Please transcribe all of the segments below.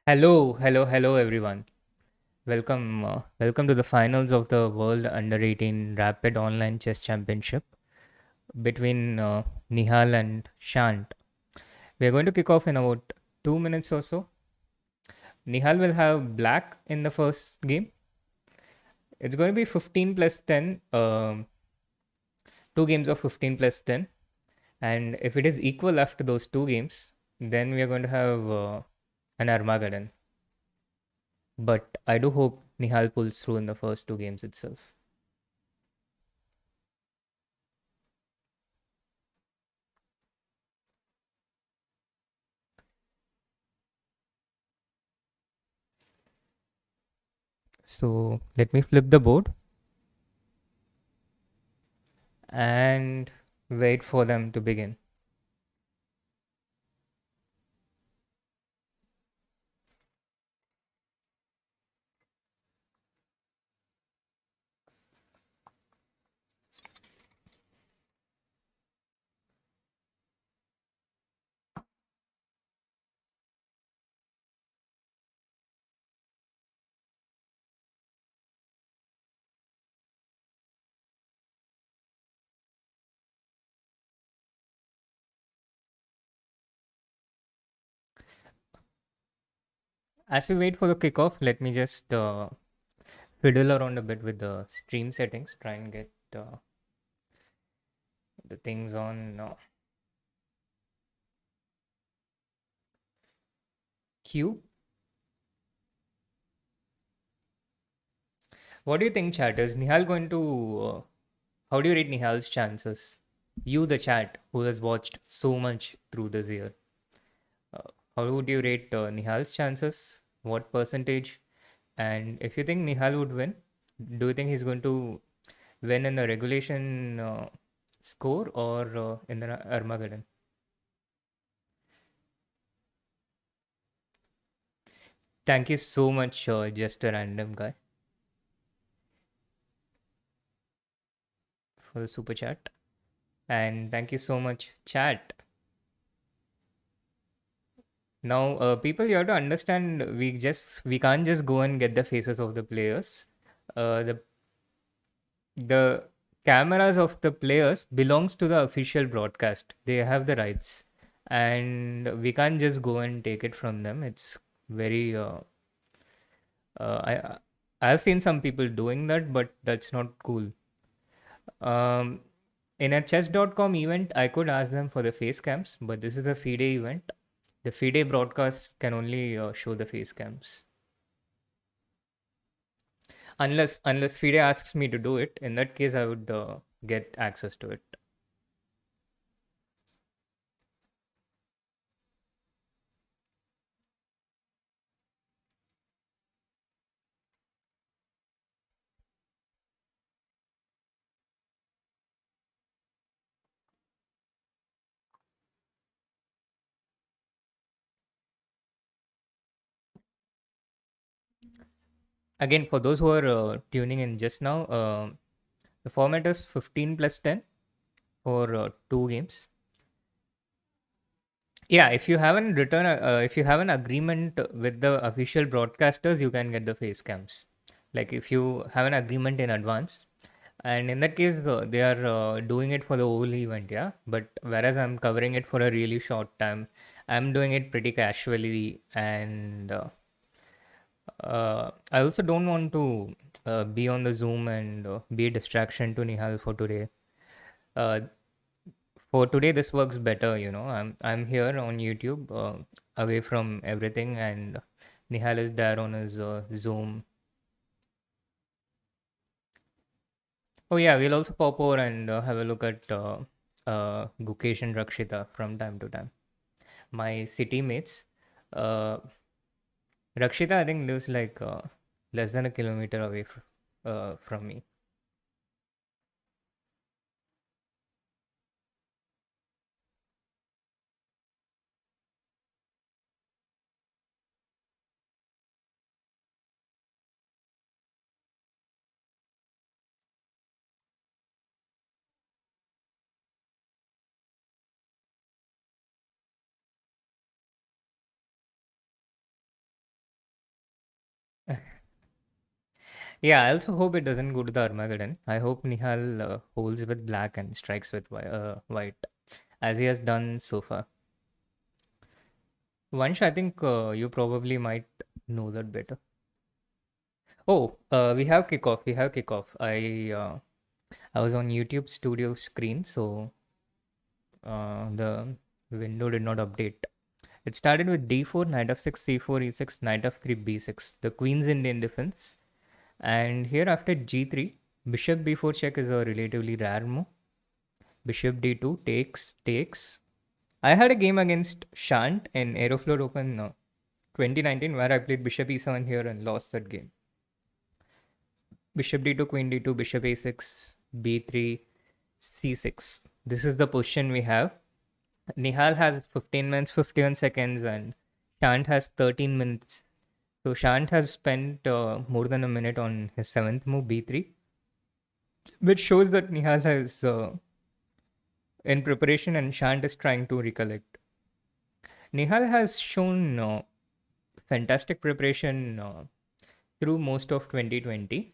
Hello, everyone. Welcome to the finals of the World Under 18 Rapid Online Chess Championship between Nihal and Shant. We are going to kick off in about 2 minutes or so. Nihal will have black in the first game. It's going to be 15 plus 10, two games of 15 plus 10. And if it is equal after those two games, then we are going to have an Armageddon. But I do hope Nihal pulls through in the first two games itself. So let me flip the board and wait for them to begin. As we wait for the kickoff, let me just fiddle around a bit with the stream settings, try and get the things on queue. What do you think, chat? Is Nihal going to. How do you rate Nihal's chances? You, the chat, who has watched so much through this year. Uh, how would you rate Nihal's chances? What percentage? And if you think Nihal would win, do you think he's going to win in the regulation score or in the Armageddon? Thank you so much, just a random guy, for the super chat. And thank you so much, chat. Now, people, you have to understand we can't just go and get the faces of the players. The cameras of the players belongs to the official broadcast. They have the rights, and we can't just go and take it from them. It's very uh, I I've seen some people doing that, but that's not cool. Um, in a chess.com event, I could ask them for the face cams, but this is a FIDE event. The FIDE broadcast can only show the face cams. Unless FIDE asks me to do it, in that case, I would get access to it. Again, for those who are tuning in just now, the format is 15 plus 10 for two games. Yeah, if you have an agreement with the official broadcasters, you can get the face cams. Like if you have an agreement in advance, and in that case, they are doing it for the whole event, yeah. But whereas I'm covering it for a really short time, I'm doing it pretty casually, and I also don't want to be on the Zoom and be a distraction to Nihal for today. Uh, for today, this works better. I'm here on YouTube, away from everything, and Nihal is there on his Zoom. Oh yeah, we'll also pop over and have a look at Gukesh and Rakshita from time to time. My city mates. Uh, Rakshita, I think, lives like less than a kilometer away from me. Yeah, I also hope it doesn't go to the Armageddon. I hope Nihal holds with black and strikes with white, as he has done so far. Vansh, I think you probably might know that better. Oh, we have kickoff. We have kickoff. I was on YouTube studio screen, so the window did not update. It started with d4, knight f6, c4, e6, knight f3, b6. The queen's Indian defense. And here after g3, bishop b4 check is a relatively rare move. Bishop d2 takes. I had a game against Shant in Aeroflot Open 2019 where I played bishop e7 here and lost that game. Bishop d2, queen d2, bishop a6, b3, c6. This is the position we have. Nihal has 15 minutes, 51 seconds, and Shant has 13 minutes. So Shant has spent more than a minute on his seventh move, b3, which shows that Nihal is in preparation and Shant is trying to recollect. Nihal has shown fantastic preparation through most of 2020.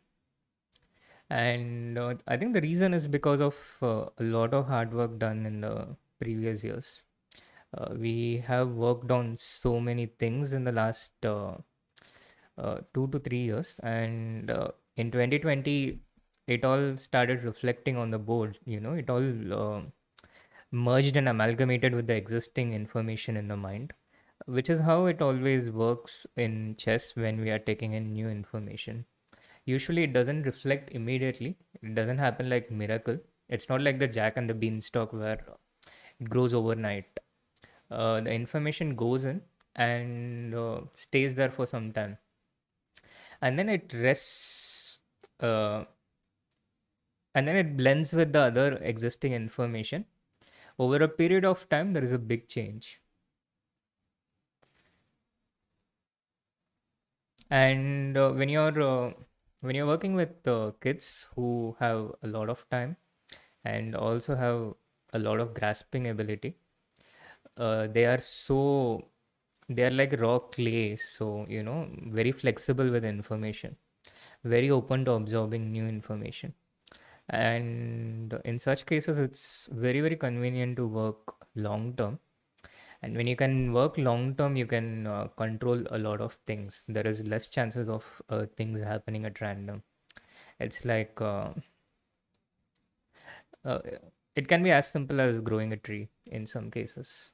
And I think the reason is because of a lot of hard work done in the previous years. We have worked on so many things in the last 2 to 3 years, and in 2020, it all started reflecting on the board. It all merged and amalgamated with the existing information in the mind, which is how it always works in chess when we are taking in new information. Usually, it doesn't reflect immediately. It doesn't happen like miracle. It's not like the jack and the beanstalk where it grows overnight. The information goes in and stays there for some time, and then it rests, uh, and then it blends with the other existing information. Over a period of time, there is a big change. And when you're working with kids who have a lot of time and also have a lot of grasping ability, they are so they are like raw clay, so very flexible with information, very open to absorbing new information. And in such cases, it's very very convenient to work long term. And when you can work long term, you can control a lot of things. There is less chances of things happening at random. It's like uh, it can be as simple as growing a tree in some cases.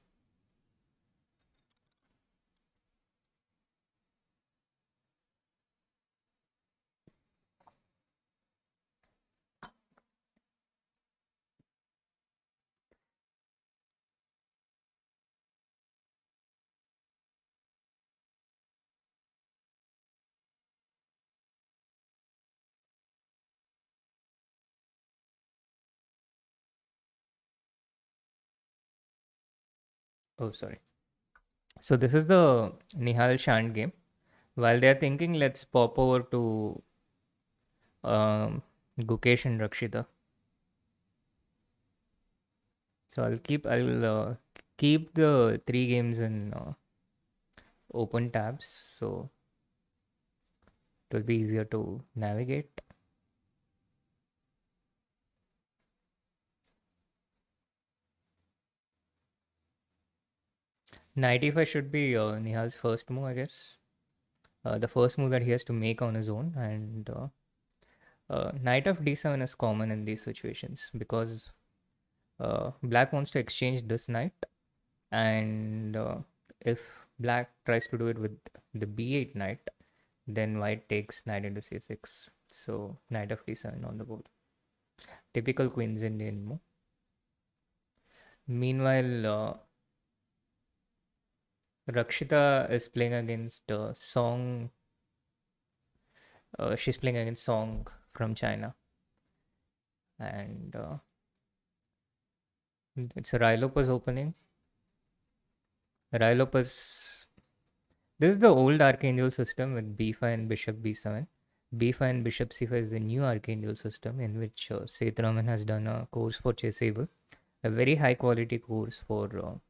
Oh, sorry. So this is the Nihal Shant game. While they're thinking, let's pop over to Gukesh and Rakshita. So I'll keep the three games in open tabs, so it will be easier to navigate. Knight e5 should be Nihal's first move, I guess. The first move that he has to make on his own, and knight of d7 is common in these situations because black wants to exchange this knight, and if black tries to do it with the b8 knight, then white takes knight into c6. So knight of d7 on the board. Typical Queen's Indian move. Meanwhile, Rakshita is playing against Song. She's playing against Song from China, and it's a Rilopus opening. Rilopus. This is the old Archangel system with b5 and bishop b7. b5 and bishop c5 is the new Archangel system in which Sethuraman has done a course for Chessable, a very high quality course for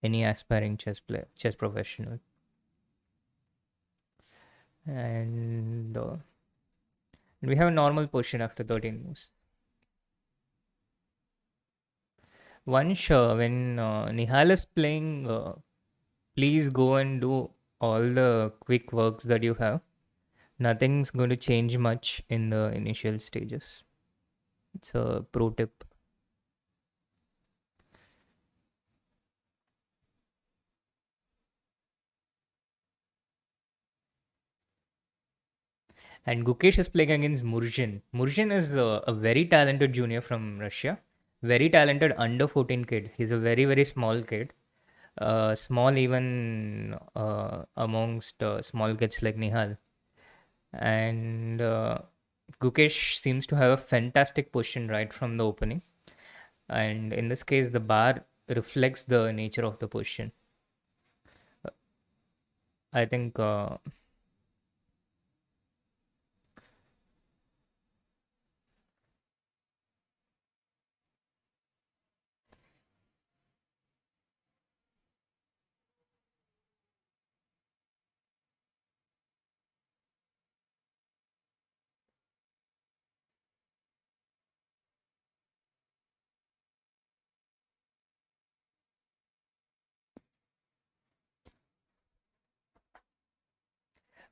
any aspiring chess player, chess professional. And And we have a normal position after 13 moves. Once when Nihal is playing, please go and do all the quick works that you have. Nothing's going to change much in the initial stages. It's a pro tip. And Gukesh is playing against Murzhin. Murzhin is a very talented junior from Russia. Very talented under 14 kid. He's a very, very small kid. Small even amongst small kids like Nihal. And Gukesh seems to have a fantastic position right from the opening. And in this case, the bar reflects the nature of the position. I think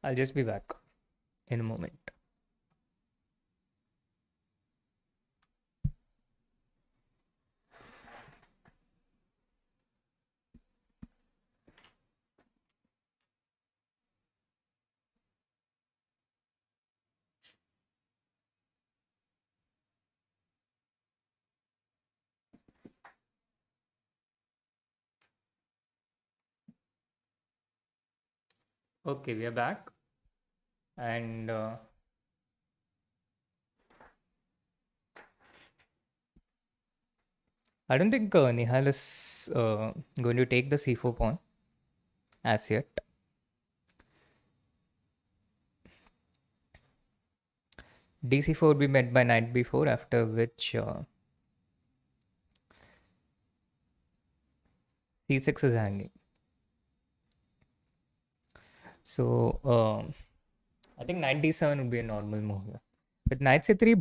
I'll just be back in a moment. Okay, we are back. And I don't think Nihal is going to take the c4 pawn as yet. dc4 would be met by knight b4, after which c6 is hanging. So I think knight d7 would be a normal move here. With knight c3,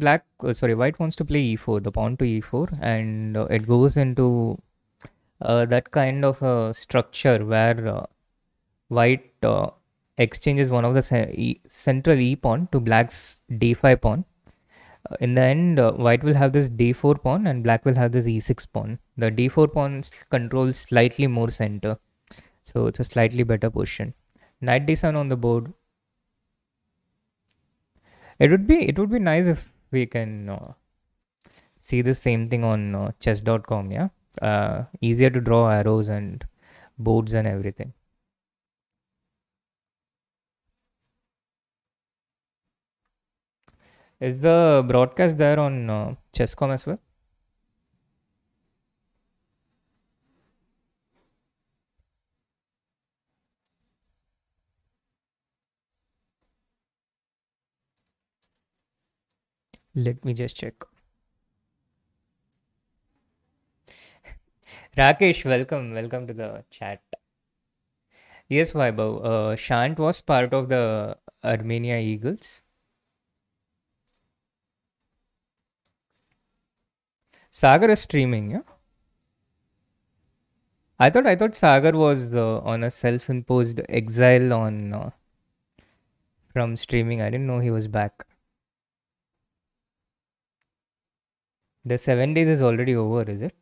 white wants to play e4, the pawn to e4, and it goes into that kind of a structure where white exchanges one of the central e pawn to black's d5 pawn. In the end, white will have this d4 pawn and black will have this e6 pawn. The d4 pawn controls slightly more center, so it's a slightly better position. Knight d7 on the board. It would be nice if we can see the same thing on chess.com. Yeah, easier to draw arrows and boards and everything. Is the broadcast there on chess.com as well? Let me just check. Rakesh, welcome to the chat. Yes, Vaibhav. Shant was part of the Armenia Eagles. Sagar is streaming, yeah. I thought Sagar was on a self-imposed exile on from streaming. I didn't know he was back. The 7 days is already over, is it?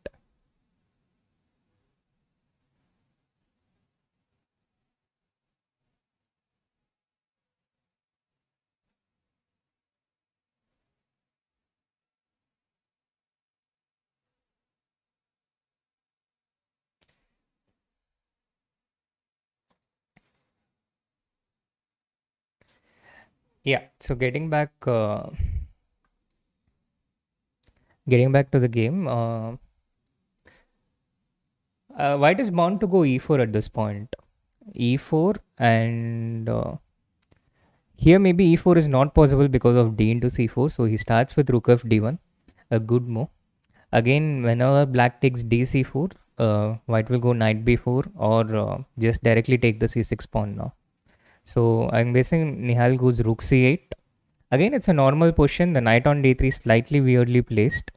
Yeah. So getting back to the game. White is bound to go e4 at this point. E4 and here maybe e4 is not possible because of d into c4. So he starts with rook f d1, a good move. Again, whenever black takes d c4, white will go knight b4 or just directly take the c6 pawn now. So I'm guessing Nihal goes rook c8. Again, it's a normal position. The knight on d3 is slightly weirdly placed,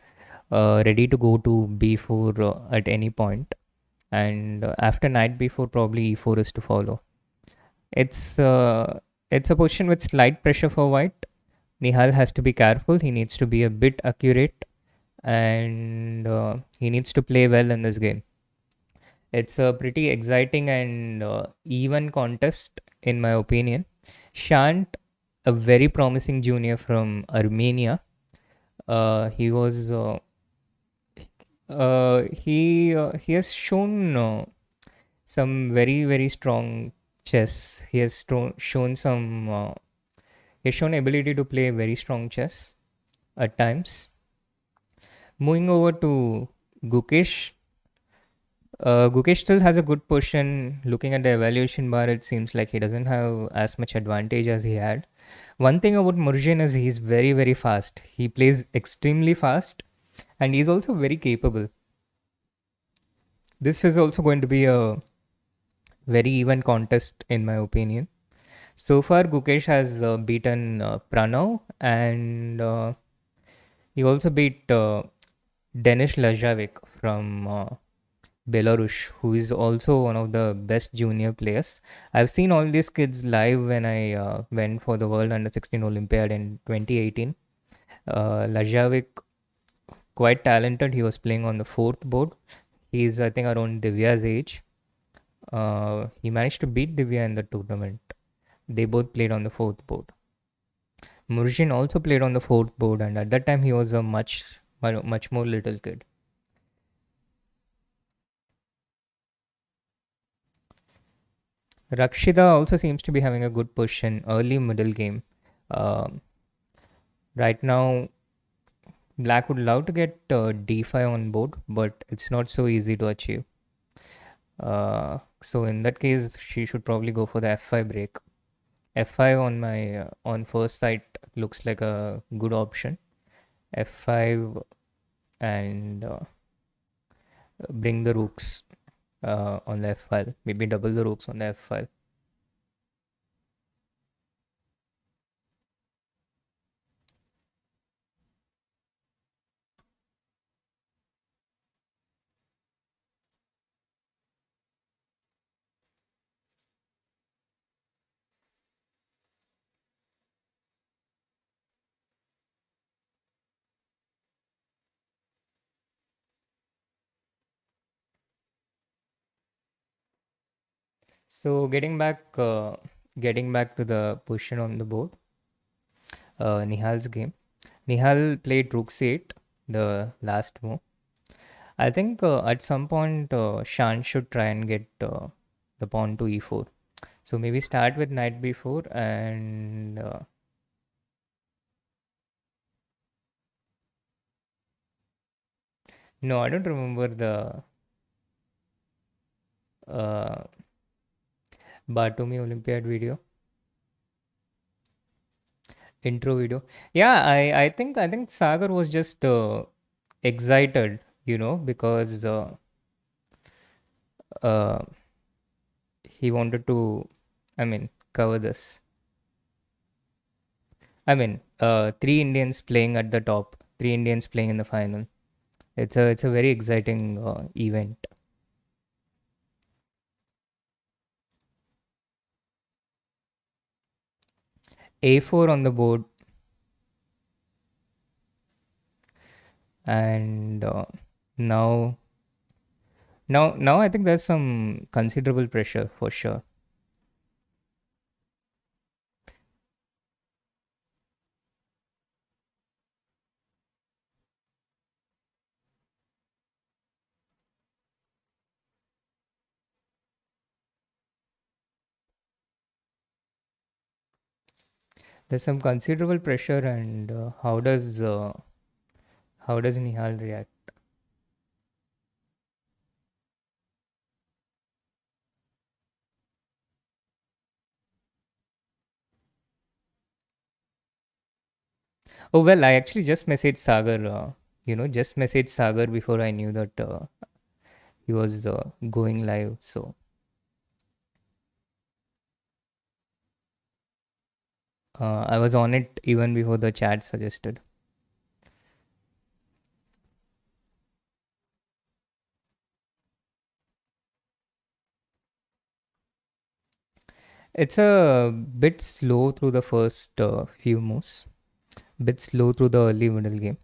ready to go to b4 at any point. And after knight b4, probably e4 is to follow. It's uh, it's a position with slight pressure for white. Nihal has to be careful. He needs to be a bit accurate, and he needs to play well in this game. It's a pretty exciting and even contest, in my opinion. Shant, a very promising junior from Armenia, he was he has shown some very strong chess. He has shown some he has shown ability to play very strong chess at times. Moving over to Gukesh. Gukesh still has a good position. Looking at the evaluation bar, it seems like he doesn't have as much advantage as he had. One thing about Murjin is he's very fast. He plays extremely fast, and he's also very capable. This is also going to be a very even contest, in my opinion. So far, Gukesh has beaten Pranav, and he also beat Denis Lajavik from Belarus, who is also one of the best junior players. I've seen all these kids live when I went for the World Under 16 Olympiad in 2018. Lajavik, quite talented. He was playing on the fourth board. He's, I think, around Divya's age. He managed to beat Divya in the tournament. They both played on the fourth board. Murshin also played on the fourth board, and at that time he was a much more little kid. Rakshita also seems to be having a good position early middle game. Um right now, Black would love to get d5 on board, but it's not so easy to achieve. So in that case, she should probably go for the f5 break. f5 on my on first sight looks like a good option. f5 and bring the rooks on the f file. Maybe double the rooks on the f file. So getting back to the position on the board, Nihal's game. Nihal played rook c8, the last move. I think at some point Shan should try and get the pawn to e4. So maybe start with knight b4 and no, I don't remember the uh, Batumi Olympiad video, intro video. Yeah, I think Sagar was just excited, because uh, he wanted to, I mean, cover this. I mean, three Indians playing at the top, three Indians playing in the final. It's a very exciting event. A4 on the board, and now now I think there's some considerable pressure for sure. There's some considerable pressure, and how does Nihal react? Oh well, I actually just messaged Sagar. Just messaged Sagar before I knew that he was going live. So I was on it even before the chat suggested. It's a bit slow through the first few moves, bit slow through the early middle game.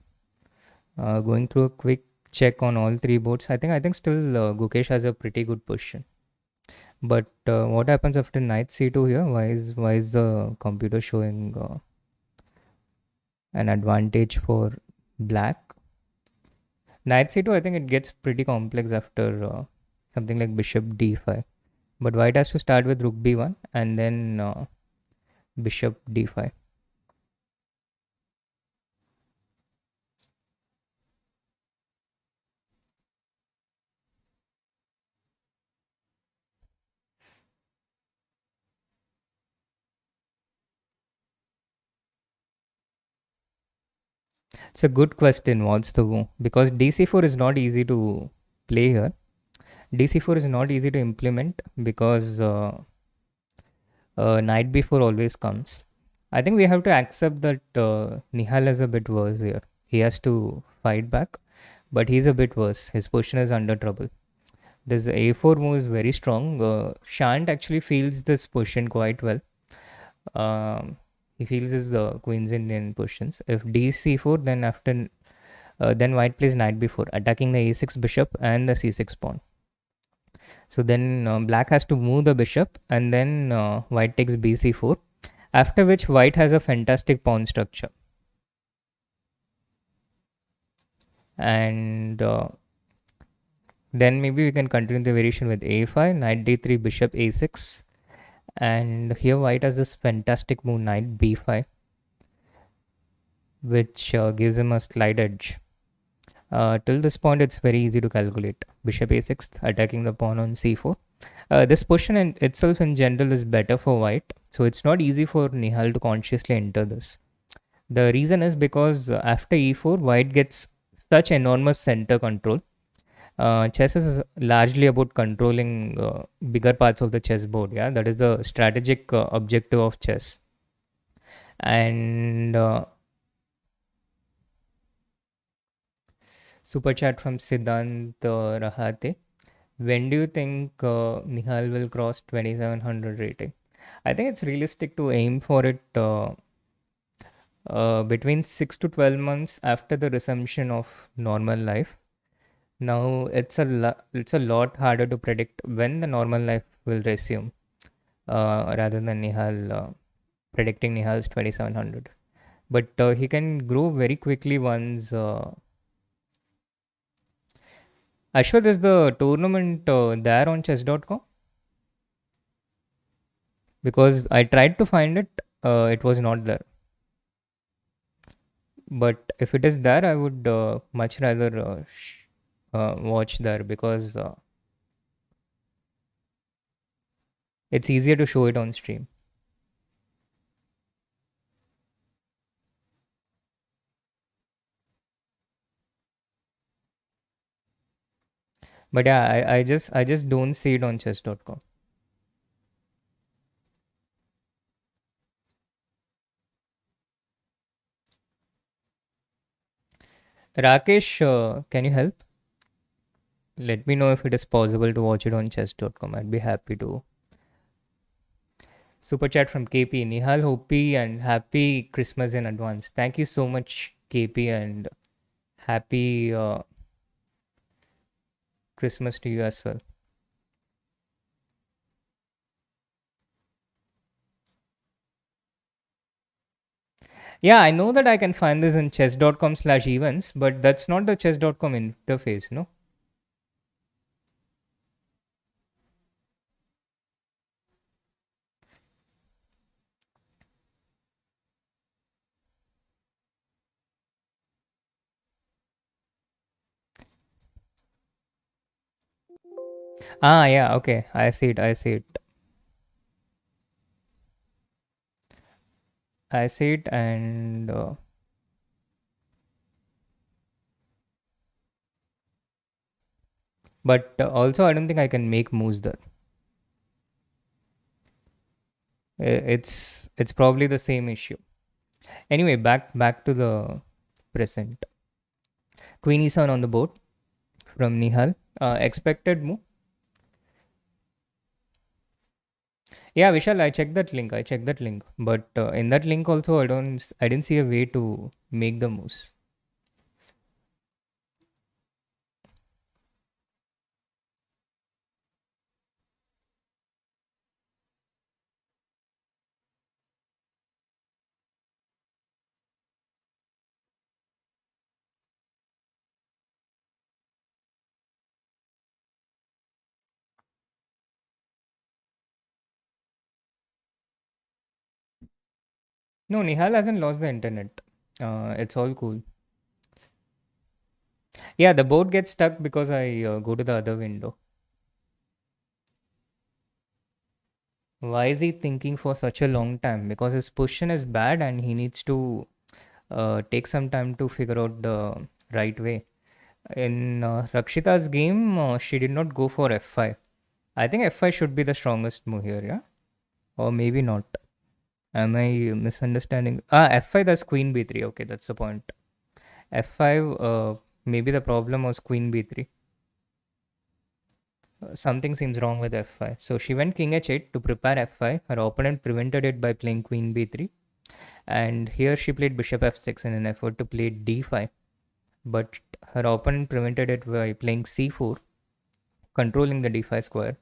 Going through a quick check on all three boards. I think still Gukesh has a pretty good position. But what happens after knight c2 here? Why is the computer showing an advantage for black? Knight c2, I think it gets pretty complex after something like bishop d5. But white has to start with rook b1 and then bishop d5. It's a good question. What's the move? Because dc4 is not easy to play here. dc4 is not easy to implement because knight b4 always comes. I think we have to accept that Nihal is a bit worse here. He has to fight back, but he's a bit worse. His position is under trouble. This a4 move is very strong. Shant actually feels this position quite well. Um, he feels his queen's Indian positions. If d c4, then white plays knight b4, attacking the a6 bishop and the c6 pawn. So then black has to move the bishop, and then white takes bc4. After which white has a fantastic pawn structure. And then maybe we can continue the variation with a5, knight d3, bishop a6. And here white has this fantastic move, knight b5, which gives him a slight edge. Till this point, it's very easy to calculate. Bishop a6, attacking the pawn on c4. This position in itself in general is better for white, so it's not easy for Nihal to consciously enter this. The reason is because after e4, white gets such enormous center control. Chess is largely about controlling bigger parts of the chessboard. Yeah, that is the strategic objective of chess. And super chat from Siddhant Rahate. When do you think Nihal will cross 2700 rating? I think it's realistic to aim for it between 6 to 12 months after the resumption of normal life. Now it's a lot harder to predict when the normal life will resume, rather than Nihal predicting Nihal's 2700. But he can grow very quickly once. Ashwath, is the tournament there on chess.com? Because I tried to find it, it was not there. But if it is there, I would much rather watch there because it's easier to show it on stream. But yeah, I just don't see it on chess.com. Rakesh, can you help? Let me know if it is possible to watch it on chess.com. I'd be happy to. Super chat from KP. Nihal, Hopi, and happy Christmas in advance. Thank you so much, KP, and happy Christmas to you as well. Yeah, I know that I can find this in chess.com/events, but that's not the chess.com interface, no? Ah, yeah, okay. I see it. I see it. I see it, and but also I don't think I can make moves there. It's probably the same issue. Anyway, back to the present. Queen e7 on the board from Nihal. Expected move. Yeah, Vishal, I checked that link. I checked that link. But in that link also, I didn't see a way to make the moves. No, Nihal hasn't lost the internet. It's all cool. Yeah, the board gets stuck because I go to the other window. Why is he thinking for such a long time? Because his position is bad and he needs to take some time to figure out the right way. In Rakshita's game, she did not go for f5. I think f5 should be the strongest move here, yeah? Or maybe not. Am I misunderstanding? F5, that's queen b3. Okay, that's the point. F5, maybe the problem was queen b3. Something seems wrong with f5. So she went king h8 to prepare f5. Her opponent prevented it by playing queen b3. And here she played bishop f6 in an effort to play d5. But her opponent prevented it by playing c4, controlling the d5 square.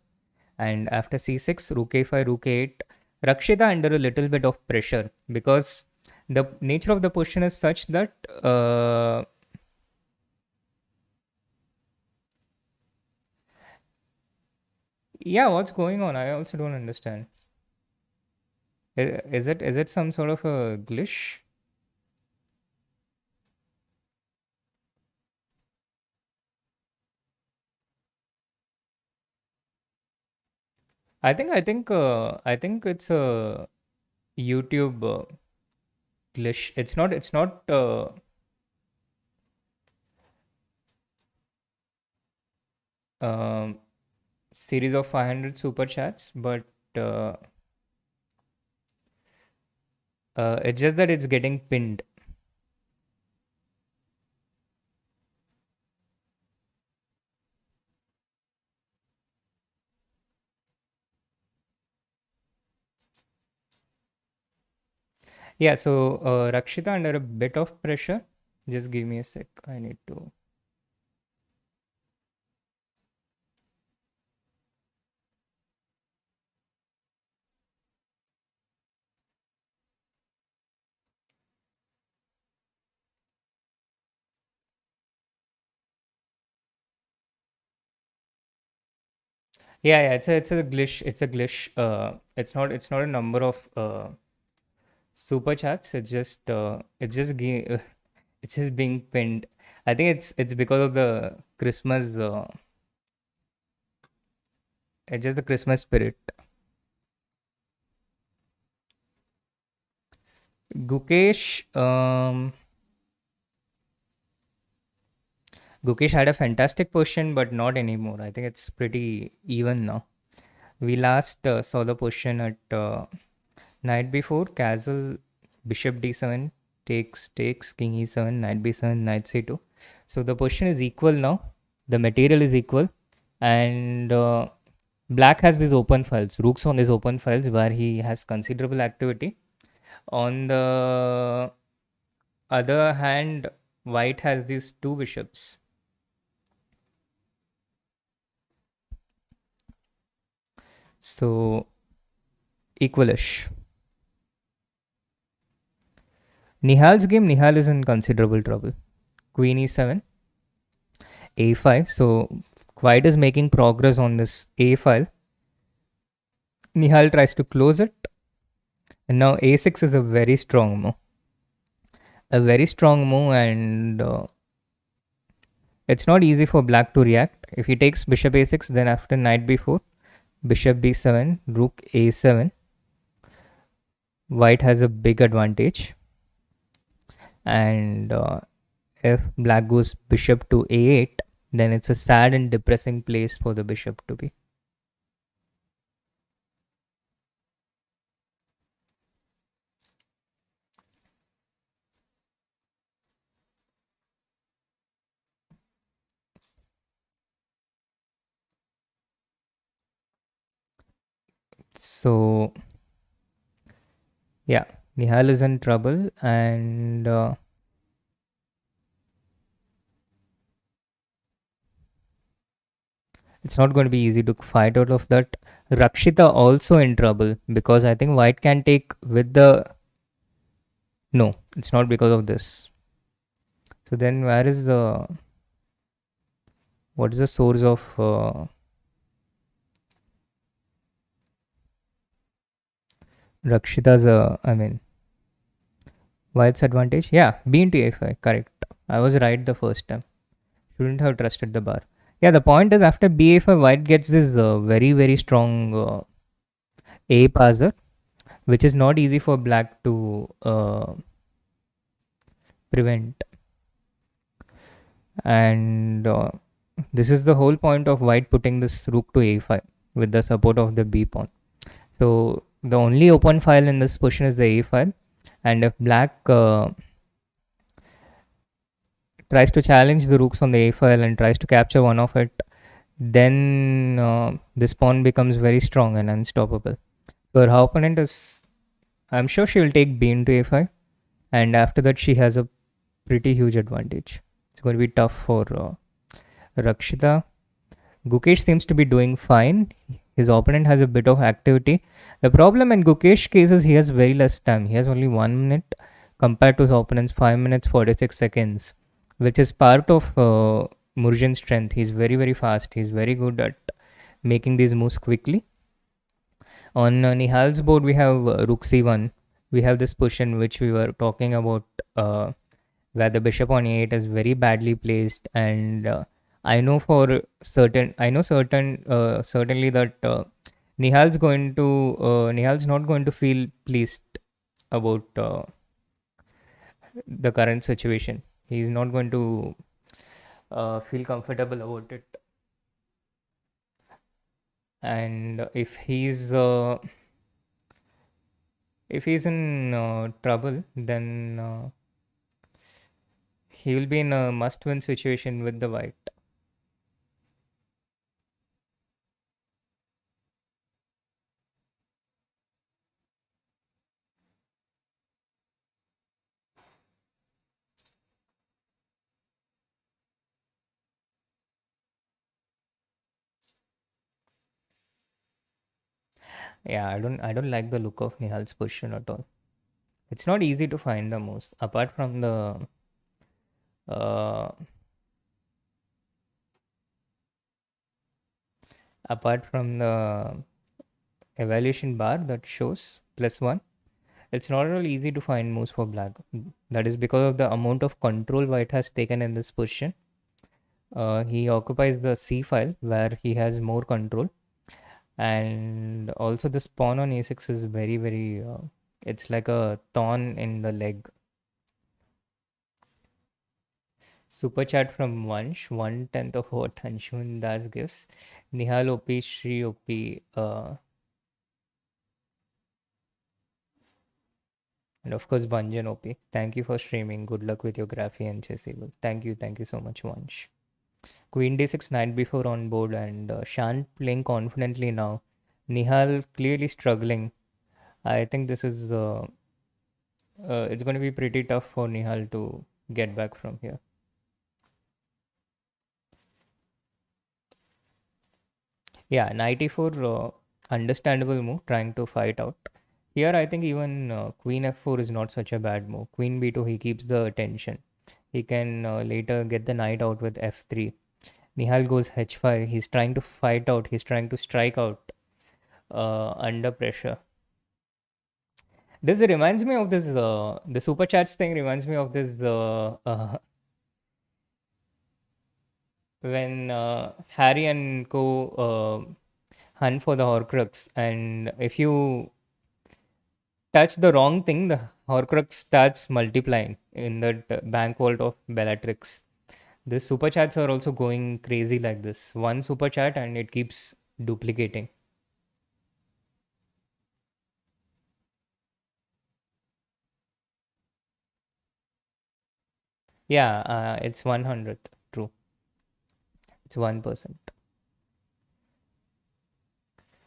And after c6, rook a5, rook a8, Rakshita under a little bit of pressure because the nature of the position is such that yeah, what's going on? I also don't understand. Is it some sort of a glitch? I think it's a YouTube glitch. It's not um, series of 500 super chats, but uh, it's just that it's getting pinned. Yeah, so Rakshita under a bit of pressure. Just give me a sec. I need to. Yeah, it's a glitch. It's a glitch. It's not a number of super chats. It's just being pinned. I think it's because of the Christmas. It's just the Christmas spirit. Gukesh. Gukesh had a fantastic position, but not anymore. I think it's pretty even now. We last saw the position at knight b4, castle, bishop d7, takes, king e7, knight b7, knight c2. So the position is equal now. The material is equal, and black has these open files, rooks on these open files where he has considerable activity. On the other hand, white has these two bishops. So equalish. Nihal's game, Nihal is in considerable trouble. Queen e7, a5. So white is making progress on this a file. Nihal tries to close it. And now a6 is a very strong move. A very strong move, and it's not easy for black to react. If he takes bishop a6, then after knight b4, bishop b7, rook a7, white has a big advantage. And if black goes bishop to a8, then it's a sad and depressing place for the bishop to be. So yeah, Nihal is in trouble, and it's not going to be easy to fight out of that. Rakshita also in trouble because I think White can take with the. No, it's not because of this. So then, where is the. What is the source of Rakshita's. I mean, White's advantage? Yeah, B into A5, correct. I was right the first time. Shouldn't have trusted the bar. Yeah, the point is after B5, White gets this very, very strong A passer, which is not easy for Black to prevent. And this is the whole point of White putting this rook to A5 with the support of the B pawn. So the only open file in this position is the A file, and if Black tries to challenge the rooks on the A file and tries to capture one of it, then this pawn becomes very strong and unstoppable. So her opponent is, I'm sure she will take b into a5, and after that she has a pretty huge advantage. It's going to be tough for Rakshita. Gukesh seems to be doing fine. His opponent has a bit of activity. The problem in Gukesh case is he has very less time. He has only 1 minute compared to his opponent's 5 minutes 46 seconds, which is part of Murjan's strength. He's very, very fast. He's very good at making these moves quickly. On Nihal's board, we have Rook C1. We have this position which we were talking about, where the bishop on E8 is very badly placed, and certainly that Nihal's not going to feel pleased about the current situation. He's not going to feel comfortable about it, and if he's in trouble, then he will be in a must-win situation with the white. Yeah, I don't like the look of Nihal's position at all. It's not easy to find the moves uh, apart from the evaluation bar that shows +1. It's not at all easy to find moves for black. That is because of the amount of control white has taken in this position. He occupies the C file where he has more control, and also this pawn on a6 is very, very it's like a thorn in the leg. Super chat from Vansh, 1/10 of what Anshun Das gives. Nihal OP, Shri OP, and of course Banjan OP. Thank you for streaming. Good luck with your graphy and chess evil. Thank you so much, Vansh. Queen d6, knight b4 on board, and Shant playing confidently now. Nihal clearly struggling. I think this is it's going to be pretty tough for Nihal to get back from here. Yeah, knight e4, understandable move, trying to fight out. Here, I think even queen f4 is not such a bad move. Queen b2, he keeps the attention. He can later get the knight out with f3. Nihal goes h5. He's trying to fight out. He's trying to strike out under pressure. This reminds me of this. The super chats thing reminds me of this. When Harry and co hunt for the Horcrux, and if you touch the wrong thing, the Horcrux starts multiplying in the bank vault of Bellatrix. The super chats are also going crazy like this. One super chat and it keeps duplicating. Yeah, it's 100th. True. It's 1%.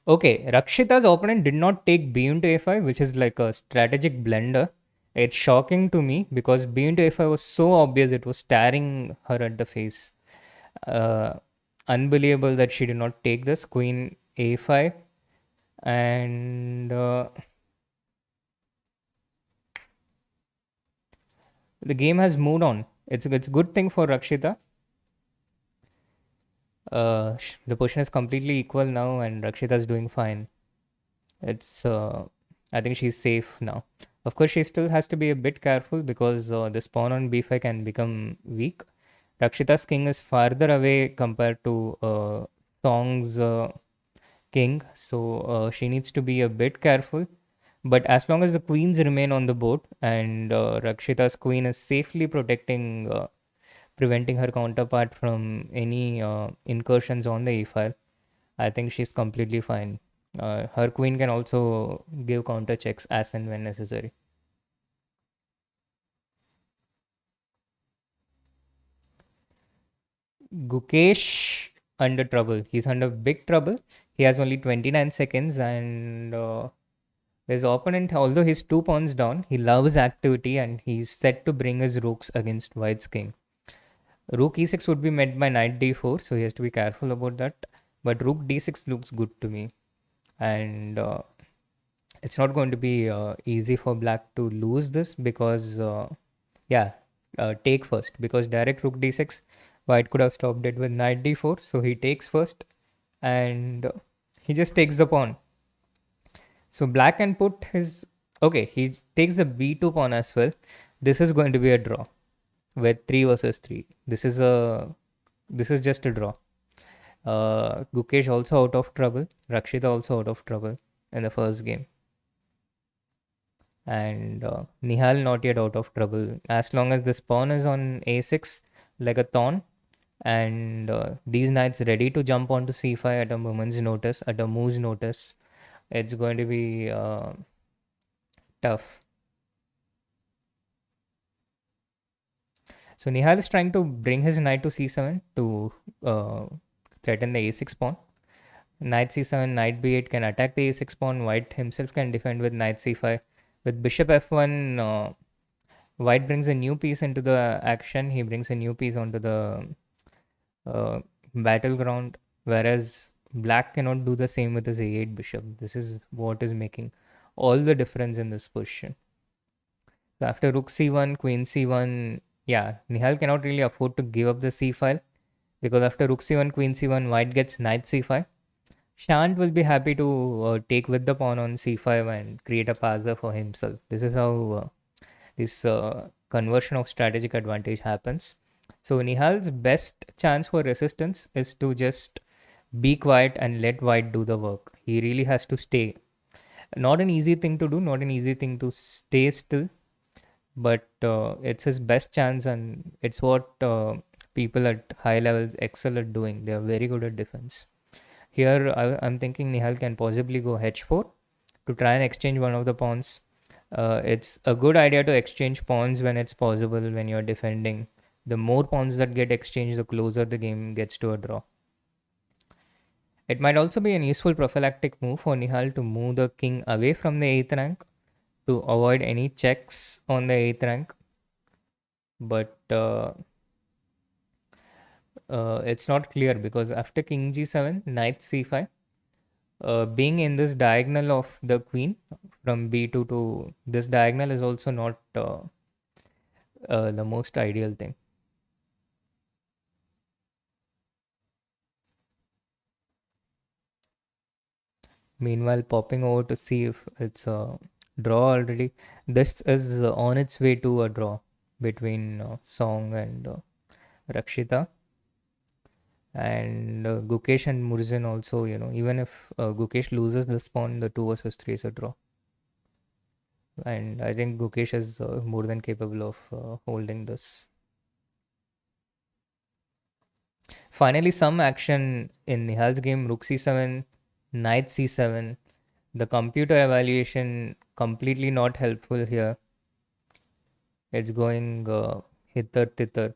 Okay, Rakshita's opponent did not take b into a5, which is like a strategic blunder. It's shocking to me because b into a5 was so obvious, it was staring her at the face. Uh, Unbelievable that she did not take this. Queen a5, and the game has moved on. It's a good thing for Rakshita. The position is completely equal now, and Rakshita is doing fine. It's I think she's safe now. Of course, she still has to be a bit careful because this pawn on b5 can become weak. Rakshita's king is farther away compared to Song's king, so she needs to be a bit careful. But as long as the queens remain on the board and Rakshita's queen is safely preventing her counterpart from any incursions on the e file, I think she's completely fine. Her queen can also give counter checks as and when necessary. Gukesh under trouble. He's under big trouble. He has only 29 seconds, and his opponent, although he's 2 pawns down, he loves activity and he's set to bring his rooks against White's king. Rook e6 would be met by knight d4, so he has to be careful about that. But rook d6 looks good to me, and it's not going to be easy for black to lose this because, yeah, take first because direct rook d6, white could have stopped it with knight d4, so he takes first and he just takes the pawn. So black can put his okay. He takes the b2 pawn as well. This is going to be a draw with 3 versus 3. This is just a draw. Gukesh also out of trouble. Rakshita also out of trouble in the first game. And Nihal not yet out of trouble. As long as this pawn is on a6 like a thorn, and these knights ready to jump onto c5 at a moment's notice, at a move's notice, it's going to be tough. So Nihal is trying to bring his knight to c7 to uh, threaten the a6 pawn. Knight c7, knight b8 can attack the a6 pawn. White himself can defend with knight c5. With bishop f1, White brings a new piece into the action. He brings a new piece onto the uh, battleground, whereas Black cannot do the same with his a8 bishop. This is what is making all the difference in this position. So after rook c1, queen c1, yeah, Nihal cannot really afford to give up the c file because after rook c1, queen c1, White gets knight c5. Shant will be happy to take with the pawn on c5 and create a passer for himself. This is how this conversion of strategic advantage happens. So Nihal's best chance for resistance is to just be quiet and let White do the work. He really has to stay. Not an easy thing to do, not an easy thing to stay still, but it's his best chance, and it's what people at high levels excel at doing. They are very good at defense. Here, I'm thinking Nihal can possibly go h4 to try and exchange one of the pawns. It's a good idea to exchange pawns when it's possible when you're defending. The more pawns that get exchanged, the closer the game gets to a draw. It might also be an useful prophylactic move for Nihal to move the king away from the 8th rank to avoid any checks on the 8th rank. But it's not clear because after king g7, knight c5, being in this diagonal of the queen from b2 to this diagonal is also not the most ideal thing. Meanwhile, popping over to see if it's a draw already. This is on its way to a draw between Song and Rakshita. And Gukesh and Murzin also, even if Gukesh loses this pawn, the 2 versus 3 is a draw. And I think Gukesh is more than capable of holding this. Finally, some action in Nihal's game, rook c7, knight c7. The computer evaluation completely not helpful here. It's going hither thither.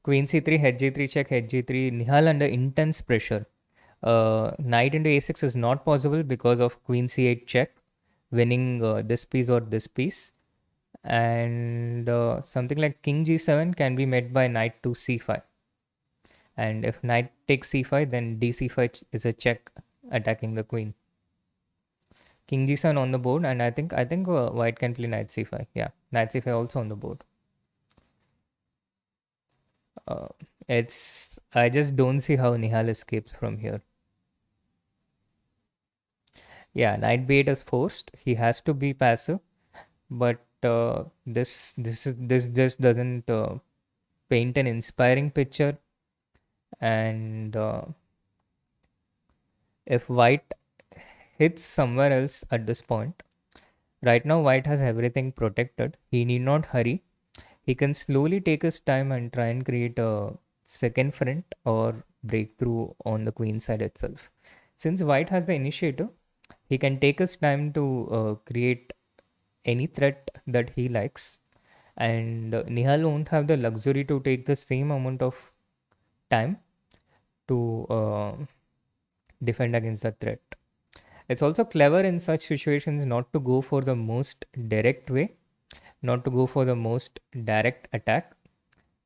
Queen c3, head g3 check, head g3. Nihal under intense pressure. Knight into a6 is not possible because of queen c8 check, winning this piece or this piece. And something like king g7 can be met by knight to c5. And if knight takes c5, then d c5 is a check attacking the queen. King g7 on the board, and I think white can play knight c5. Yeah, knight c5 also on the board. Uh, it's I just don't see how Nihal escapes from here. Yeah, knight b8 is forced. He has to be passive, but this just doesn't paint an inspiring picture. And if white hits somewhere else at this point, right now white has everything protected. He need not hurry. He can slowly take his time and try and create a second front or breakthrough on the queen side itself. Since white has the initiative, he can take his time to create any threat that he likes, and Nihal won't have the luxury to take the same amount of time to defend against the threat. It's also clever in such situations not to go for the most direct way, not to go for the most direct attack,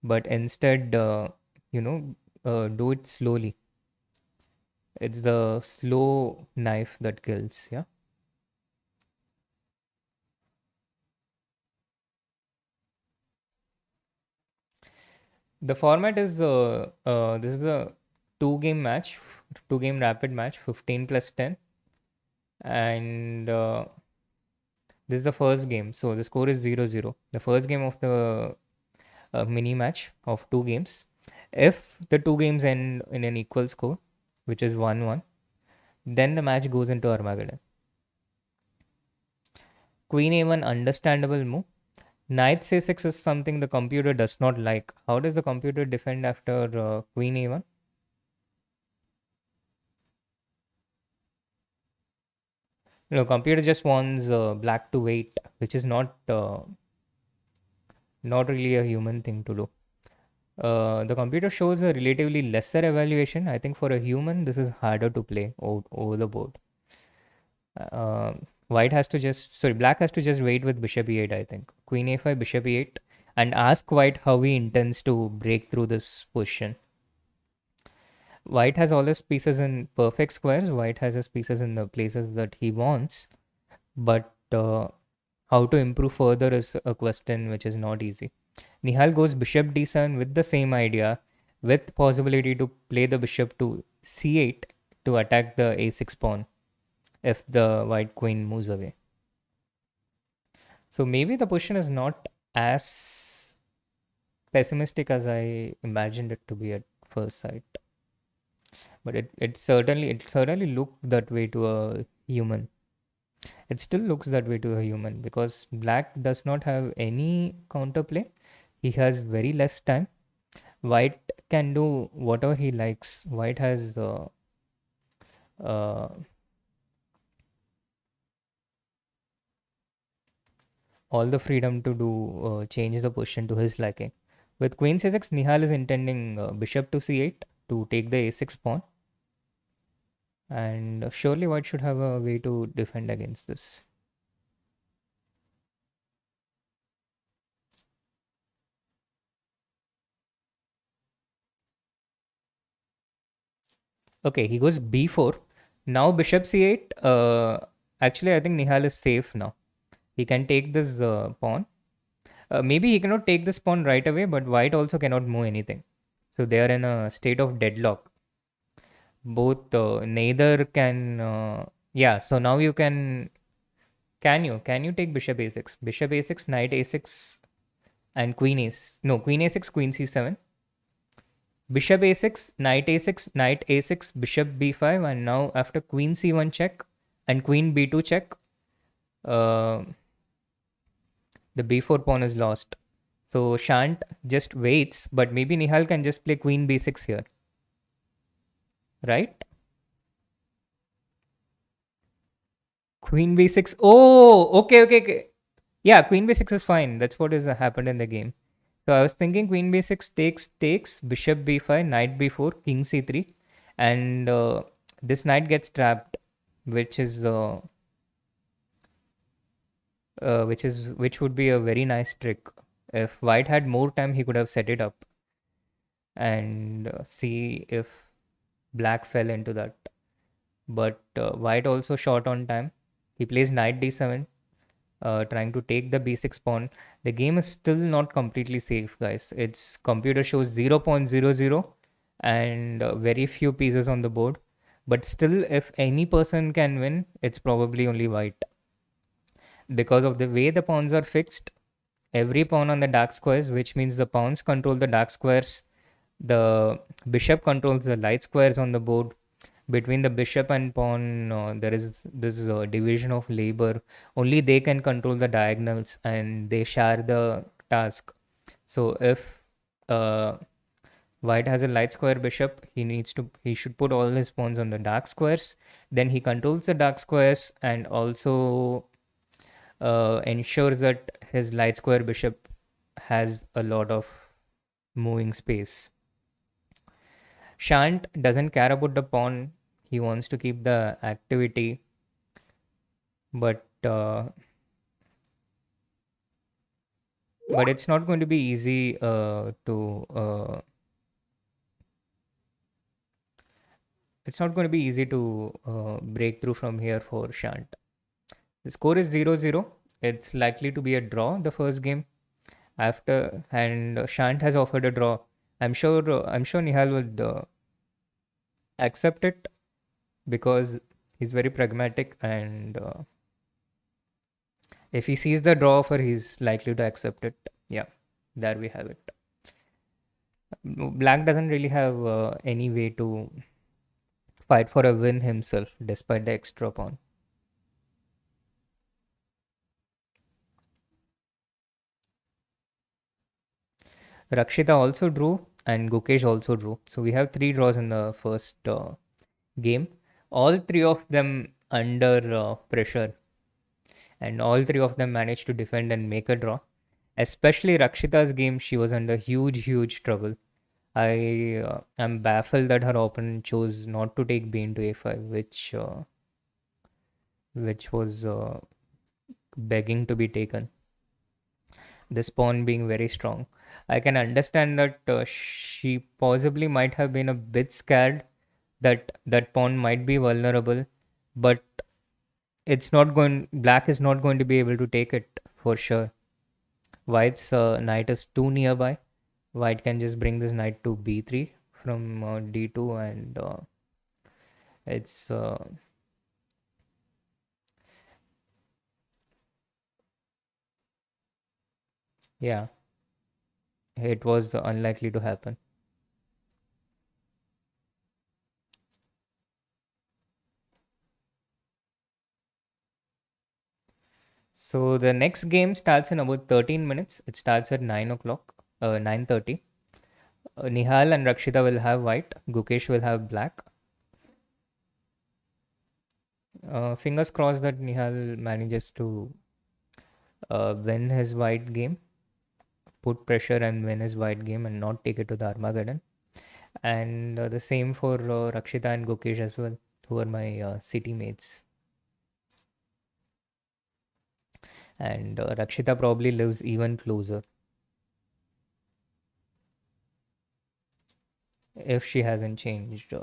but instead, do it slowly. It's the slow knife that kills. Yeah. The format is this is a two-game match, two-game rapid match, 15 plus 10, and this is the first game. So the score is 0-0. The first game of the mini match of two games. If the two games end in an equal score, which is 1-1, then the match goes into Armageddon. Queen a1, understandable move. Knight c6 is something the computer does not like. How does the computer defend after queen a1? No, computer just wants black to wait, which is not really a human thing to do. The computer shows a relatively lesser evaluation. I think for a human, this is harder to play over the board. White has to just, sorry, black has to just wait with bishop e8, I think. Queen a5, bishop e8, and ask white how he intends to break through this position. White has all his pieces in perfect squares. White has his pieces in the places that he wants. But how to improve further is a question which is not easy. Nihal goes bishop d7 with the same idea, with possibility to play the bishop to c8 to attack the a6 pawn if the white queen moves away. So maybe the position is not as pessimistic as I imagined it to be at first sight. But it certainly looked that way to a human. It still looks that way to a human because black does not have any counterplay. He has very less time. White can do whatever he likes. White has uh, all the freedom to do change the position to his liking. With queen c6, Nihal is intending bishop to c8 to take the a6 pawn, and surely white should have a way to defend against this. Okay, he goes b4. Now bishop c8. Actually, I think Nihal is safe now. He can take this pawn. Maybe he cannot take this pawn right away, but white also cannot move anything. So they are in a state of deadlock. Both neither can. Yeah. So now you can. Can you take bishop a6? Bishop a6, knight a6, and queen a. No, queen a6, queen c7. Bishop a6, knight a6, knight a6, bishop b5, and now after queen c1 check and queen b2 check, uh, the b4 pawn is lost. So Shant just waits, but maybe Nihal can just play queen b6 here, right? Queen b6. Oh, okay, okay, okay. Yeah, queen b6 is fine. That's what has happened in the game. So I was thinking queen b6 takes, bishop b5, knight b4, king c3, and this knight gets trapped, which is which would be a very nice trick. If white had more time, he could have set it up and see if black fell into that. But white also short on time. He plays knight d7, trying to take the b6 pawn. The game is still not completely safe, guys. Its computer shows 0.00 and very few pieces on the board. But still, if any person can win, it's probably only white. Because of the way the pawns are fixed, every pawn on the dark squares, which means the pawns control the dark squares, the bishop controls the light squares on the board. Between the bishop and pawn, there is this division of labor. Only they can control the diagonals and they share the task. So if uh, white has a light square bishop, he should put all his pawns on the dark squares. Then he controls the dark squares and also ensures that his light square bishop has a lot of moving space. Shant doesn't care about the pawn. He wants to keep the activity, but but it's not going to be easy to it's not going to be easy to break through from here for Shant. The score is 0-0. It's likely to be a draw the first game after, and Shant has offered a draw. I'm sure Nihal would accept it because he's very pragmatic, and if he sees the draw offer, he's likely to accept it. Yeah, there we have it. Black doesn't really have any way to fight for a win himself despite the extra pawn. Rakshita also drew and Gukesh also drew. So we have three draws in the first game. All three of them under pressure, and all three of them managed to defend and make a draw. Especially Rakshita's game, she was under huge trouble. I am baffled that her opponent chose not to take b into a5, which was begging to be taken. This pawn being very strong. I can understand that she possibly might have been a bit scared that that pawn might be vulnerable, but it's not going. Black is not going to be able to take it for sure. White's knight is too nearby. White can just bring this knight to b3 from d2, and it's yeah, it was unlikely to happen. So the next game starts in about 13 minutes. It starts at 9 o'clock, 9:30. Nihal and Rakshita will have white. Gukesh will have black. Fingers crossed that Nihal manages to win his white game, put pressure and win his white game, and not take it to the Armageddon. And the same for Rakshita and Gukesh as well, who are my city mates. And Rakshita probably lives even closer if she hasn't changed.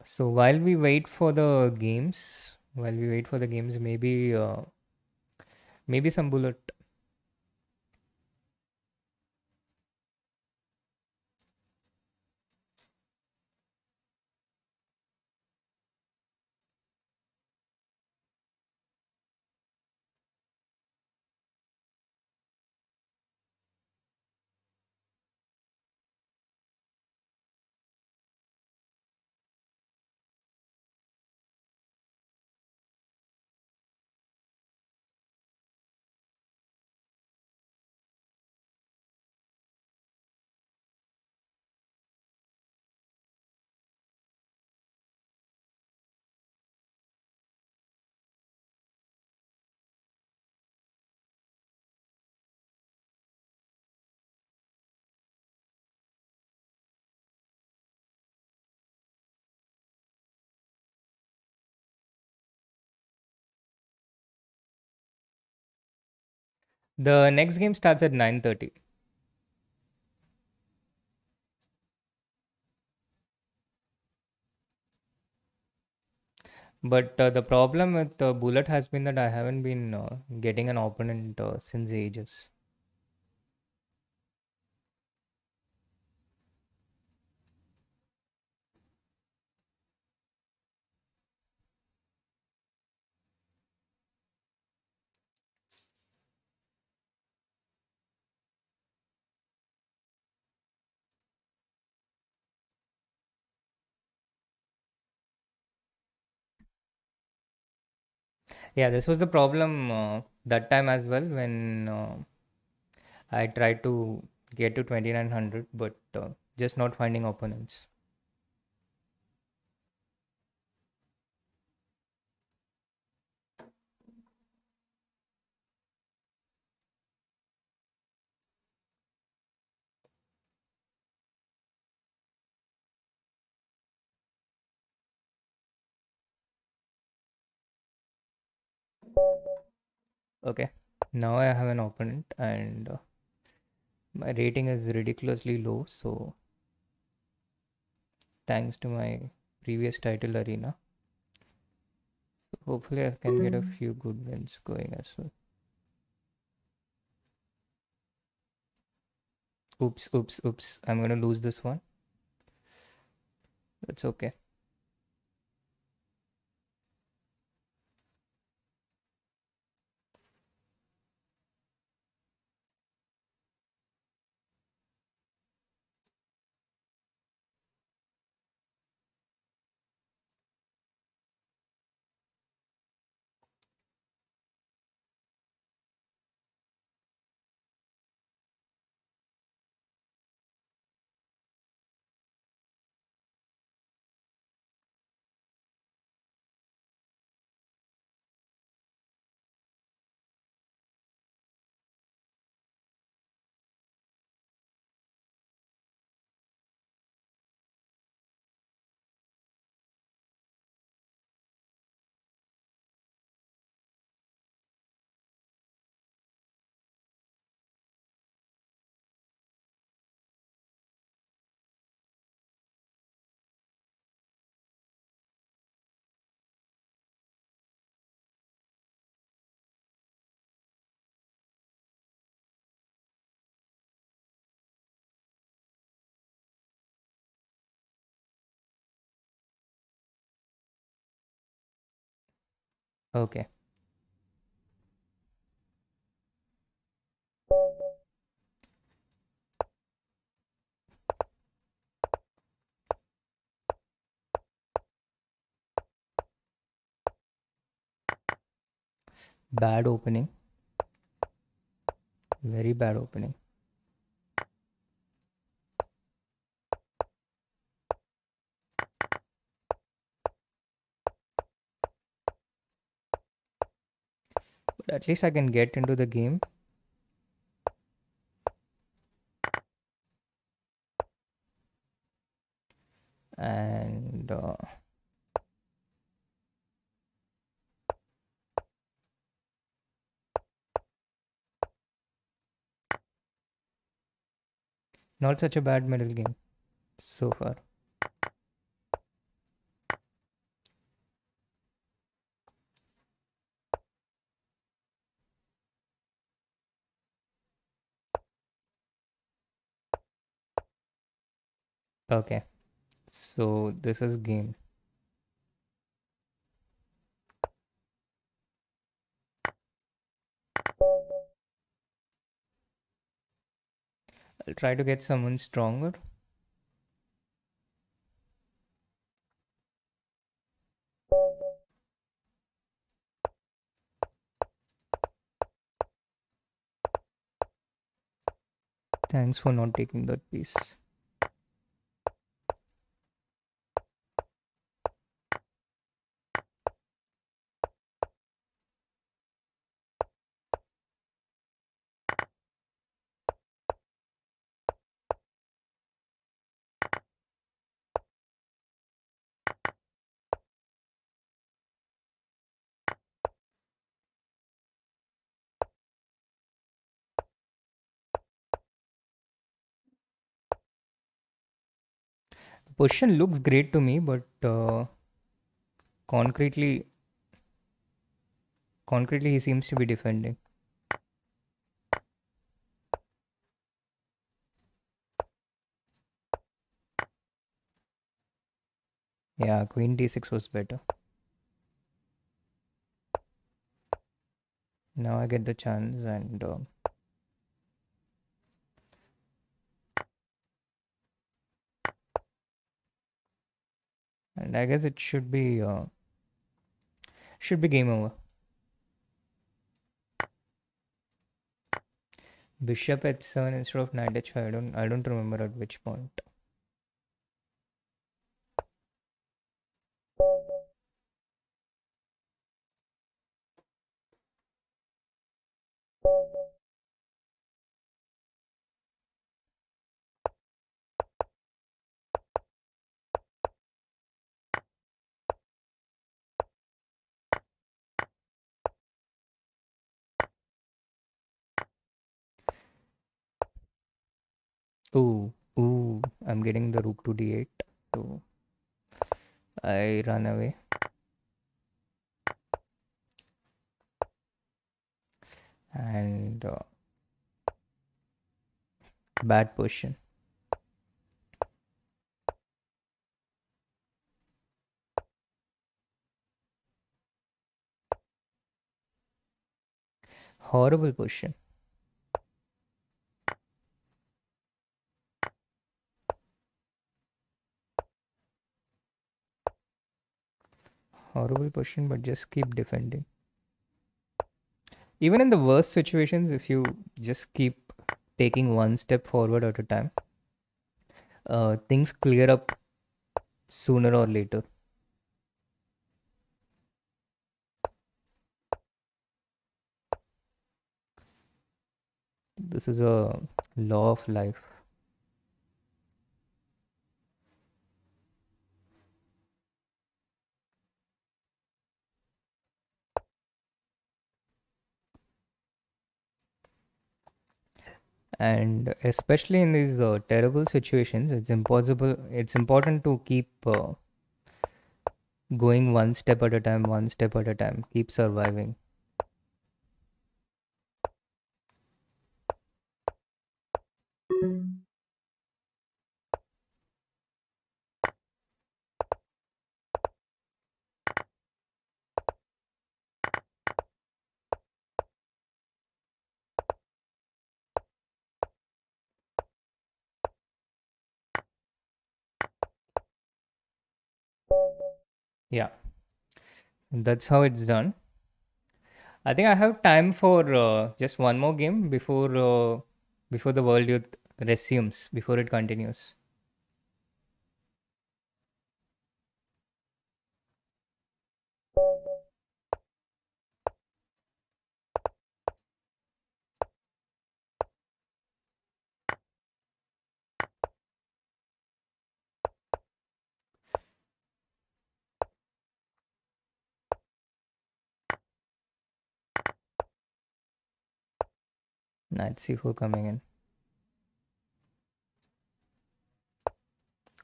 So while we wait for the games, maybe some bullet. The next game starts at 9:30. But the problem with Bullet has been that I haven't been getting an opponent since ages. Yeah, this was the problem that time as well when I tried to get to 2900, but just not finding opponents. Okay, now I have an opponent and my rating is ridiculously low. So, thanks to my previous title arena, so hopefully I can get a few good wins going as well. Oops, oops, oops. I'm gonna lose this one. That's okay. Okay. Bad opening. Very bad opening. But at least I can get into the game. And not such a bad middle game so far. Okay. So this is game. I'll try to get someone stronger. Thanks for not taking that piece. Position looks great to me, but concretely, concretely he seems to be defending. Yeah, queen d6 was better. Now I get the chance, and I guess it should be game over. Bishop h7 instead of knight h5. I don't remember at which point. Ooh, ooh, I'm getting the rook to d8. So I run away. And bad position. Horrible position. Horrible position, but just keep defending. Even in the worst situations, if you just keep taking one step forward at a time, things clear up sooner or later. This is a law of life. And especially in these terrible situations, it's important to keep going one step at a time, one step at a time, keep surviving. Yeah, that's how it's done. I think I have time for just one more game before the World Youth resumes, before it continues. Knight c4 coming in.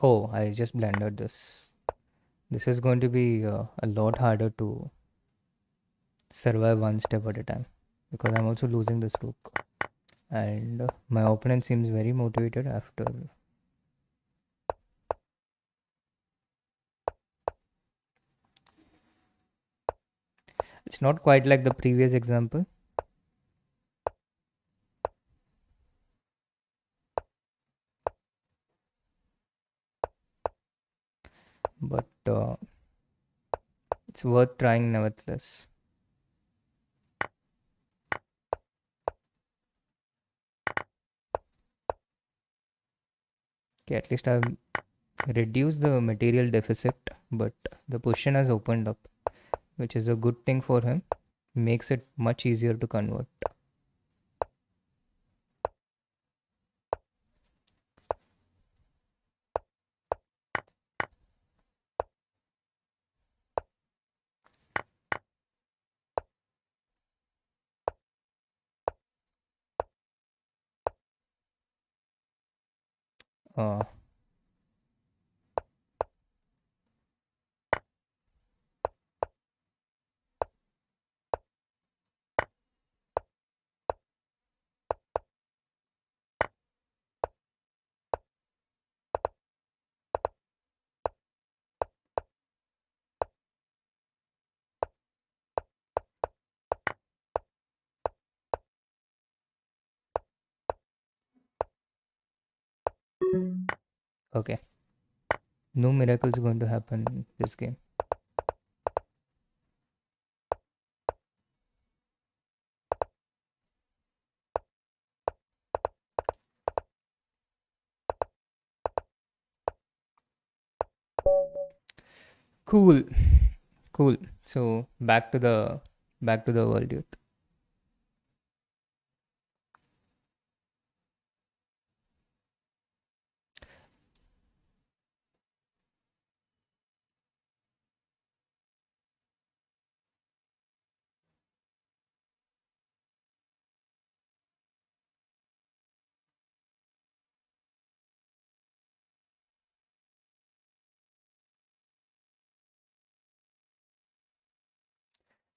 Oh, I just blundered this. This is going to be a lot harder to survive one step at a time because I'm also losing this rook. And my opponent seems very motivated after. It's not quite like the previous example, but it's worth trying nevertheless. Okay, at least I've reduced the material deficit, but the position has opened up, which is a good thing for him. Makes it much easier to convert. Uh, Okay. No miracles going to happen in this game. Cool. Cool. So back to the world youth.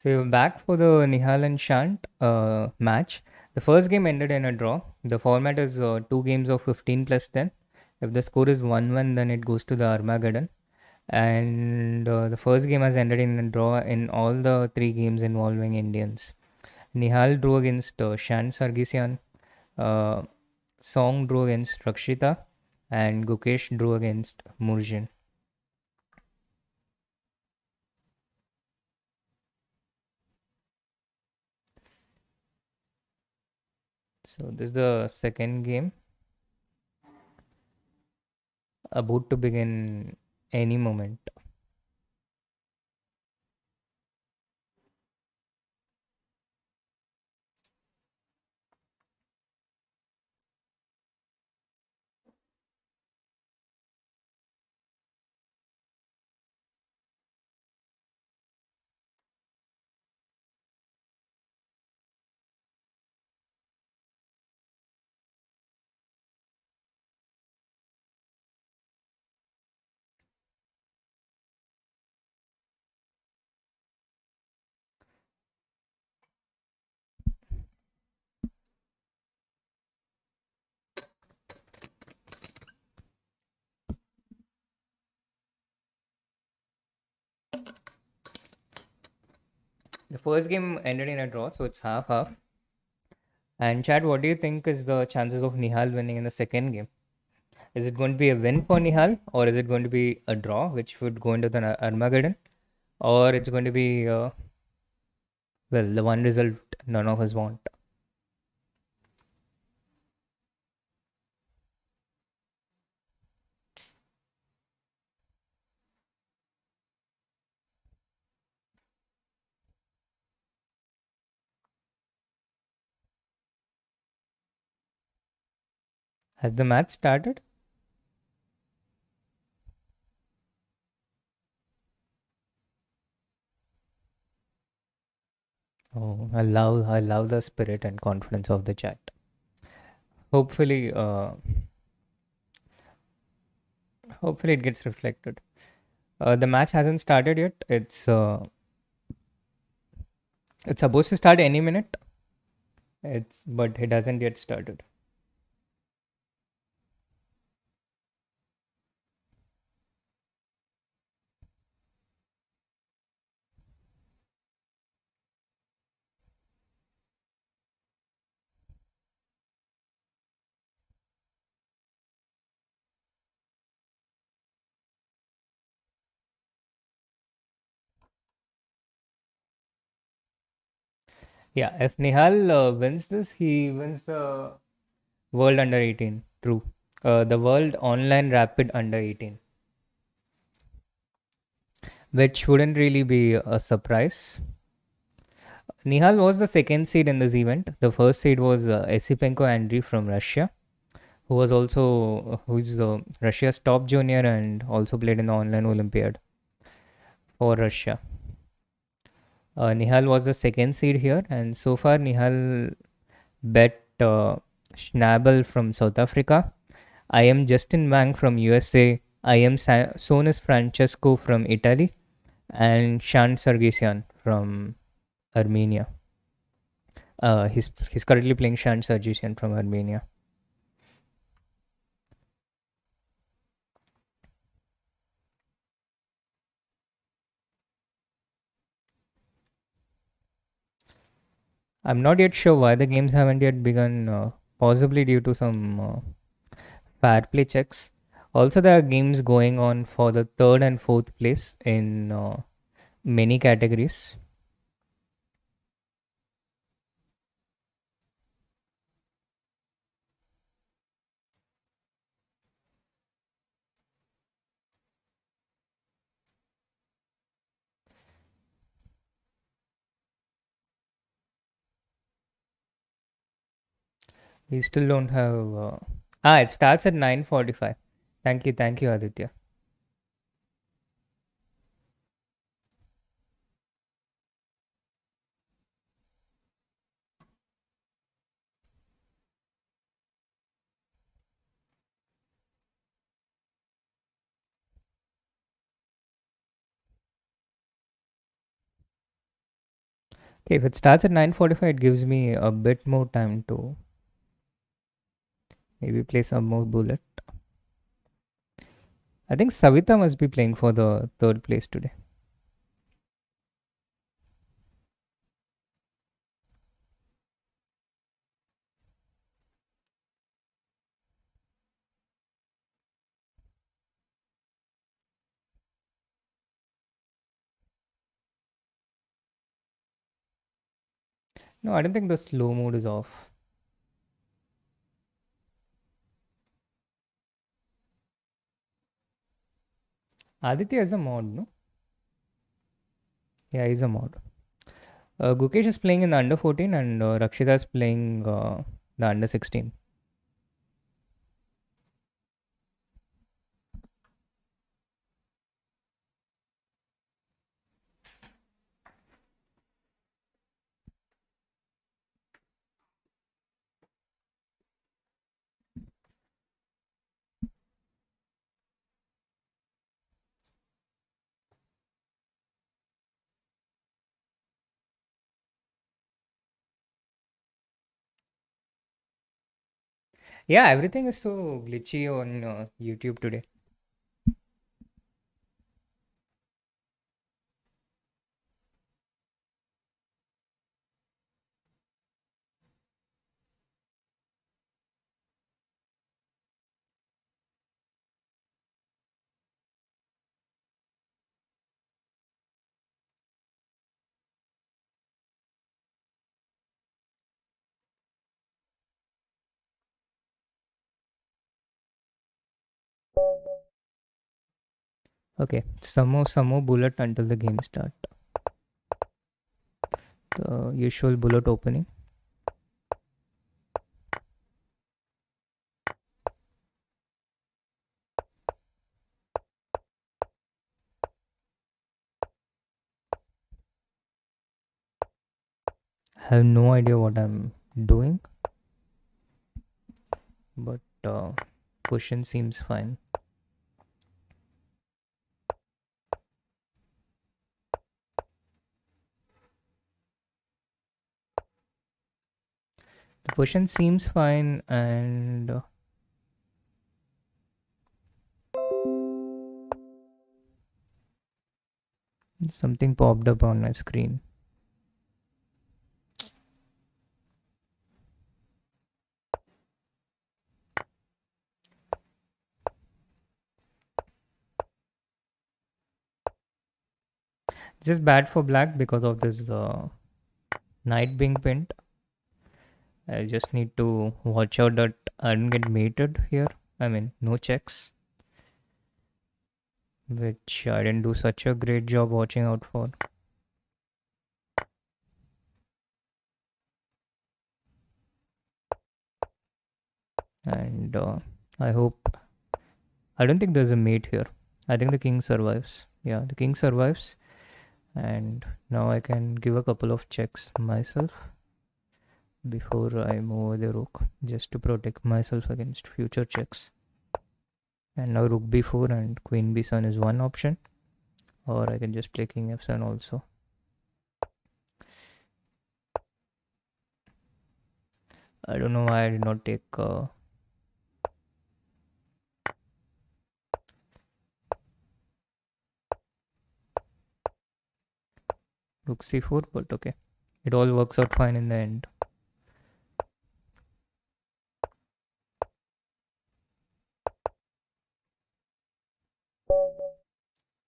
So you're back for the Nihal and Shant match. The first game ended in a draw. The format is two games of 15 plus 10. If the score is 1-1, then it goes to the Armageddon. And the first game has ended in a draw in all the three games involving Indians. Nihal drew against Shant Sargisian, uh, Song drew against Rakshita, and Gukesh drew against Murjin. So this is the second game about to begin any moment. The first game ended in a draw, so it's half half. And Chad, what do you think is the chances of Nihal winning in the second game? Is it going to be a win for Nihal, or is it going to be a draw, which would go into the Armageddon, or it's going to be well, the one result none of us want? Has the match started? Oh, I love the spirit and confidence of the chat. Hopefully it gets reflected. The match hasn't started yet. It's supposed to start any minute. But it hasn't yet started. Yeah, if Nihal wins this, he wins the World Under 18. True. The World Online Rapid Under 18, which wouldn't really be a surprise. Nihal was the second seed in this event. The first seed was Esipenko Andriy from Russia, who's Russia's top junior and also played in the online Olympiad for Russia. Nihal was the second seed here, and so far Nihal bet Schnabel from South Africa. I am Justin Wang from USA. I am Sonis Francesco from Italy, and Shan Sargisian from Armenia. He's currently playing Shan Sargisian from Armenia. I'm not yet sure why the games haven't yet begun. Possibly due to some Fair play checks. Also, there are games going on for the third and fourth place in many categories. We still don't have. It starts at 9:45. Thank you, Aditya. Okay, if it starts at 9:45, it gives me a bit more time to maybe play some more bullet. I think Savita must be playing for the third place today. No, I don't think the slow mode is off. Aditya is a mod, no? Yeah, he's a mod. Gukesh is playing in the under 14 and Rakshita is playing the under 16. Yeah, everything is so glitchy on YouTube today. Okay, some more bullet until the game start. The usual bullet opening. I have no idea what I'm doing, but position seems fine. The position seems fine, and something popped up on my screen. Just bad for black because of this knight being pinned. I just need to watch out that I don't get mated here. I mean, no checks, which I didn't do such a great job watching out for. And I hope. I don't think there's a mate here. I think the king survives. Yeah, the king survives. And now I can give a couple of checks myself before I move the rook, just to protect myself against future checks. And now rook b4 and queen b7 is one option, or I can just play king f7 also. I don't know why I did not take rook c4, but okay, it all works out fine in the end.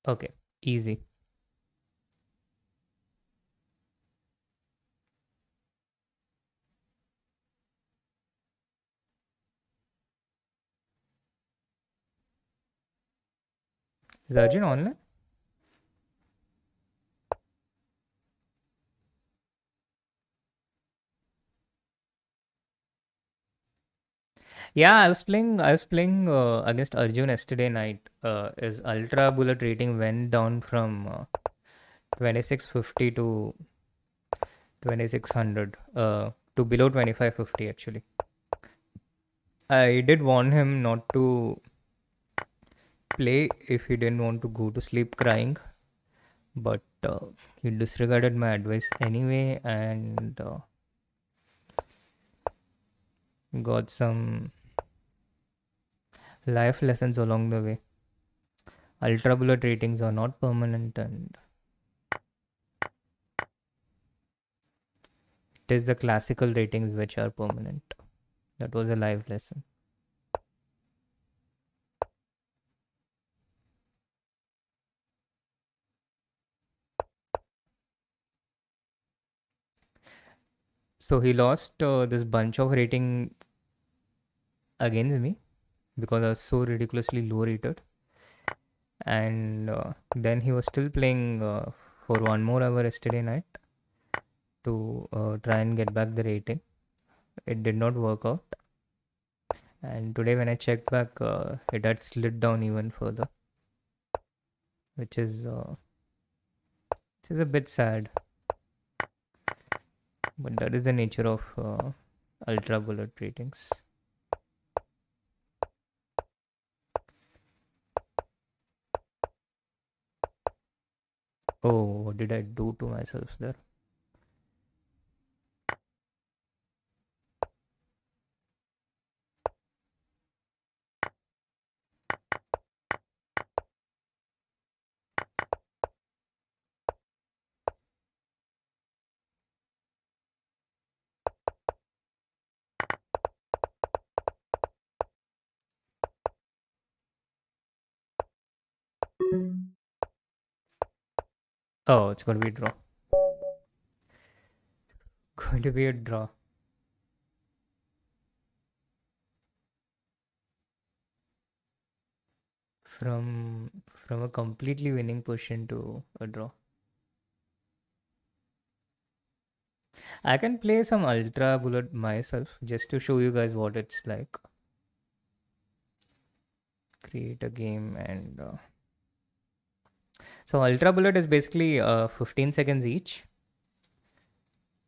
Okay, easy. Is Arjun online? Yeah, against Arjun yesterday night. His ultra bullet rating went down from 2650 to 2600, to below 2550 actually. I did warn him not to play if he didn't want to go to sleep crying, but he disregarded my advice anyway and got some life lessons along the way. Ultra bullet ratings are not permanent, and it is the classical ratings which are permanent. That was a live lesson. So he lost this bunch of rating against me because I was so ridiculously low rated. And then he was still playing for one more hour yesterday night to try and get back the rating. It did not work out. And today, when I checked back, it had slid down even further, which is uh, which is a bit sad. But that is the nature of ultra bullet ratings. Oh, what did I do to myself there? Oh, it's going to be a draw. Going to be a draw. From a completely winning position to a draw. I can play some ultra bullet myself just to show you guys what it's like. Create a game and so ultra bullet is basically 15 seconds each,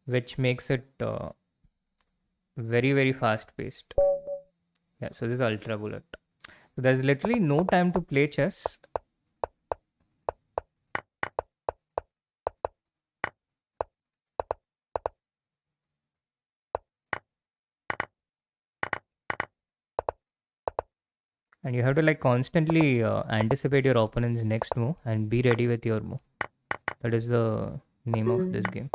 which makes it very very fast paced. Yeah, so this is ultra bullet. So there's literally no time to play chess. And you have to like constantly anticipate your opponent's next move and be ready with your move. That is the name of this game.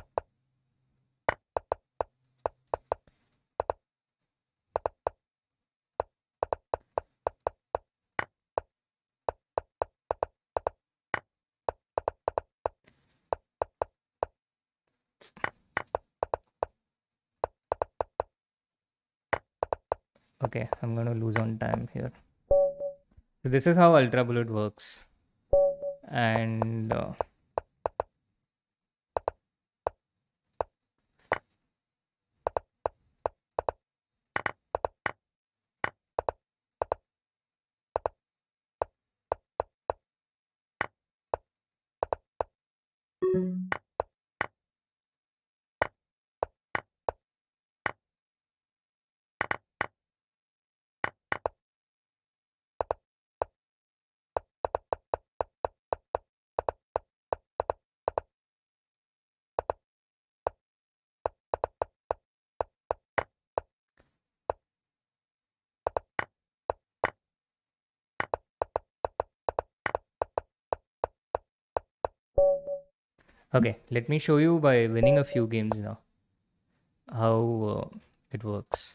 Okay, I'm gonna lose on time here. So this is how ultra bullet works. And okay, let me show you by winning a few games now how it works.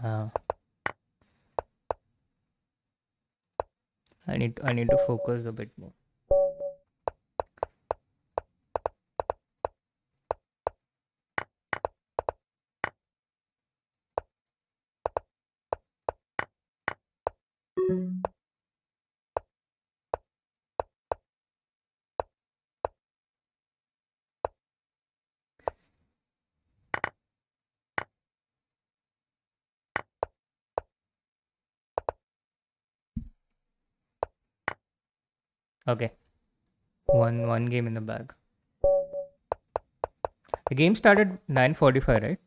Uh, I need to focus a bit more. Okay, one game in the bag. The game started 9:45, right?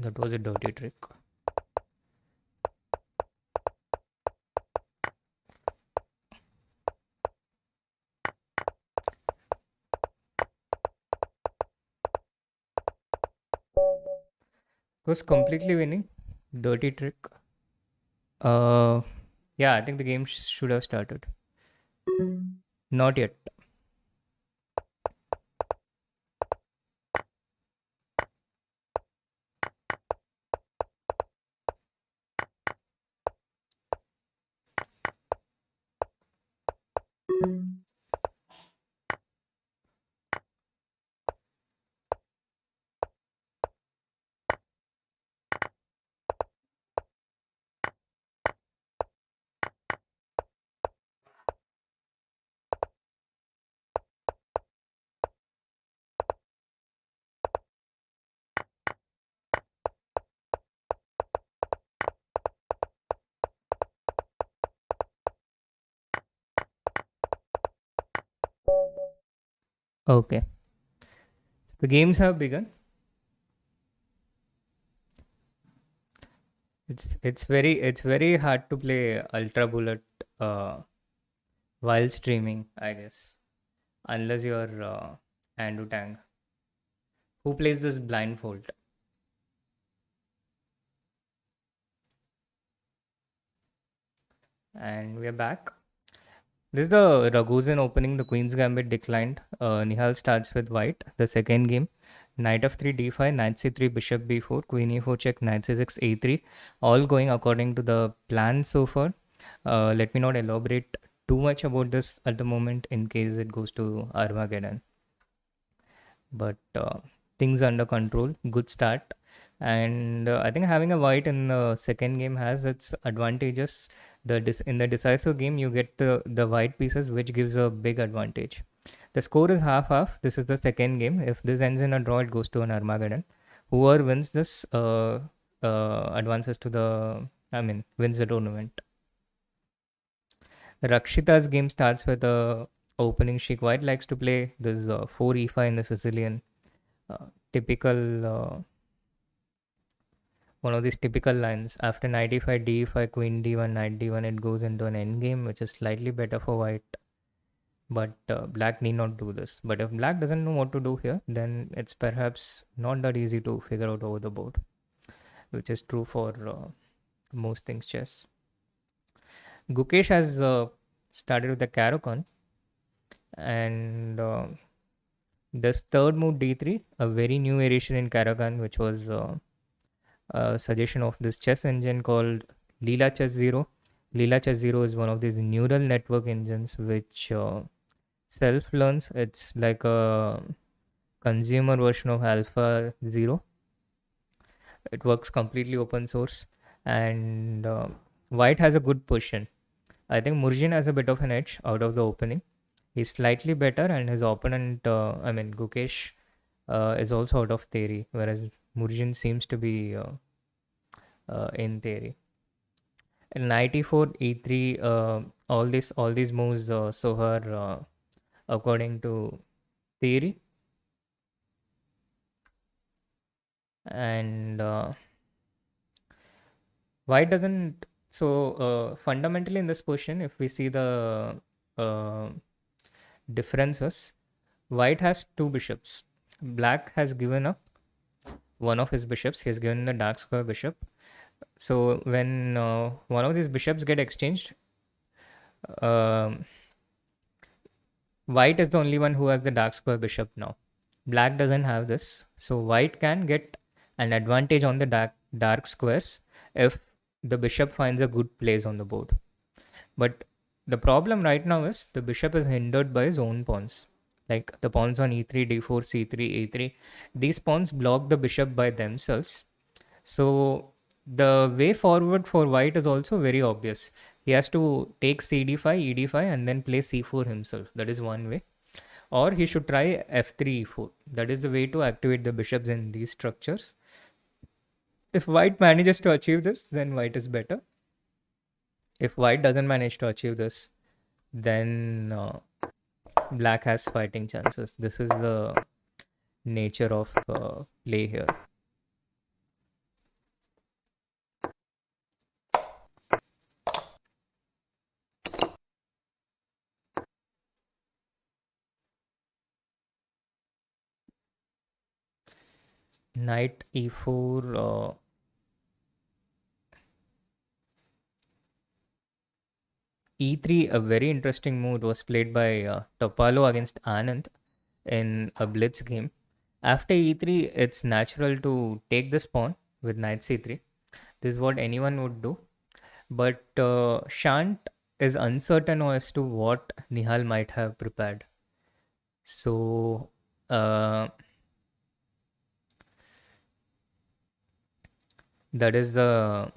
That was a dirty trick. Was completely winning. Dirty trick. Uh, yeah, I think the game should have started. Not yet. Okay. So the games have begun. It's very hard to play Ultra Bullet uh, while streaming, I guess, unless you're Andrew Tang, who plays this blindfold. And we're back. This is the Raghusan opening. The Queen's Gambit declined. Nihal starts with white. The second game, knight of 3 d5, knight c3, bishop b4, queen e4 check, knight c6 a3. All going according to the plan so far. Let me not elaborate too much about this at the moment in case it goes to Armageddon. But things under control. Good start. And I think having a white in the second game has its advantages. In the decisive game, you get the white pieces, which gives a big advantage. The score is half half. This is the second game. If this ends in a draw, it goes to an Armageddon. Whoever wins this advances to wins the tournament. Rakshita's game starts with a opening sheik. White likes to play this 4 e5 in the Sicilian. Typical one of these typical lines. After knight e5, d5, queen d1, knight d1, it goes into an endgame, which is slightly better for white. But black need not do this. But if black doesn't know what to do here, then it's perhaps not that easy to figure out over the board, which is true for most things chess. Gukesh has started with the Caro-Kann, and this third move d3, a very new variation in Caro-Kann, which was a suggestion of this chess engine called Leela Chess Zero. Leela Chess Zero is one of these neural network engines which self learns. It's like a consumer version of Alpha Zero. It works completely open source, and White has a good position. I think Murjin has a bit of an edge out of the opening. He's slightly better, and his opponent, Gukesh, is also out of theory, whereas Murjin seems to be in theory. And knight e4, e3, all these moves so far according to theory, and white doesn't So fundamentally in this position, if we see the uh, differences, white has two bishops. Black has given up one of his bishops. He has given the dark square bishop. So when one of these bishops get exchanged, um, white is the only one who has the dark square bishop now. Black doesn't have this, so white can get an advantage on the dark squares if the bishop finds a good place on the board. But the problem right now is the bishop is hindered by his own pawns. Like the pawns on e3, d4, c3, a3. These pawns block the bishop by themselves. So the way forward for white is also very obvious. He has to take cd5, ed5 and then play c4 himself. That is one way. Or he should try f3, e4. That is the way to activate the bishops in these structures. If white manages to achieve this, then white is better. If white doesn't manage to achieve this, then black has fighting chances. This is the nature of play here. Knight e4. E3, a very interesting move was played by Topalo against Anand in a blitz game. After e3, it's natural to take this pawn with knight c3. This is what anyone would do. But Shant is uncertain as to what Nihal might have prepared. So that is the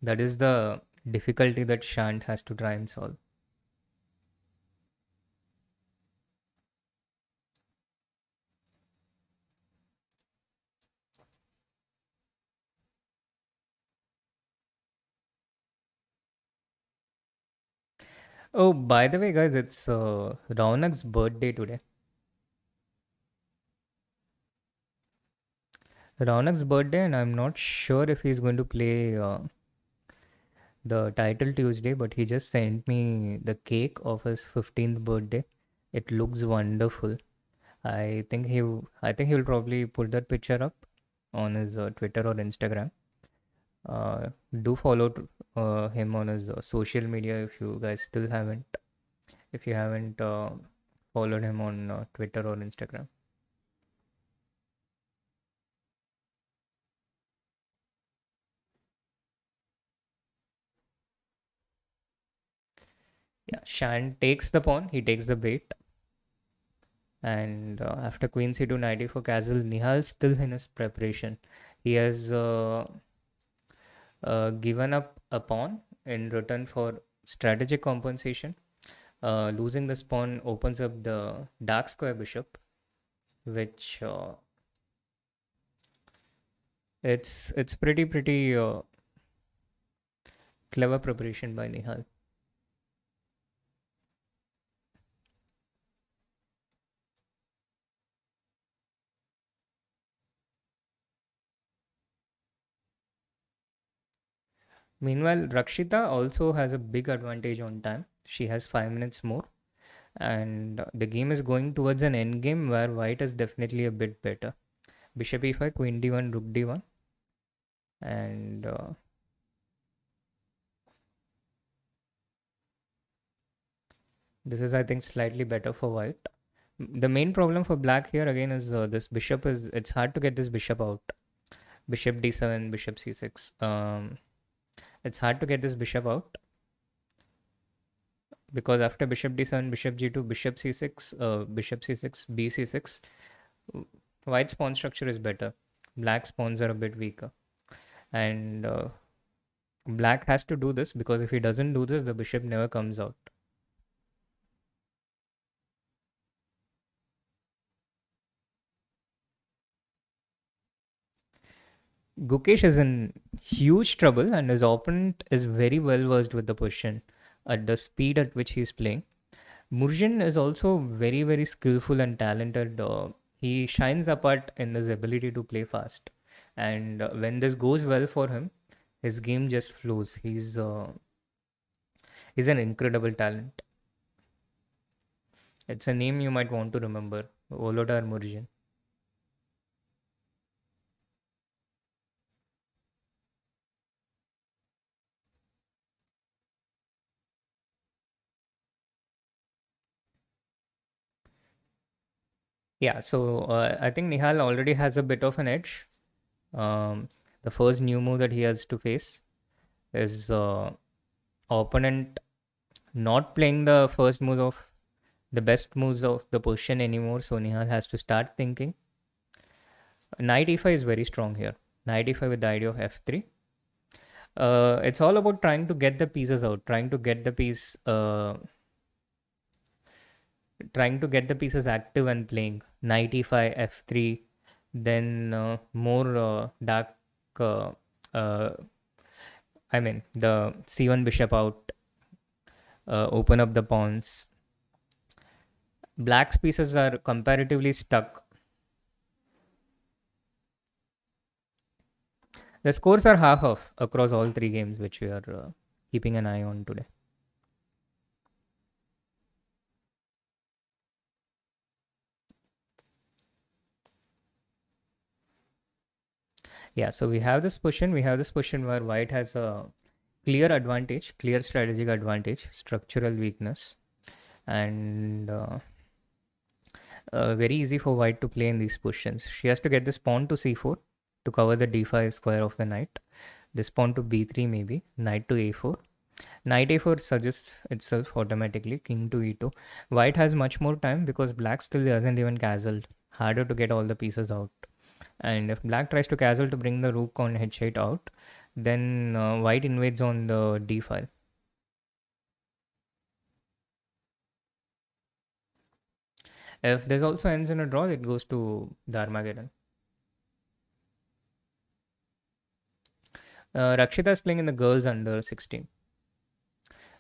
that is the difficulty that Shant has to try and solve. Oh, by the way, guys, it's Raunak's birthday today. Raunak's birthday, and I'm not sure if he's going to play the title Tuesday, but he just sent me the cake of his 15th birthday. It looks wonderful. I think he'll probably put that picture up on his Twitter or Instagram. Do follow him on his social media if you guys still haven't. If you haven't followed him on Twitter or Instagram. Yeah, Shan takes the pawn. He takes the bait. And after queen c2 knight e4 castle, Nihal still in his preparation. He has given up a pawn in return for strategic compensation. Losing this pawn opens up the dark square bishop, which it's pretty clever preparation by Nihal. Meanwhile, Rakshita also has a big advantage on time. She has 5 minutes more, and the game is going towards an end game where white is definitely a bit better. Bishop e5, queen d1, rook d1, and this is, I think, slightly better for white. The main problem for black here again is this bishop is, it's hard to get this bishop out. Bishop d7, bishop c6. It's hard to get this bishop out because after bishop d7, bishop g2, bishop c6, bishop c6, b c6, white's pawn structure is better. Black's pawns are a bit weaker. And black has to do this because if he doesn't do this, the bishop never comes out. Gukesh is in huge trouble and his opponent is very well versed with the position at the speed at which he is playing. Murjin is also very skillful and talented. He shines apart in his ability to play fast. And when this goes well for him, his game just flows. He's an incredible talent. It's a name you might want to remember, Volodar Murjin. Yeah, so I think Nihal already has a bit of an edge. Um, the first new move that he has to face is opponent not playing the first move of the best moves of the position anymore. So Nihal has to start thinking. Knight e5 is very strong here. Knight e5 with the idea of f3. It's all about trying to get the pieces out, trying to get the pieces active and playing. Knight e5, f3, then more dark. Uh, uh, I mean, the c1 bishop out, open up the pawns. Black's pieces are comparatively stuck. The scores are half off across all three games, which we are keeping an eye on today. Yeah, so we have this position. We have this position where white has a clear advantage, clear strategic advantage, structural weakness, and very easy for white to play in these positions. She has to get this pawn to c4 to cover the d5 square of the knight. This pawn to b3 maybe, knight to a4. Knight a4 suggests itself automatically, king to e2. White has much more time because black still hasn't even castled. Harder to get all the pieces out. And if black tries to castle to bring the rook on h8 out, then white invades on the d file. If this also ends in a draw, it goes to the Armageddon. Rakshita is playing in the girls under 16.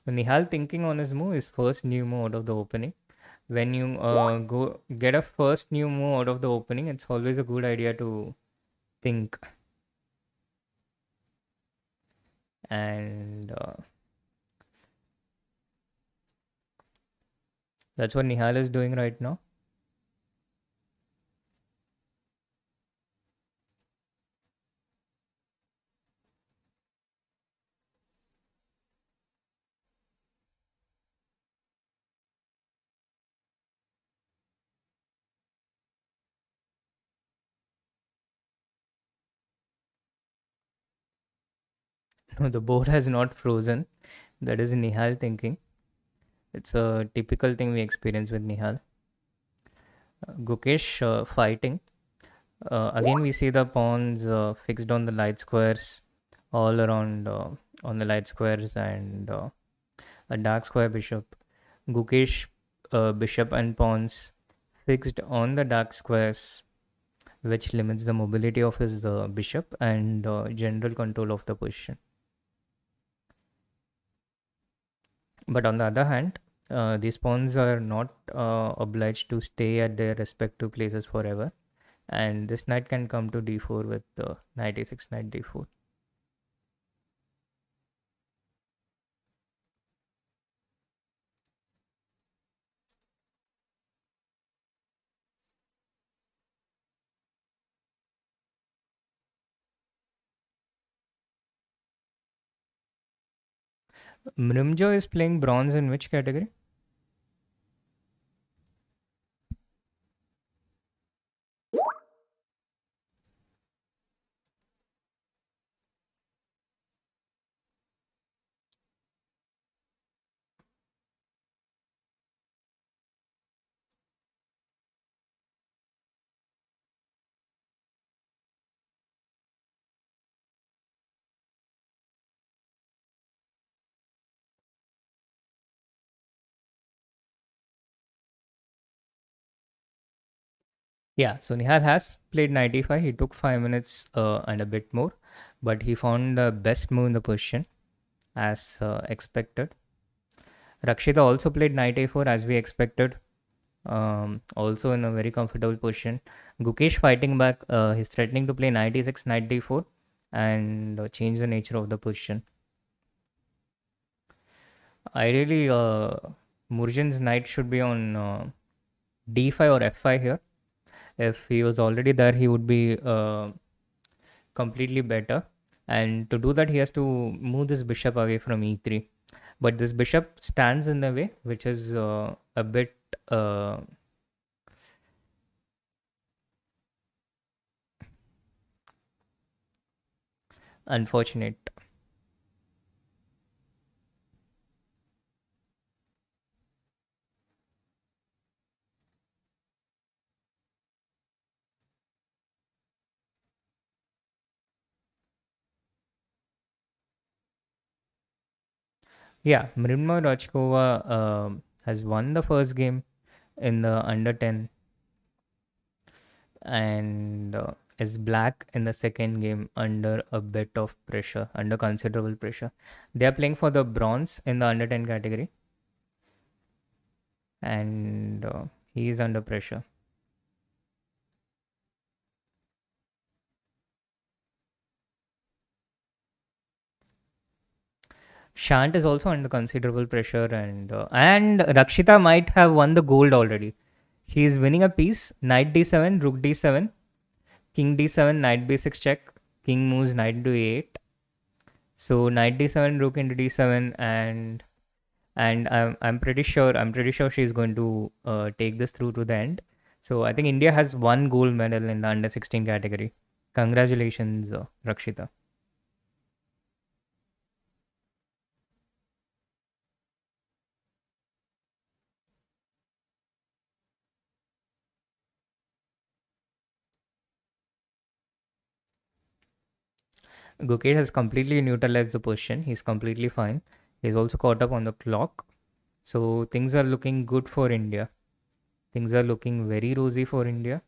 Nihal thinking on his move is first new move out of the opening. When you go get a first new move out of the opening, it's always a good idea to think. And that's what Nihal is doing right now. No, the board has not frozen. That is Nihal thinking. It's a typical thing we experience with Nihal. Gukesh fighting. Again, we see the pawns fixed on the light squares all around on the light squares and a dark square bishop. Gukesh bishop and pawns fixed on the dark squares, which limits the mobility of his bishop and general control of the position. But on the other hand, these pawns are not obliged to stay at their respective places forever. And this knight can come to d4 with knight a6, knight d4. Mrimjo is playing bronze in which category? Yeah, so Nihal has played knight e5. He took 5 minutes and a bit more, but he found the best move in the position as expected. Rakshita also played knight a4 as we expected. Also in a very comfortable position. Gukesh fighting back. He's threatening to play knight e6, knight d4, and change the nature of the position. Ideally, Murjan's knight should be on d5 or f5 here. If he was already there, he would be completely better. And to do that, he has to move this bishop away from e3. But this bishop stands in the way, which is a bit unfortunate. Yeah, Mrinma Rachkova has won the first game in the under 10 and is black in the second game under a bit of pressure, under considerable pressure. They are playing for the bronze in the under 10 category and he is under pressure. Shant is also under considerable pressure and Rakshita might have won the gold already. She is winning a piece, knight d7, rook d7, king d7, knight b6 check, king moves knight to a8. So knight d7, rook into d7, and I'm pretty sure she's going to take this through to the end. So I think India has one gold medal in the under 16 category. Congratulations, Rakshita. Gukesh has completely neutralized the position. He's completely fine. He's also caught up on the clock. So things are looking good for India. Things are looking very rosy for India.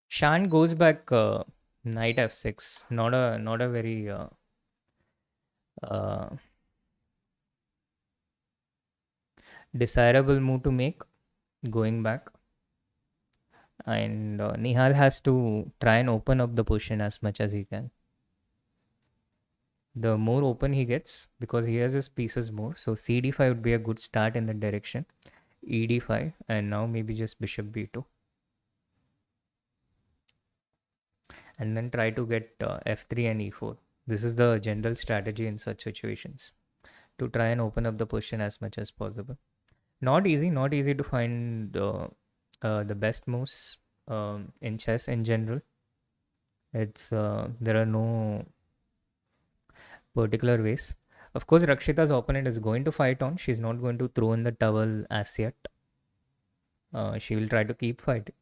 Shan goes back knight f6. Not a very uh, desirable move to make going back. And Nihal has to try and open up the position as much as he can. The more open he gets, because he has his pieces more, so cd5 would be a good start in that direction. ed5 and now maybe just bishop b2 and then try to get f3 and e4. This is the general strategy in such situations, to try and open up the position as much as possible. Not easy to find the best moves in chess in general. It's there are no particular ways. Of course, Rakshita's opponent is going to fight on. She's not going to throw in the towel as yet. She will try to keep fighting.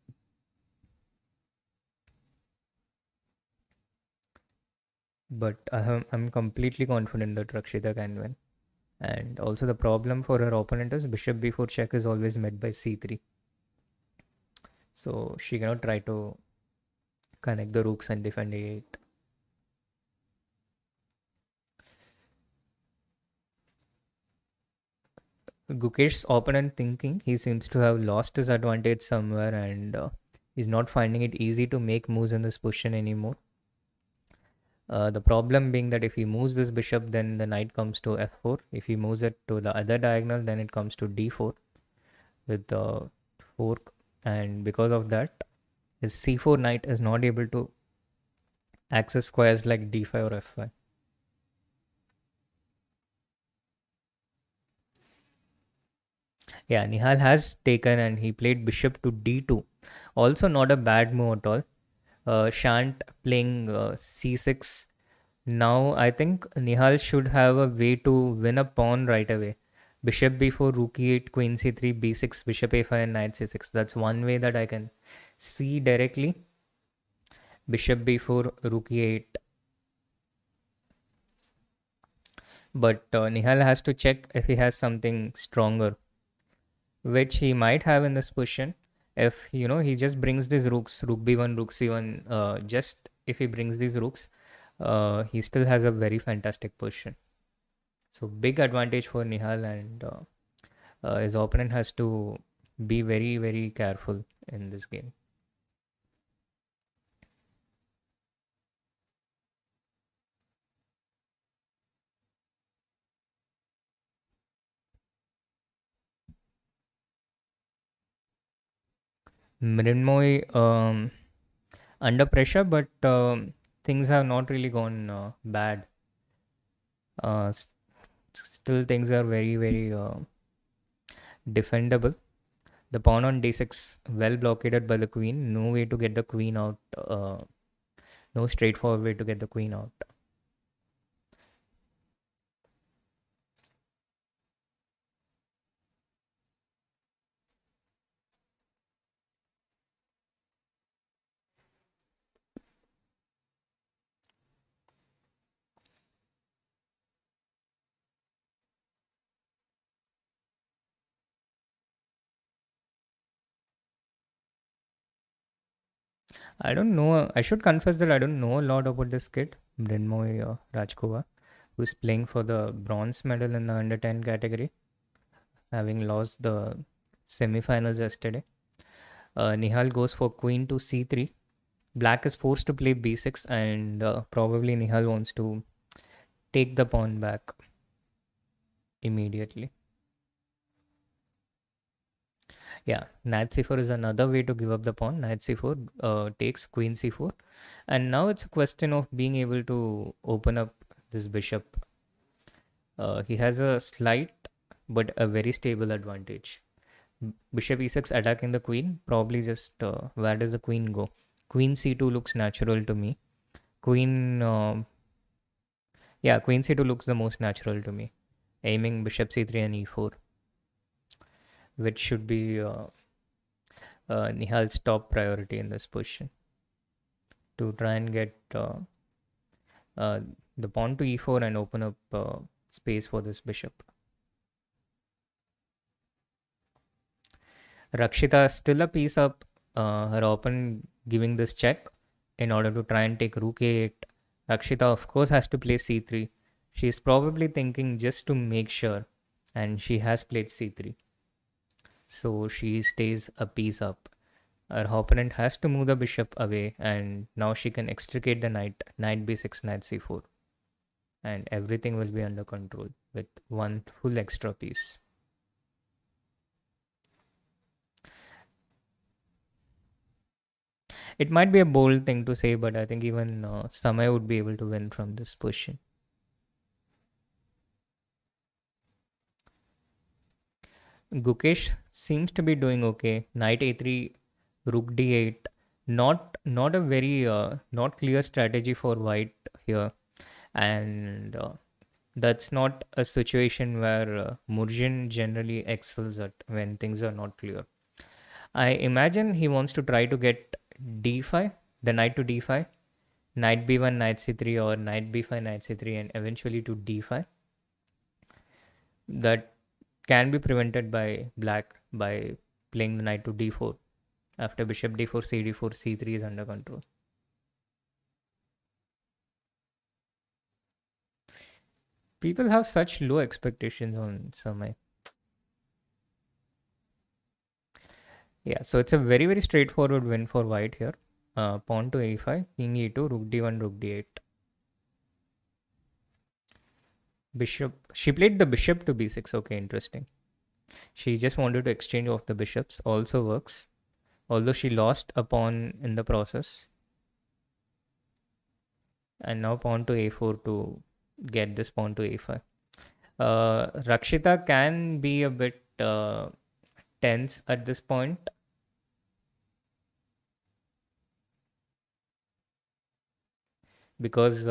But I'm completely confident that Rakshita can win. And also, the problem for her opponent is bishop b4 check is always met by c3. So she cannot try to connect the rooks and defend a8. Gukesh's opponent thinking he seems to have lost his advantage somewhere and he's not finding it easy to make moves in this position anymore. The problem being that if he moves this bishop, then the knight comes to f4. If he moves it to the other diagonal, then it comes to d4 with the fork. And because of that, his c4 knight is not able to access squares like d5 or f5. Yeah, Nihal has taken and he played bishop to d2. Also, not a bad move at all. Shant playing c6. Now, I think Nihal should have a way to win a pawn right away Bishop b4, rook e8, queen c3, b6, bishop a5, and knight c6. That's one way that I can see directly. Bishop b4, rook e8. But Nihal has to check if he has something stronger, which he might have in this position. If he just brings these rooks, rook b1, rook c1, just if he brings these rooks, he still has a very fantastic position. So big advantage for Nihal, and his opponent has to be very, very careful in this game. Mrinmoy under pressure, but things have not really gone bad. Uh, s- Still, things are very, very defendable. The pawn on d6 well blockaded by the queen. No way to get the queen out. No straightforward way to get the queen out. I don't know. I should confess that I don't know a lot about this kid, Mrinmoy Rajkova, who's playing for the bronze medal in the under 10 category, having lost the semi-finals yesterday. Nihal goes for queen to c3. Black is forced to play b6, and probably Nihal wants to take the pawn back immediately. Yeah, knight c4 is another way to give up the pawn. Knight c4 takes queen c4, and now it's a question of being able to open up this bishop. He has a slight but a very stable advantage. Bishop e6 attacking the queen, probably just where does the queen go? Queen c2 looks natural to me. Queen, yeah, queen c2 looks the most natural to me. Aiming bishop c3 and e4, which should be Nihal's top priority in this position, to try and get uh, the pawn to e4 and open up space for this bishop. Rakshita still a piece up. Her opponent giving this check in order to try and take rook a8. Rakshita, of course, has to play c3. She's probably thinking just to make sure, and she has played c3. So she stays a piece up. Her opponent has to move the bishop away, and now she can extricate the knight, knight b6, knight c4, and everything will be under control with one full extra piece. It might be a bold thing to say, but I think even Samay would be able to win from this position. Gukesh seems to be doing okay. Knight a3, rook d8. Not a very not clear strategy for white here, and that's not a situation where Murjin generally excels at when things are not clear. I imagine he wants to try to get d5, the knight to d5, knight b1, knight c3, or knight b5, knight c3, and eventually to d5. That can be prevented by black by playing the knight to d4 after bishop d4, cd4, c3 is under control. People have such low expectations on Samay. Yeah, so it's a very, very straightforward win for white here. Pawn to a5, king e2, rook d1, rook d8. Bishop. She played the bishop to b6. Okay, interesting. She just wanted to exchange off the bishops. Also works. Although she lost a pawn in the process. And now pawn to a4 to get this pawn to a5. Rakshita can be a bit tense at this point. Because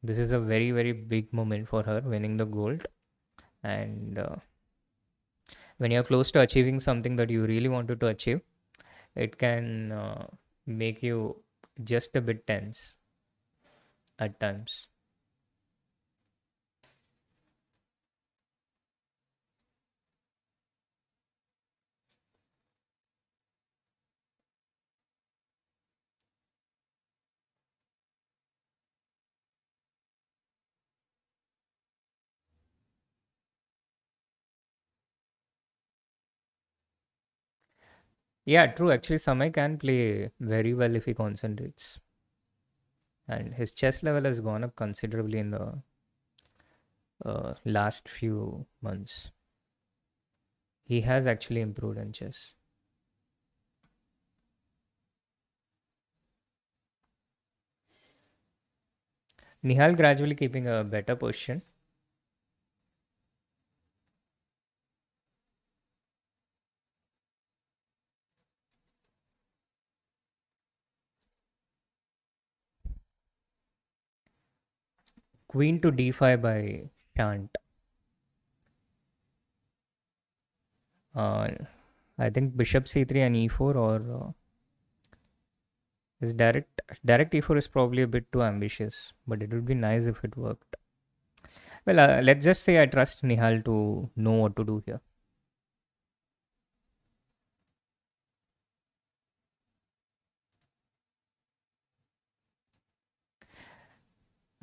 this is a very, very big moment for her winning the gold. And When you're close to achieving something that you really wanted to achieve, it can make you just a bit tense at times. Yeah, true. Actually, Samay can play very well if he concentrates, and his chess level has gone up considerably in the last few months. He has actually improved in chess. Nihal gradually keeping a better position. Queen to d5 by Shant. Uh, I think bishop c3 and e4, or is direct e4 is probably a bit too ambitious, but it would be nice if it worked. Well, let's just say I trust Nihal to know what to do here.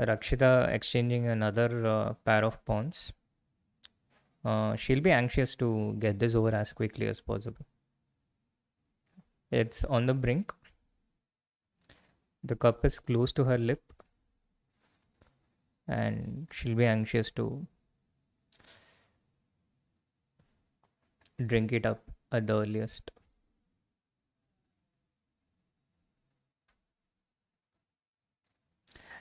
Rakshita exchanging another pair of pawns. She'll be anxious to get this over as quickly as possible. It's on the brink. The cup is close to her lip, and she'll be anxious to drink it up at the earliest.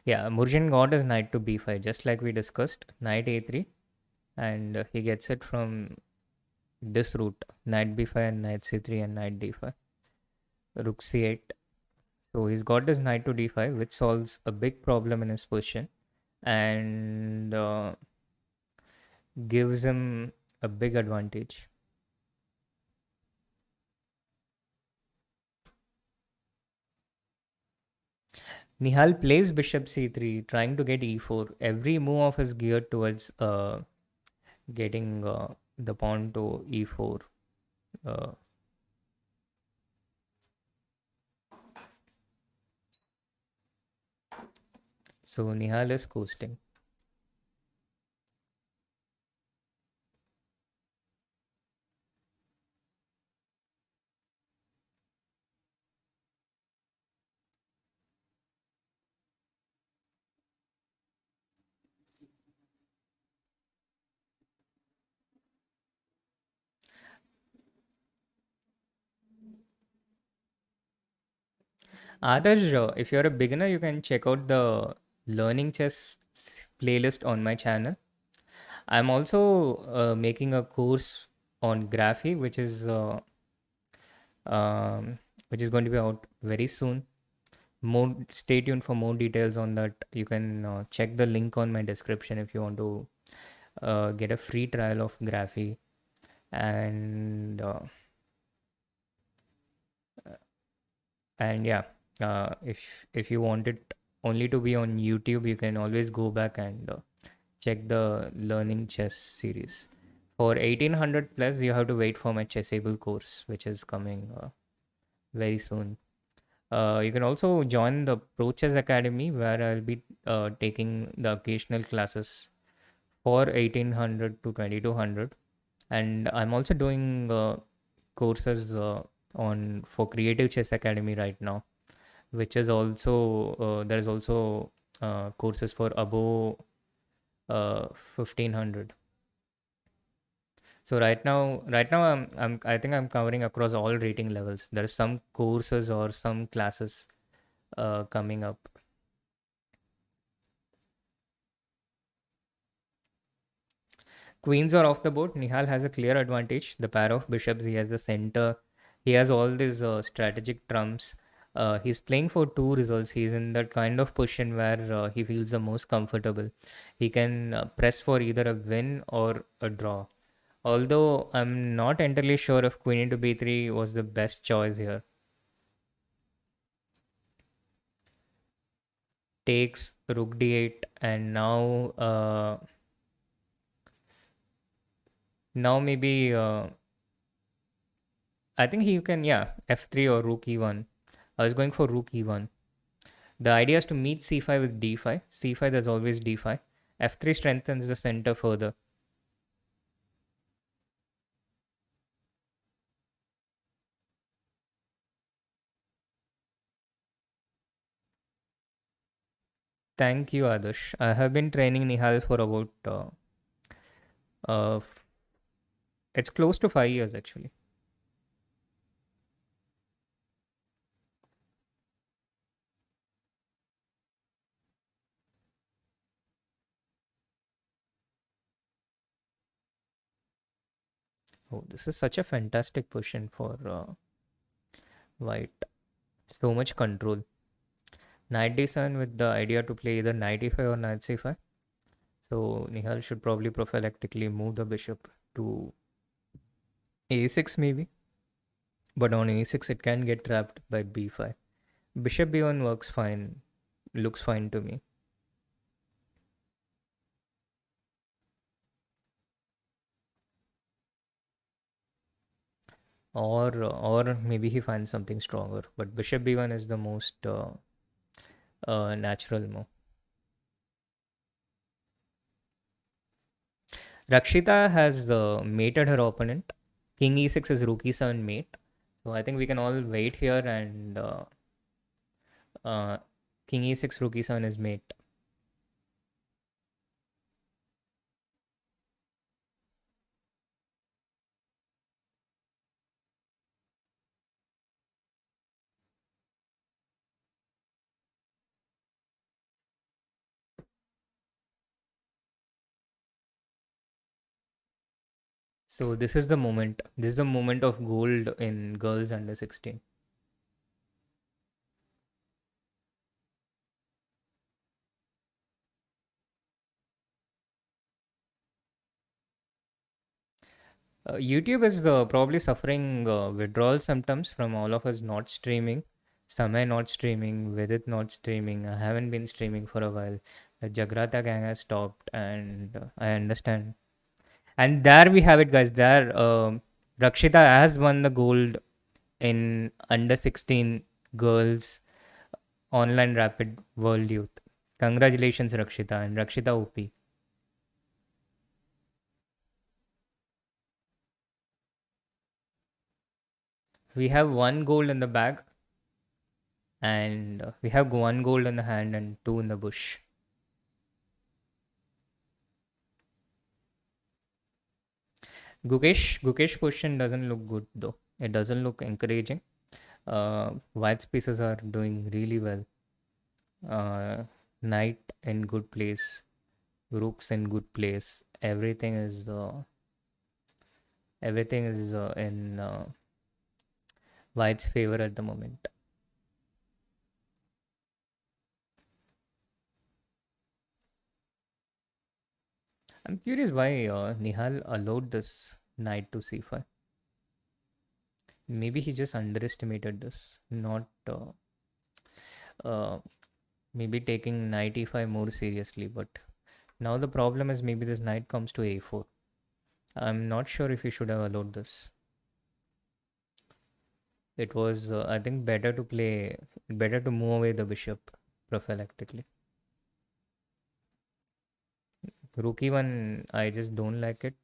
Yeah, Murjin got his knight to b5, just like we discussed. Knight a3, and he gets it from this route: knight b5 and knight c3 and knight d5. Rook c8. So he's got his knight to d5, which solves a big problem in his position and gives him a big advantage. Nihal plays bishop c3, trying to get e4. Every move of his geared towards getting the pawn to e4. Uh, so Nihal is coasting. Adarsh, if you're a beginner, you can check out the learning chess playlist on my channel. I'm also making a course on Graphy, um, which is going to be out very soon. More, stay tuned for more details on that. You can check the link on my description if you want to get a free trial of Graphy. And yeah, if you want it only to be on YouTube, you can always go back and check the learning chess series. For 1800 plus, you have to wait for my Chessable course, which is coming very soon. You can also join the Pro Chess Academy, where I'll be taking the occasional classes for 1800 to 2200. And I'm also doing courses on for Creative Chess Academy right now, which is also there is also courses for above 1500. So right now I think I'm covering across all rating levels. There are some courses or some classes coming up. Queens are off the board. Nihal has a clear advantage. The pair of bishops, he has the center. He has all these strategic trumps. He's playing for two results. He's in that kind of position where he feels the most comfortable. He can press for either a win or a draw. Although I'm not entirely sure if queen into b3 was the best choice here. Takes rook d8, and now maybe I think he can, yeah, f3 or rook e1. I was going for rook e1. The idea is to meet c5 with d5. c5, there's always d5. f3 strengthens the center further. Thank you, Adarsh. I have been training Nihal for about uh, it's close to 5 years actually. Oh, this is such a fantastic position for white. So much control. Knight d7 with the idea to play either knight e5 or knight c5. So Nihal should probably prophylactically move the bishop to a6 maybe. But on a6 it can get trapped by b5. Bishop b1 works fine. Looks fine to me. Or maybe he finds something stronger. But bishop b1 is the most natural move. Rakshita has mated her opponent. King e6 is rook e7 mate. So I think we can all wait here and uh, king e6 rook e7 is mate. So this is the moment. This is the moment of gold in girls under 16. YouTube is probably suffering withdrawal symptoms from all of us not streaming. Samay not streaming, Vidit not streaming. I haven't been streaming for a while. The Jagrata gang has stopped, and I understand. And there we have it, guys. There, Rakshita has won the gold in under 16 girls online rapid world youth. Congratulations, Rakshita and Rakshita OP. We have one gold in the bag, and we have one gold in the hand and two in the bush. Gukesh position doesn't look good though. It doesn't look encouraging. White spaces are doing really well. Uh, Knight in good place, rooks in good place. Everything is in White's favor at the moment. I'm curious why Nihal allowed this knight to c5. Maybe he just underestimated this, not uh, maybe taking knight e5 more seriously. But now the problem is maybe this knight comes to a4. I'm not sure if he should have allowed this. It was, I think, better to move away the bishop prophylactically. Rook e1, I just don't like it.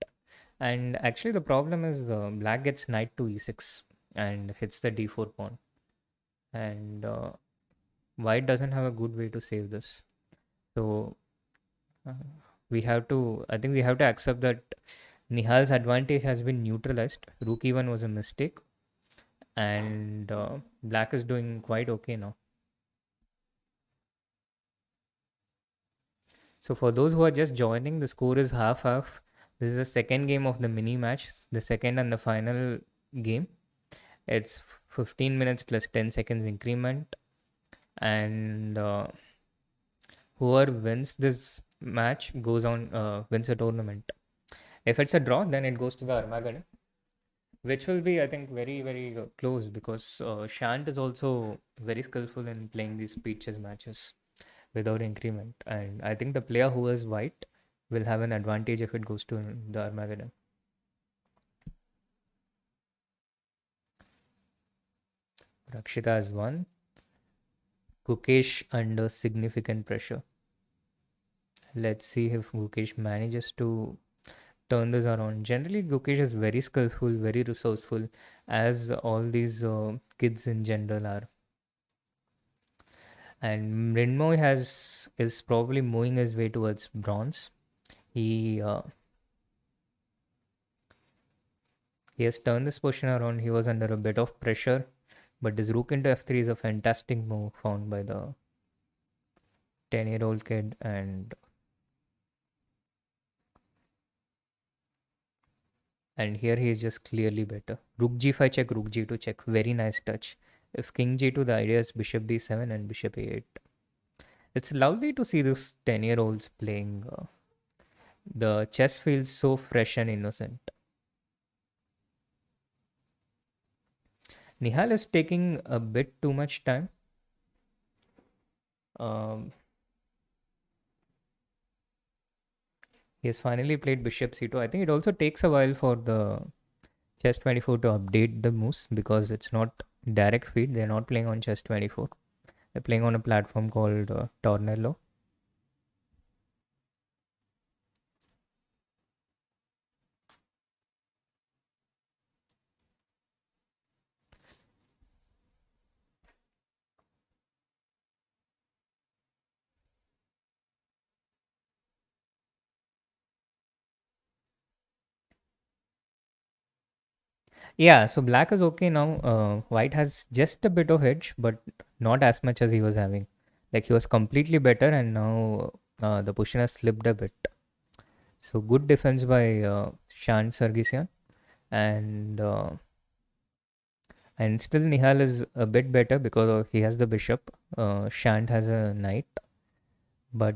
And actually, the problem is black gets knight to e6 and hits the d4 pawn. And white doesn't have a good way to save this. So uh, I think we have to accept that Nihal's advantage has been neutralized. Rook e1 was a mistake. And black is doing quite okay now. So for those who are just joining, the score is half half. This is the second game of the mini match, the second and the final game. It's 15 minutes plus 10 seconds increment, and whoever wins this match goes on wins the tournament. If it's a draw, then it goes to the Armageddon, which will be, I think, very, very close because Shant is also very skillful in playing these speeches matches without increment. And I think the player who is white will have an advantage if it goes to the Armageddon. Rakshita has won. Gukesh under significant pressure. Let's see if Gukesh manages to turn this around. Generally, Gukesh is very skillful, very resourceful, as all these kids in general are. And Mrinmoy is probably moving his way towards bronze. He uh, he has turned this position around. He was under a bit of pressure, but this rook into f3 is a fantastic move found by the 10-year-old kid. And here he is just clearly better. Rook g5 check, rook g2 check. Very nice touch. If king g2, the idea is bishop b7 and bishop a8. It's lovely to see those 10-year-olds playing. The chess feels so fresh and innocent. Nihal is taking a bit too much time. Um, he has finally played bishop c2. I think it also takes a while for the chess 24 to update the moves because it's not direct feed. They're not playing on chess 24. They're playing on a platform called Tornello. Yeah, so black is okay now. White has just a bit of edge, but not as much as he was having. Like he was completely better, and now the position has slipped a bit. So good defense by Shan Sargisian, and uh, and still Nihal is a bit better because he has the bishop. Shant has a knight, but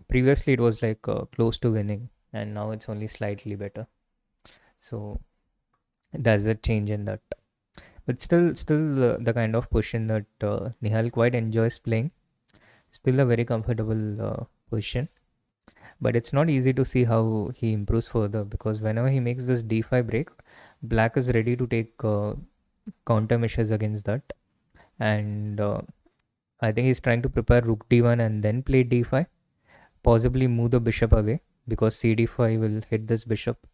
previously it was like close to winning, and now it's only slightly better. So there's a change in that. But still the kind of position that Nihal quite enjoys playing. Still a very comfortable position. But it's not easy to see how he improves further because whenever he makes this d5 break, black is ready to take countermeasures against that. And I think he's trying to prepare rook d1 and then play d5, possibly move the bishop away because cd5 will hit this bishop.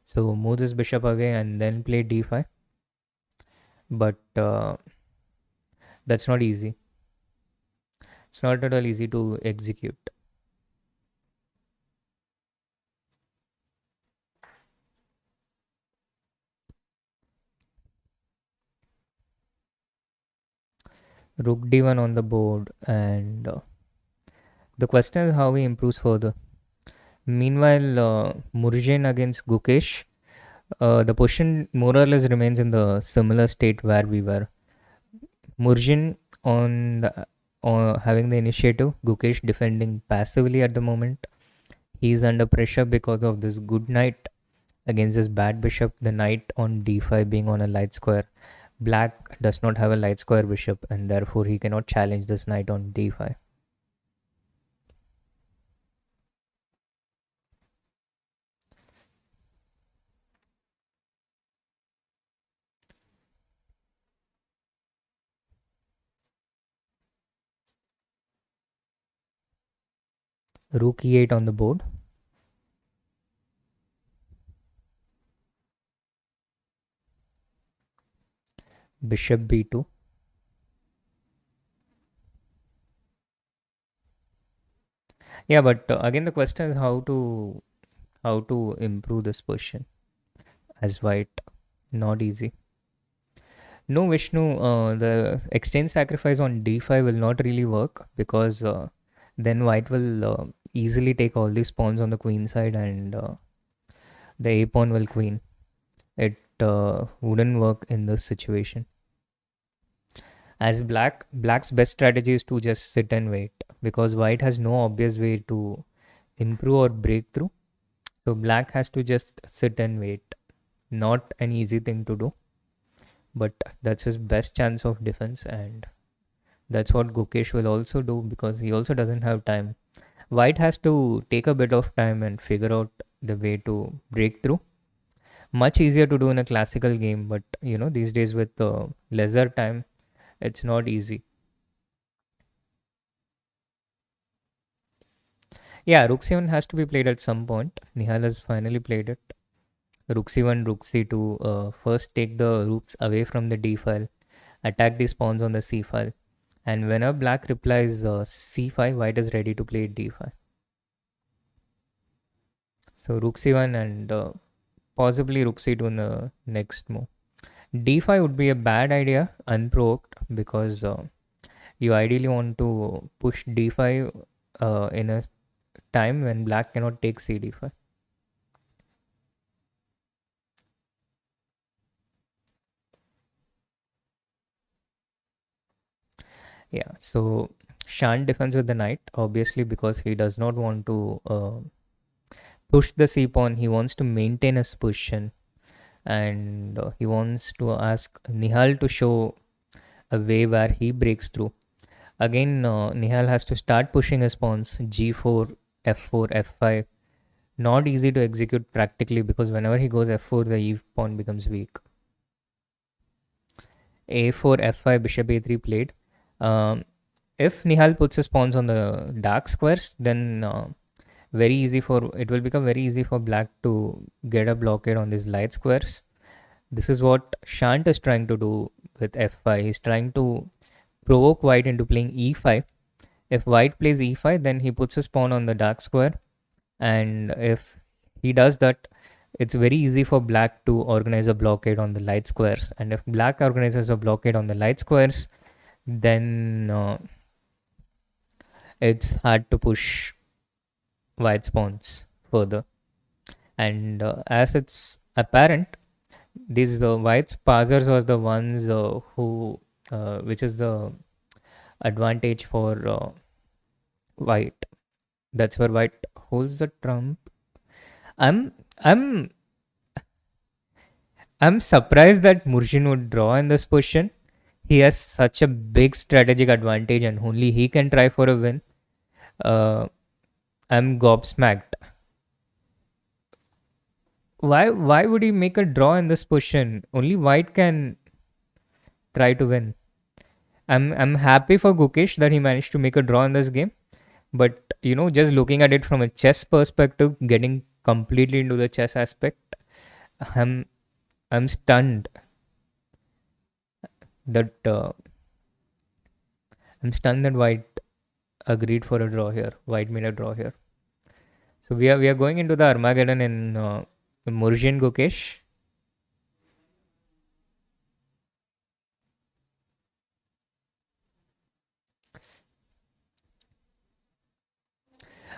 So move this bishop away and then play d5. But that's not easy. It's not at all easy to execute. Rook d1 on the board, and the question is how he improves further. Meanwhile, Murjin against Gukesh, the position more or less remains in the similar state where we were. Murjin having the initiative, Gukesh defending passively at the moment. He's under pressure because of this good knight against this bad bishop, the knight on d5 being on a light square. Black does not have a light square bishop and therefore he cannot challenge this knight on d5. Rook e8 on the board. Bishop b2. Yeah, but again the question is how to improve this position as white. Not easy. No, Vishnu, the exchange sacrifice on d5 will not really work because then white will easily take all these pawns on the queen side and the a pawn will queen. It wouldn't work in this situation. As black's best strategy is to just sit and wait because white has no obvious way to improve or break through. So black has to just sit and wait. Not an easy thing to do, but that's his best chance of defense, and that's what Gukesh will also do because he also doesn't have time. White has to take a bit of time and figure out the way to break through. Much easier to do in a classical game, but these days with lesser time, it's not easy. Yeah, Rook C1 has to be played at some point. Nihal has finally played it. Rook C1, Rook C2. First take the rooks away from the D file, attack the spawns on the C file. And whenever black replies C5, white is ready to play D5. So Rook C1 and possibly Rook C2 in the next move. D5 would be a bad idea, unprovoked, because you ideally want to push D5 in a time when black cannot take C D5. Yeah, so Shan defends with the knight, obviously, because he does not want to push the c pawn. He wants to maintain his position, and he wants to ask Nihal to show a way where he breaks through. Again, Nihal has to start pushing his pawns g4, f4, f5. Not easy to execute practically because whenever he goes f4, the e pawn becomes weak. a4, f5, bishop a3 played. If Nihal puts his pawns on the dark squares, then it will become very easy for black to get a blockade on these light squares. This is what Shant is trying to do with f5. He's trying to provoke white into playing e5. If white plays e5, then he puts his pawn on the dark square, and if he does that, it's very easy for black to organize a blockade on the light squares. And if black organizes a blockade on the light squares, then it's hard to push white pawns further. And as it's apparent, these white's passers are the ones which is the advantage for white. That's where white holds the trump. I'm I'm I'm surprised that Murshin would draw in this position. He has such a big strategic advantage, and only he can try for a win. I'm gobsmacked. Why would he make a draw in this position? Only white can try to win. I'm happy for Gukesh that he managed to make a draw in this game. But just looking at it from a chess perspective, getting completely into the chess aspect, I'm stunned that white agreed for a draw here. White made a draw here. So we are going into the Armageddon in Murshin Gukesh.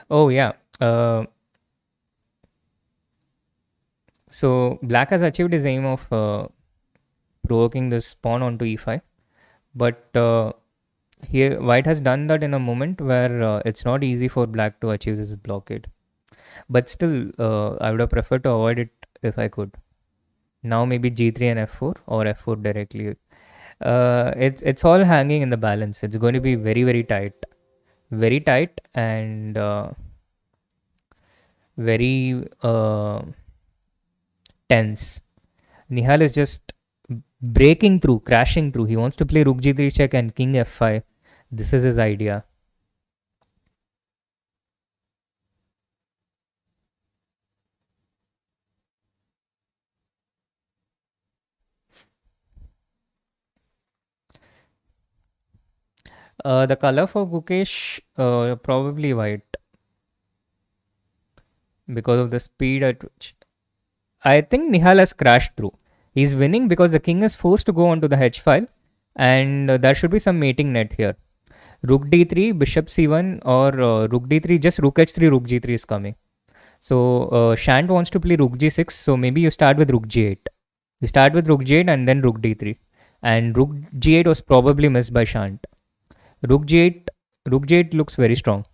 Oh yeah. So black has achieved his aim of provoking this pawn onto e5, but here white has done that in a moment where it's not easy for black to achieve this blockade. But still, I would have preferred to avoid it if I could. Now maybe g3 and f4 or f4 directly. It's all hanging in the balance. It's going to be very tight, and very tense. Nihal is just breaking through, crashing through. He wants to play rook g3 check and king f5. This is his idea. The color for Gukesh, probably white, because of the speed at which I think Nihal has crashed through. He's winning because the king is forced to go onto the h file, and there should be some mating net here. Rook d3, bishop c1, or rook d3, just rook h3, rook g3 is coming. So Shant wants to play rook g6, so maybe you start with rook g8. You start with rook g8 and then rook d3. And rook g8 was probably missed by Shant. Rook g8 looks very strong.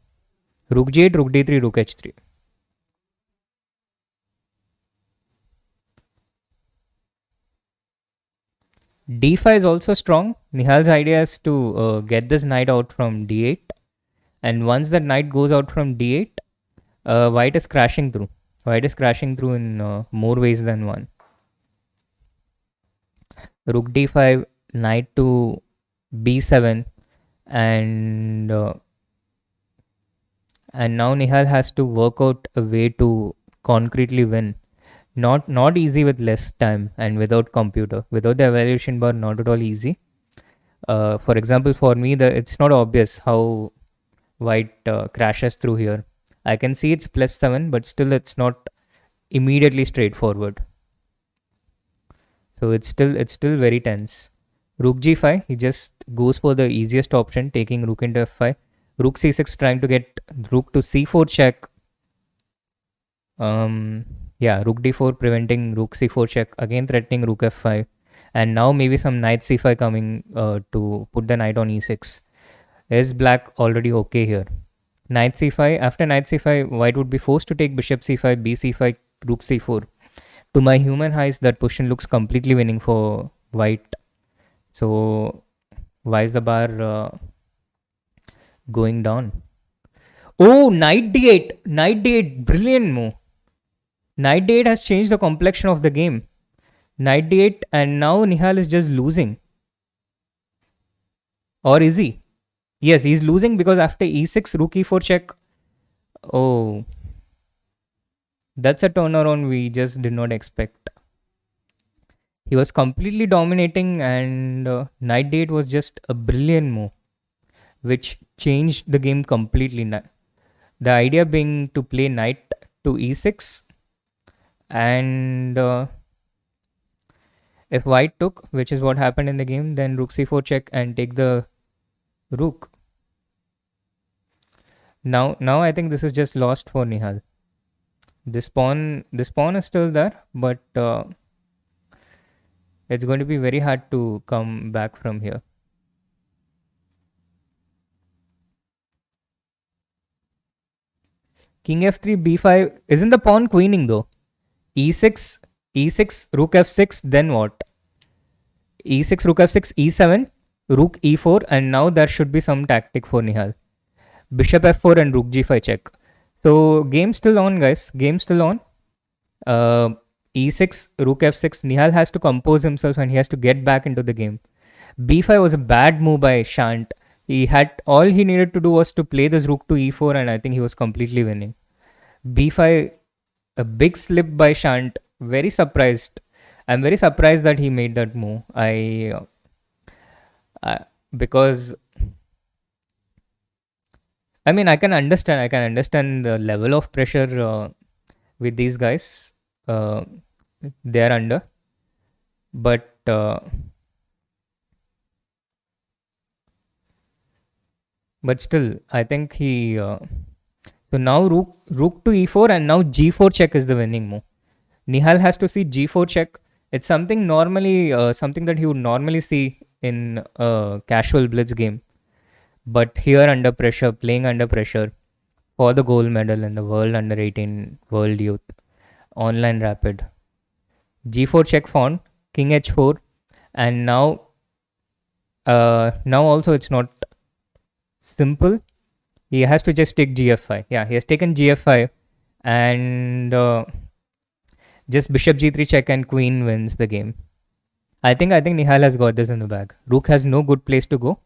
Rook g8, rook d3, rook h3. D5 is also strong. Nihal's idea is to get this knight out from D8, and once that knight goes out from D8, white is crashing through. White is crashing through in more ways than one. Rook D5, knight to B7, and now Nihal has to work out a way to concretely win. Not easy with less time and without computer. Without the evaluation bar, not at all easy. For example, for me, it's not obvious how white crashes through here. I can see it's +7, but still it's not immediately straightforward. So it's still very tense. Rook g5, he just goes for the easiest option, taking rook into f5. Rook c6, trying to get rook to c4 check. Yeah, rook d4, preventing rook c4 check, again threatening rook f5. And now maybe some knight c5 coming to put the knight on e6. Is black already okay here? Knight c5, after knight c5, white would be forced to take bishop c5, b c5, rook c4. To my human eyes, that position looks completely winning for white. So why is the bar going down? Oh, knight d8. Knight d8. Brilliant move. Knight d8 has changed the complexion of the game. Knight d8, and now Nihal is just losing. Or is he? Yes, he's losing because after e6, rook e4 check. Oh, that's a turnaround we just did not expect. He was completely dominating, and knight d8 was just a brilliant move, which changed the game completely. The idea being to play knight to e6, and if white took, which is what happened in the game, then rook c4 check and take the rook. Now I think this is just lost for Nihal. This pawn is still there, but it's going to be very hard to come back from here. King f3, b5. Isn't the pawn queening though? e6, e6, rook f6, then what? e6, rook f6, e7, rook e4, and now there should be some tactic for Nihal. Bishop f4 and rook g5 check. So game still on, guys. Game still on. E6, rook f6. Nihal has to compose himself and he has to get back into the game. b5 was a bad move by Shant. All he needed to do was to play this rook to e4, and I think he was completely winning. b5, a big slip by Shant. Very surprised. I'm very surprised that he made that move. Because I mean, I can understand the level of pressure with these guys. They're under, but still, I think he. So now rook to e4, and now g4 check is the winning move. Nihal has to see g4 check. It's something something that he would normally see in a casual blitz game. But here under pressure, playing under pressure for the gold medal in the World Under 18 World Youth Online Rapid. G4 check pawn, King H4, and now also it's not simple. He has to just take GF5. Yeah, he has taken GF5, and just Bishop G3 check and Queen wins the game. I think Nihal has got this in the bag. Rook has no good place to go.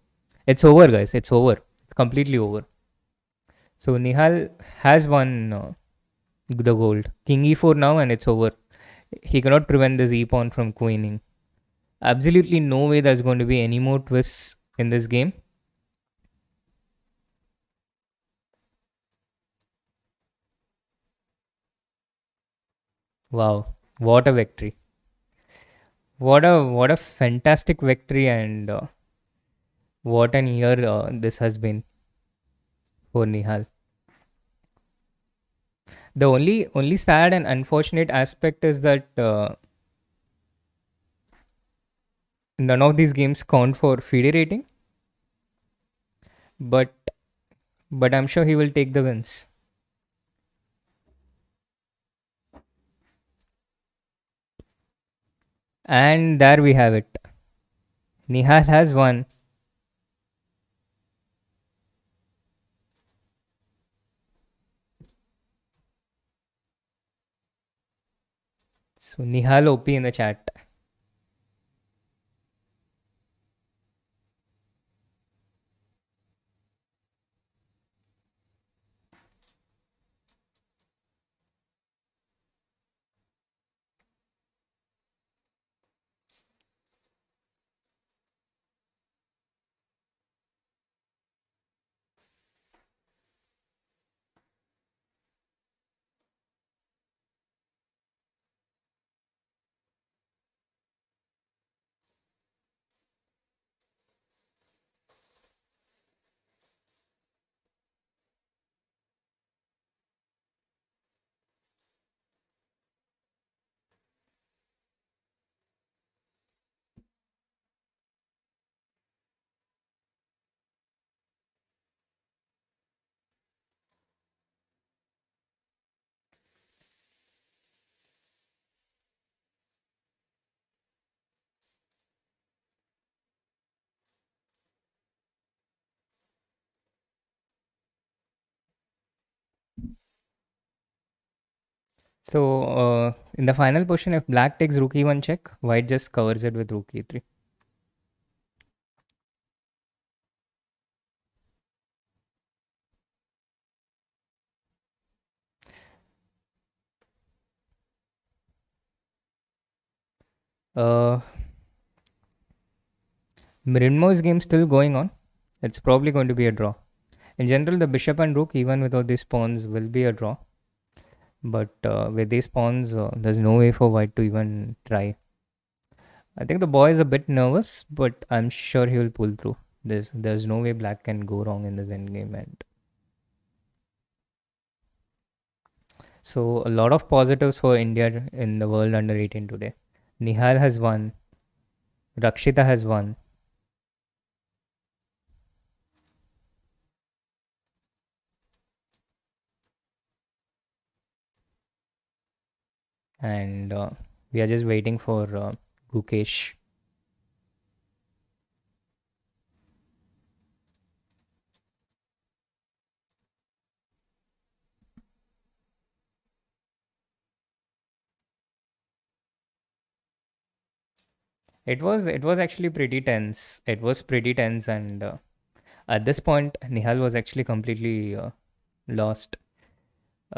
It's over, guys. It's over. It's completely over. So Nihal has won the gold. King e4 now, and it's over. He cannot prevent this e pawn from queening. Absolutely no way there's going to be any more twists in this game. Wow, what a victory! What a fantastic victory, and what an year this has been for Nihal. The only sad and unfortunate aspect is that none of these games count for FIDE rating, but I'm sure he will take the wins. And there we have it. Nihal has won. So Nihal OP in the chat. So in the final position, if black takes rook e1 check, white just covers it with rook e3. Uh, Mrinmo's game still going on. It's probably going to be a draw. In general, the bishop and rook, even without these pawns, will be a draw. But with these pawns, there's no way for white to even try. I think the boy is a bit nervous, but I'm sure he will pull through. There's no way black can go wrong in this endgame. And so a lot of positives for India in the world under 18 today. Nihal has won. Rakshita has won. And we are just waiting for Gukesh. It was actually pretty tense. It was pretty tense, and at this point, Nihal was actually completely lost.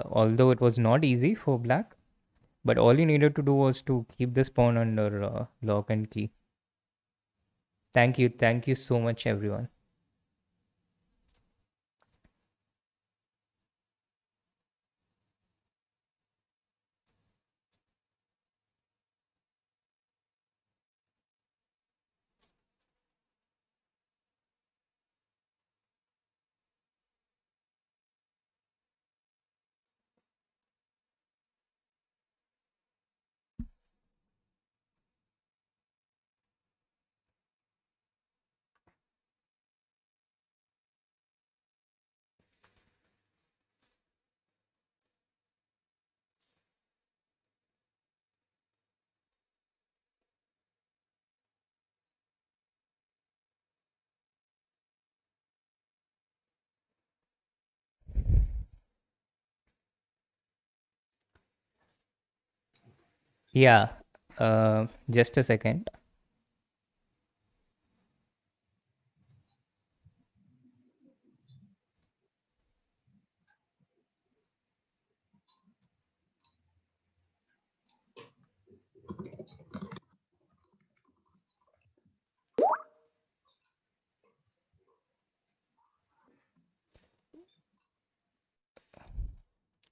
Although it was not easy for black, but all he needed to do was to keep this pawn under lock and key. Thank you so much, everyone. Yeah, just a second.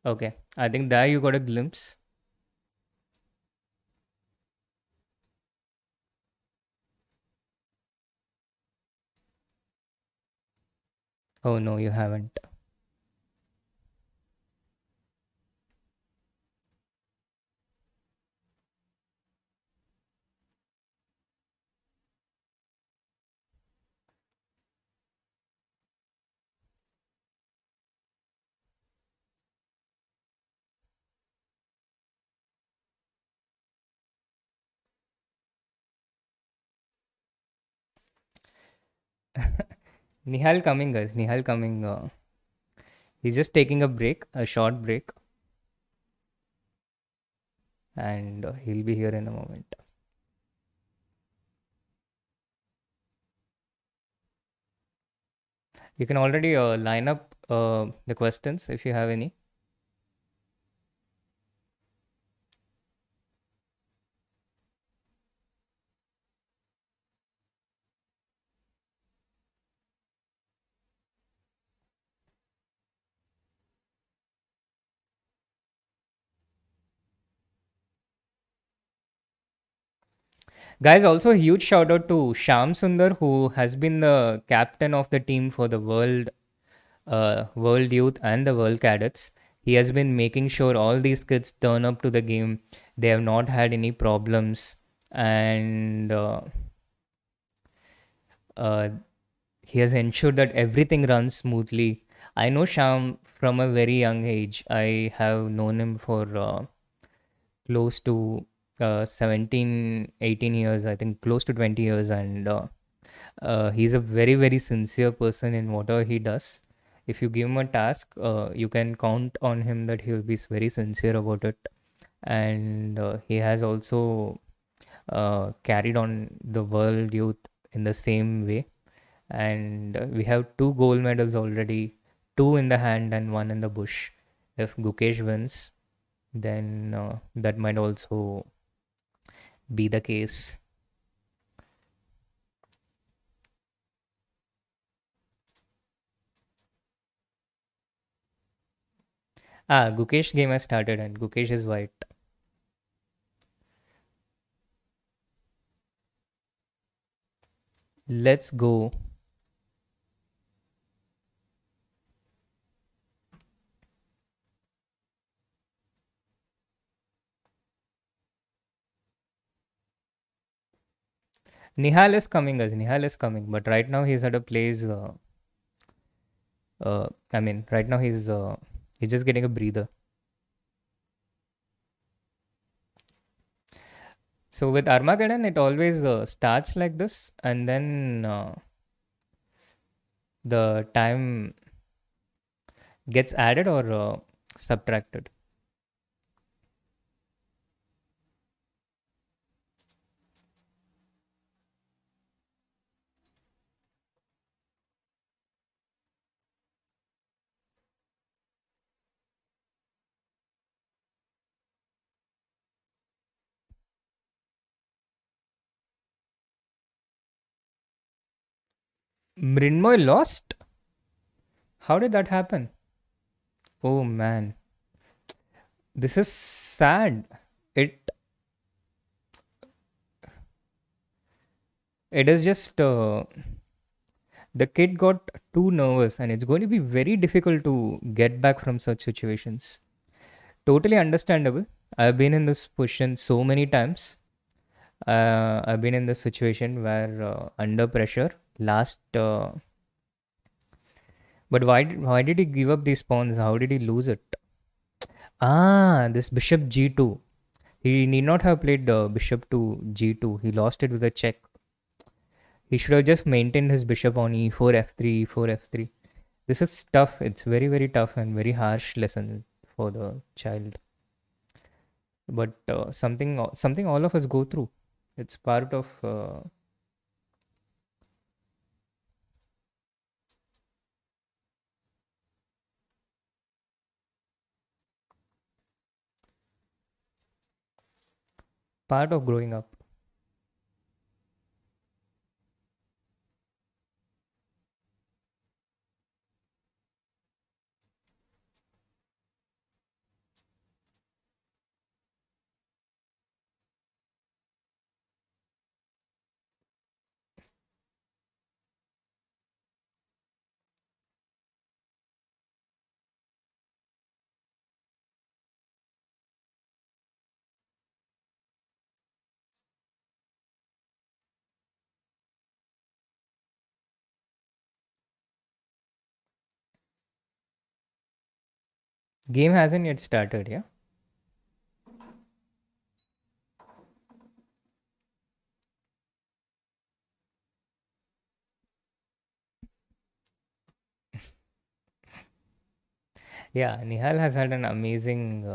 Okay, I think there you got a glimpse. Oh no, you haven't. Nihal coming, guys. Nihal coming. He's just taking a break, a short break, and he'll be here in a moment. You can already line up the questions if you have any. Guys, also a huge shout out to Sham Sundar, who has been the captain of the team for the World Youth and the World Cadets. He has been making sure all these kids turn up to the game. They have not had any problems, and uh, he has ensured that everything runs smoothly. I know Sham from a very young age. I have known him for close to 17, 18 years, I think close to 20 years, and he's a very, very sincere person in whatever he does. If you give him a task, you can count on him that he will be very sincere about it. And he has also carried on the world youth in the same way. And we have two gold medals already, two in the hand and one in the bush. If Gukesh wins, then that might also be the case. Gukesh game has started and Gukesh is white. Let's go. Nihal is coming, guys. Nihal is coming, but right now he's at a place. I mean, right now he's just getting a breather. So with Armageddon, it always starts like this, and then the time gets added or subtracted. Mrinmoy lost. How did that happen? Oh man, this is sad. It it is just the kid got too nervous, and it's going to be very difficult to get back from such situations. Totally understandable. I've been in this position so many times. I've been in this situation where under pressure, last. But why did he give up these pawns? How did he lose it? This bishop g2. He need not have played bishop to g2. He lost it with a check. He should have just maintained his bishop on e4, f3, e4, f3. This is tough. It's very, very tough and very harsh lesson for the child. But something all of us go through. It's part of growing up. Game hasn't yet started, yeah. Yeah, Nihal has had an amazing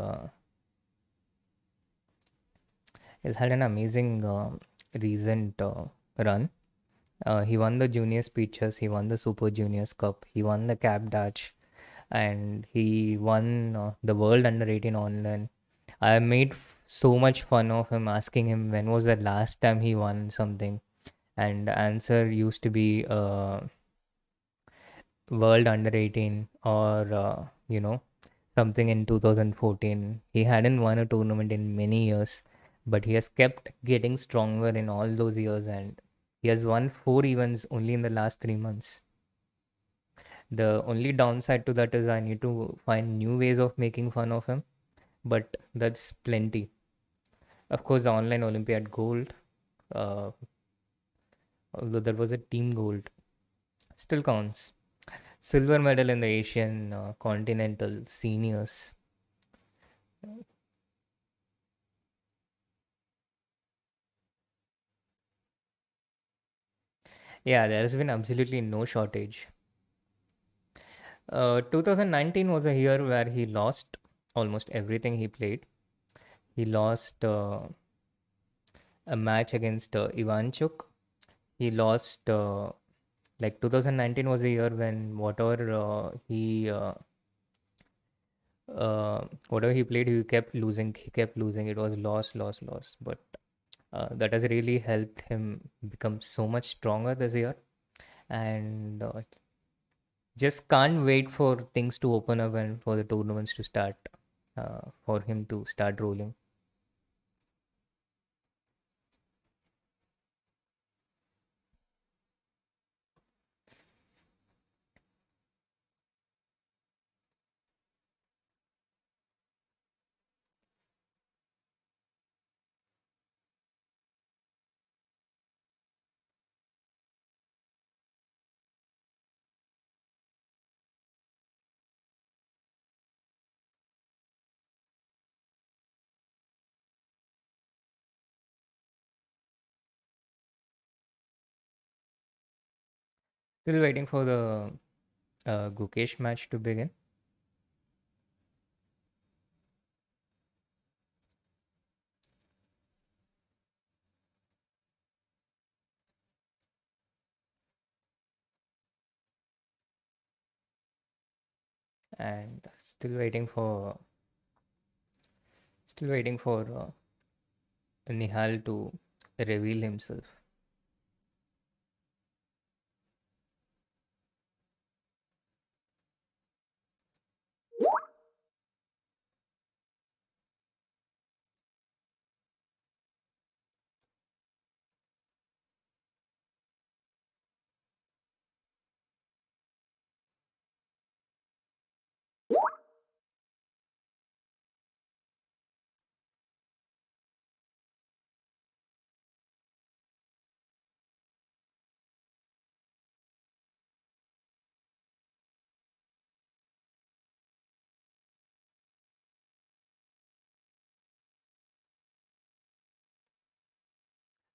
recent run. He won the Junior Speeches, he won the Super Juniors Cup, he won the Cap Dutch, and he won the World Under 18 Online. I made so much fun of him, asking him when was the last time he won something, and the answer used to be World Under 18 or something in 2014. He hadn't won a tournament in many years, but he has kept getting stronger in all those years, and he has won four events only in the last 3 months. The only downside to that is I need to find new ways of making fun of him, but that's plenty. Of course, the online Olympiad gold, uh, although that was a team gold, still counts. Silver medal in the Asian Continental Seniors. Yeah, there has been absolutely no shortage. 2019 was a year where he lost almost everything he played. He lost a match against Ivanchuk. He lost, like 2019 was a year when whatever he played, he kept losing. He kept losing. It was loss, loss, loss. But that has really helped him become so much stronger this year. And just can't wait for things to open up and for the tournaments to start, for him to start rolling. Still waiting for the Gukesh match to begin. And still waiting for Nihal to reveal himself.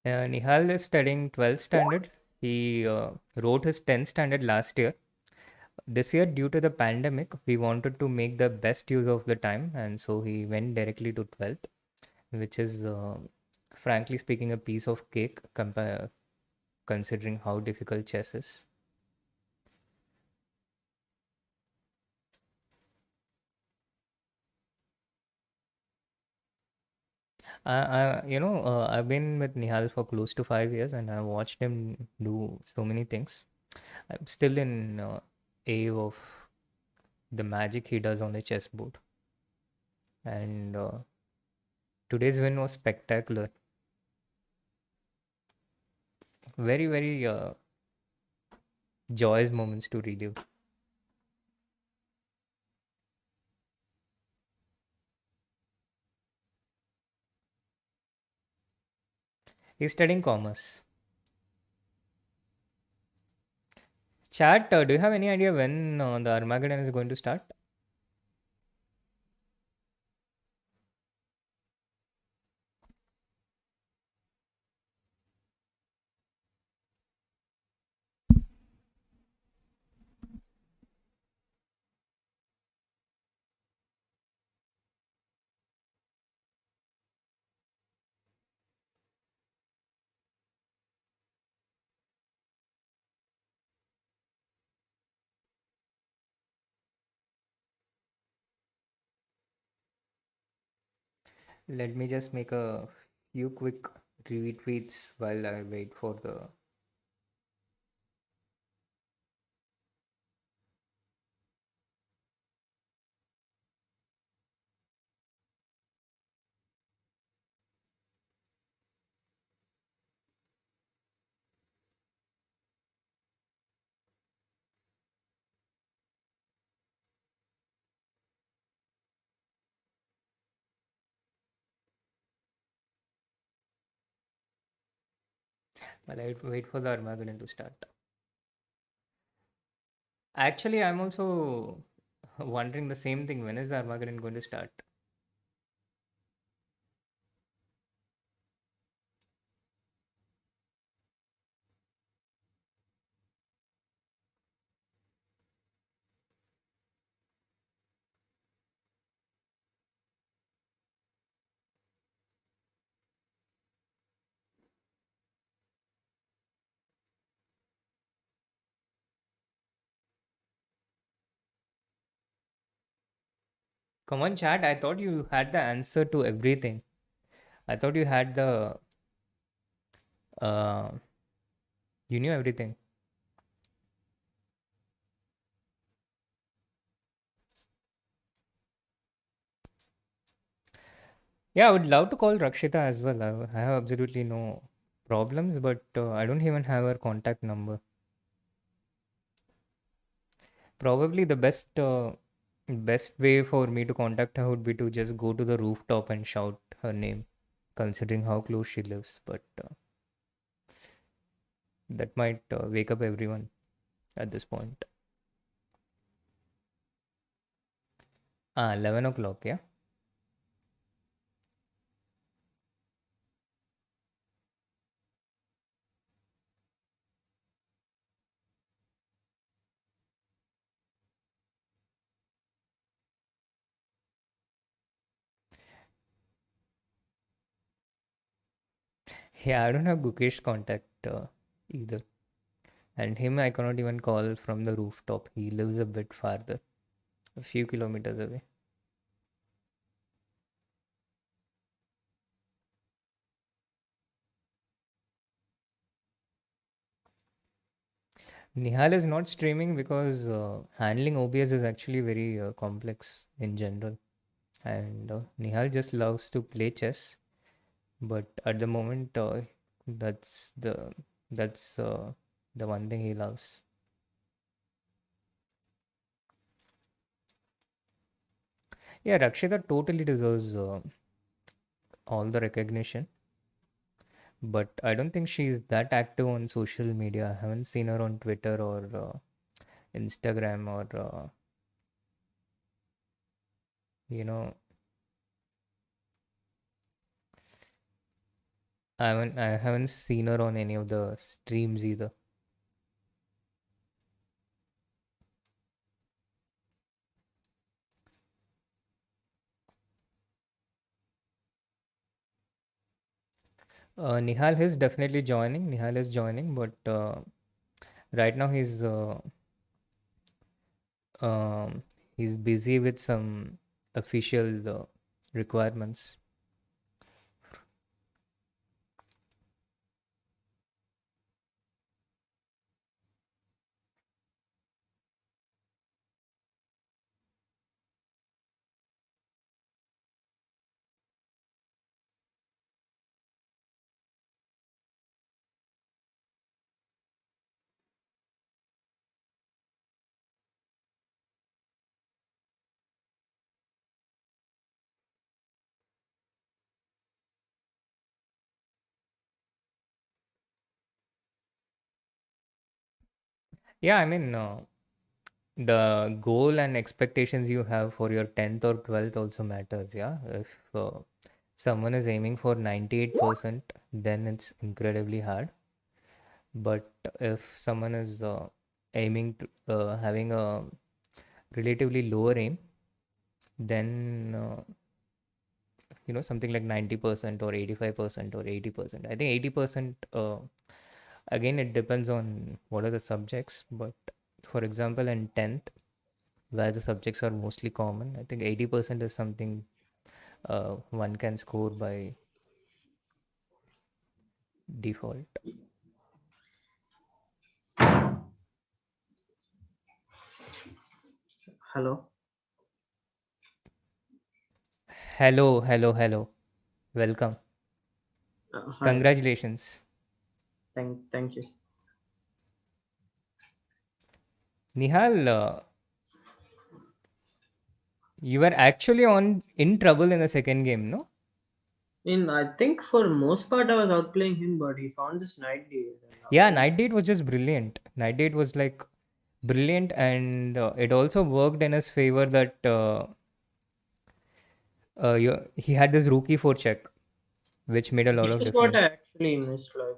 Nihal is studying 12th standard. He wrote his 10th standard last year. This year, due to the pandemic, we wanted to make the best use of the time, and so he went directly to 12th, which is, frankly speaking, a piece of cake considering how difficult chess is. I've been with Nihal for close to 5 years, and I've watched him do so many things. I'm still in awe of the magic he does on the chessboard. And today's win was spectacular. Very, very joyous moments to relive. He's studying commerce. Chat, do you have any idea when the Armageddon is going to start? Let me just make a few quick retweets while I wait for the. While I wait for the Armageddon to start. Actually, I'm also wondering the same thing. When is the Armageddon going to start? Come on, chat. I thought you had the answer to everything. I thought you had the. Uh, you knew everything. Yeah, I would love to call Rakshita as well. I have absolutely no problems, but I don't even have her contact number. Probably the best way for me to contact her would be to just go to the rooftop and shout her name, considering how close she lives. But that might wake up everyone at this point. 11 o'clock, yeah? Yeah, I don't have Gukesh contact either. And him, I cannot even call from the rooftop. He lives a bit farther, a few kilometers away. Nihal is not streaming because handling OBS is actually very complex in general. And Nihal just loves to play chess, but at the moment, that's the one thing he loves. Yeah, Rakshita totally deserves all the recognition, but I don't think she's that active on social media. I haven't seen her on Twitter or Instagram or you know, I haven't seen her on any of the streams either. Nihal is definitely joining. Nihal is joining, but right now um, he's busy with some official requirements. Yeah, I mean, the goal and expectations you have for your 10th or 12th also matters. Yeah, if someone is aiming for 98%, then it's incredibly hard. But if someone is aiming to having a relatively lower aim, then something like 90% or 85% or 80%. I think 80%, again, it depends on what are the subjects. But for example, in 10th, where the subjects are mostly common, I think 80% is something one can score by default. Hello. Hello, hello, hello. Welcome. Hi. Congratulations. Thank you. Nihal, you were actually on in trouble in the second game, no? I think for most part I was outplaying him, but he found this night deal, and Yeah, after Night that, Date was just brilliant. Night Date was like brilliant, and it also worked in his favor that he had this rookie for check, which made a lot this of is what I difference. actually missed. Like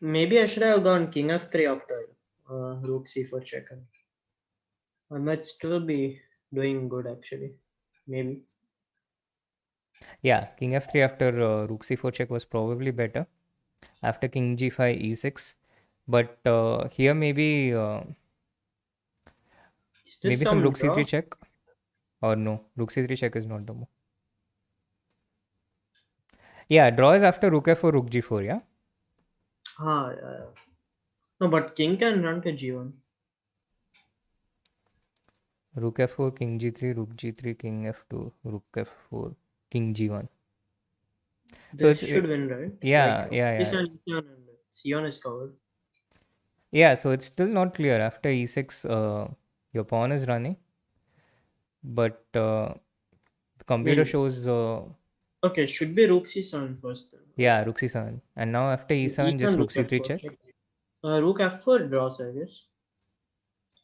maybe I should have gone King F3 after Rook C4 check, and I might still be doing good actually. Maybe. Yeah, King F3 after Rook C4 check was probably better. After King G5 E6, but here Is this maybe some some Rook C3 draw? check, or no, Rook C3 check is not the move. Yeah, draw is after Rook F4, Rook G4. Yeah, No, but King can run to G1. Rook F4, King G3, Rook G3, King F2, Rook F4, King G1. So This it's should win, right? Like yeah, yeah, yeah, E7, E7, and C1 is covered. yeah. So it's still not clear after E6. Your pawn is running, but the I computer mean, shows okay, should be Rook C7 first then. yeah, Rook C7, and now after E7, just E7 Rook Rook C3 F4 check. check. Rook F4 draws, I guess,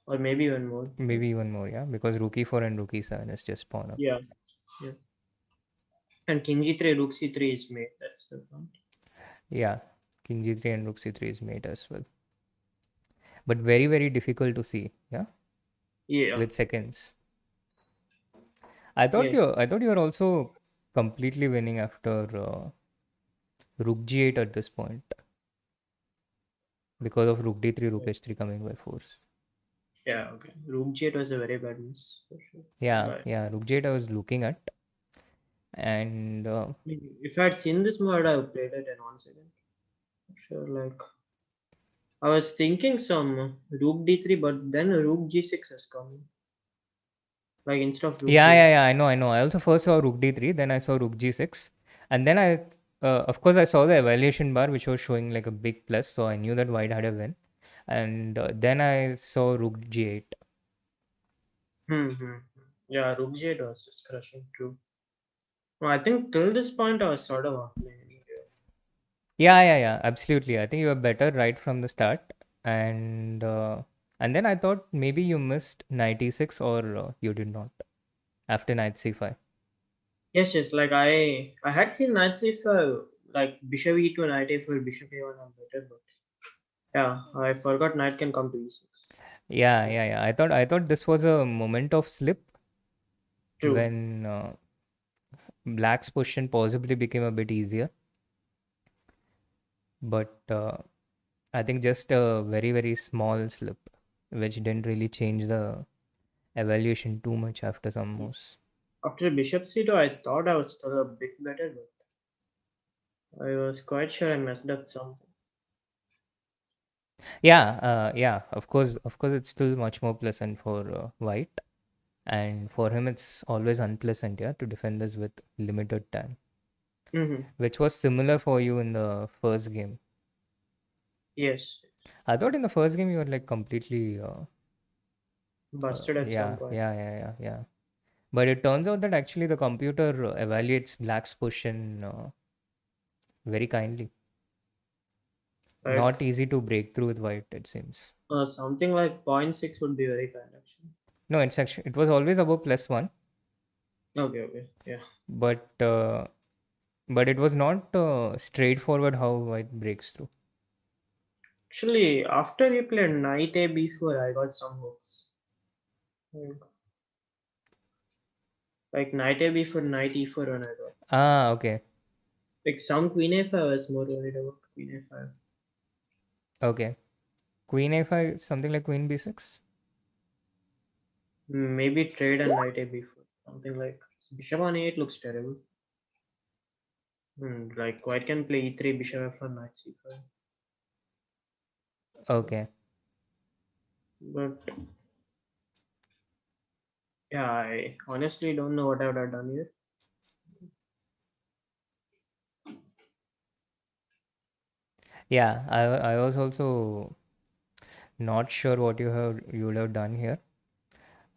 or maybe even more. Maybe even more, yeah, because Rook E4 and Rook E7 is just pawn up. Yeah, yeah. And King G3, Rook C3 is made. That's the point. Yeah, King G3 and Rook C3 is made as well, but very very difficult to see. Yeah, Yeah, with seconds. yeah. I thought you were also completely winning after Rook G8 at this point because of Rook D3, Rook H3 coming by force. Yeah, okay. Rook G8 was a very bad miss for sure. Yeah, But yeah, Rook G8 I was looking at, and if I had seen this mode, I would played it in 1 second. Sure, like I was thinking some Rook D3, but then Rook G6 has come. Like instead of Rook yeah, yeah, G8. yeah, I know, I know. I also first saw Rook D3, then I saw Rook G6, and then of course, I saw the evaluation bar which was showing like a big plus, so I knew that White had a win, and then I saw Rook G8. Hmm. Yeah, Rook G8 was just crushing too. Well, I think till this point I was sort of outplaying. Yeah, yeah, yeah, absolutely. I think you were better right from the start, and then I thought maybe you missed knight e6 or you did not after knight c5. Yes, yes. Like I had seen knights if like bishop e2, knight a4, bishop a1 are better, but yeah, I forgot knight can come to e6. Yeah, Yeah, yeah, yeah. I thought this was a moment of slip true. when black's position possibly became a bit easier, but I think just a very very small slip, which didn't really change the evaluation too much after some moves. After bishop c2, I thought I was still a bit better, but I was quite sure I messed up something. Yeah, yeah. Of course, it's still much more pleasant for white, and for him, it's always unpleasant, yeah, to defend this with limited time, Mm-hmm. which was similar for you in the first game. Yes, I thought in the first game you were like completely, busted at some yeah, point. yeah, yeah, yeah, yeah. But it turns out that actually the computer evaluates black's position very kindly. Right? Not easy to break through with white, it seems. Something like point 0.6 would be very kind, actually. No, it's actually it was always above +1, Okay, okay, yeah. but it was not straightforward how white breaks through. Actually, after he played knight a b4, I got some hooks. Like knight a b4, knight e4 when I got. Ah, okay, Like some queen a5, I was more worried about queen a5. okay. Queen a5, something like queen b6. Maybe trade and knight a b4, something like. Bishop on e8 looks terrible. Like white can play e3, bishop f1, knight c5. Okay. But yeah, I honestly don't know what I would have done here. Yeah, I was also not sure what you would have done here.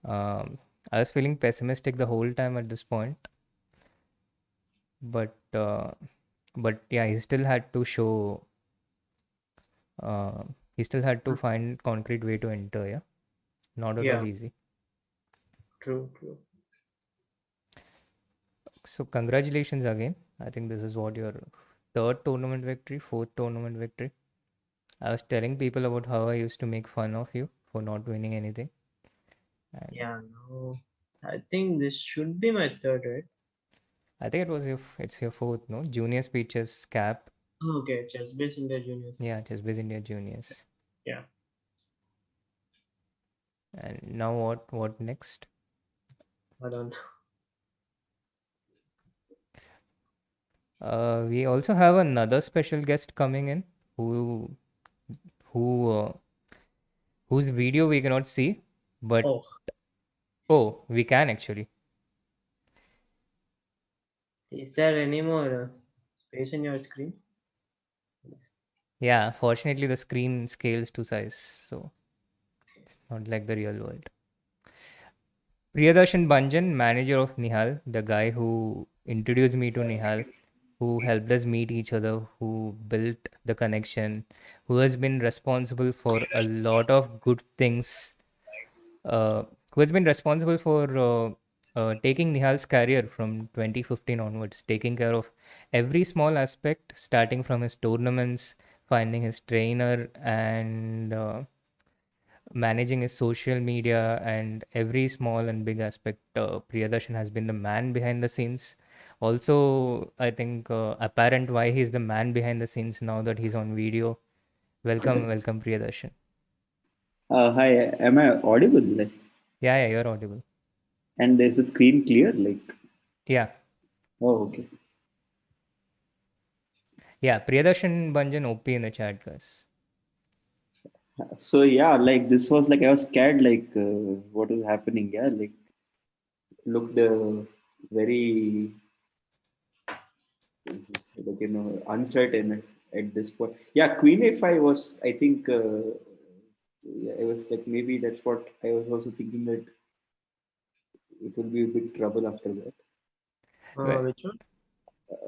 Um, I was feeling pessimistic the whole time at this point, but yeah, uh, he still had to find concrete way to enter. Yeah, not at all Yeah, easy. true, true. So congratulations again. I think this is what your third tournament victory, fourth tournament victory. I was telling people about how I used to make fun of you for not winning anything, and Yeah, no. I think this should be my third, right? I think it's your fourth, no? Junior speeches cap. Oh, okay, chess based India juniors. Yeah, just Biz India Juniors. Yeah, And now what next? I don't. We also have another special guest coming in who who whose video we cannot see, but Oh, oh, we can actually. is there any more space in your screen? Yeah, fortunately the screen scales to size, so it's not like the real world. Priyadarshan Banjan, manager of Nihal, the guy who introduced me to Nihal, who helped us meet each other, who built the connection, who has been responsible for a lot of good things, uh, who has been responsible for taking Nihal's career from 2015 onwards, taking care of every small aspect, starting from his tournaments, finding his trainer, and managing his social media and every small and big aspect. Priyadarshan has been the man behind the scenes. Also, I think apparent why he's the man behind the scenes now that he's on video. Welcome, welcome, Priyadarshan. Hi, am I audible? Like, Yeah, you're audible. and is the screen clear? Like, Yeah, oh, okay. yeah, Priyadarshan Banjan OP in the chat, guys. So yeah, like this was like I was scared. Like, what is happening? Yeah, like looked very like uncertain at this point. Yeah, Queen A5 was. I think yeah, I was like maybe that's what I was also thinking that it will be a big trouble after that. Well, Which one?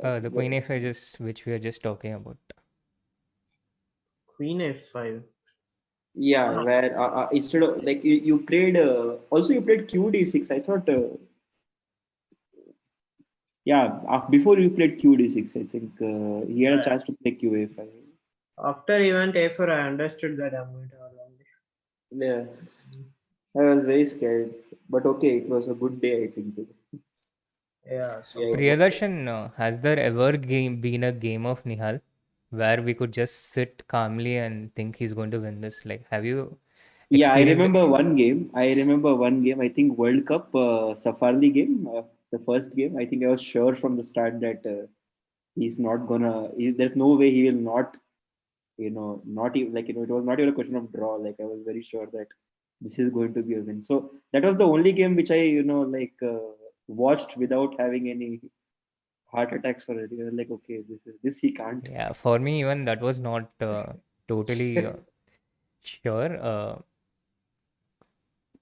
the But Queen F is just which we are just talking about. Queen f5. yeah, Ah, where instead of like you played also you played QD6. I thought. Yeah, before you played QD6, I think he had a chance to play QA5. after event a4, I understood that I'm going to have a long day. Yeah, I was very scared, but okay, it was a good day, I think. Yeah, Yeah, it so was. Priyadarshan, has there ever been a game of Nihal where we could just sit calmly and think he's going to win this? Like, have you Yeah, I experienced it? remember one game. I remember one game. I think World Cup Safarli game, the first game. I think I was sure from the start that he's not gonna. There's no way he will not. Not even like it was not even a question of draw. Like I was very sure that this is going to be a win. So that was the only game which I watched without having any heart attacks or anything. I was like, okay, this he can't. Yeah, for me, even that was not totally sure.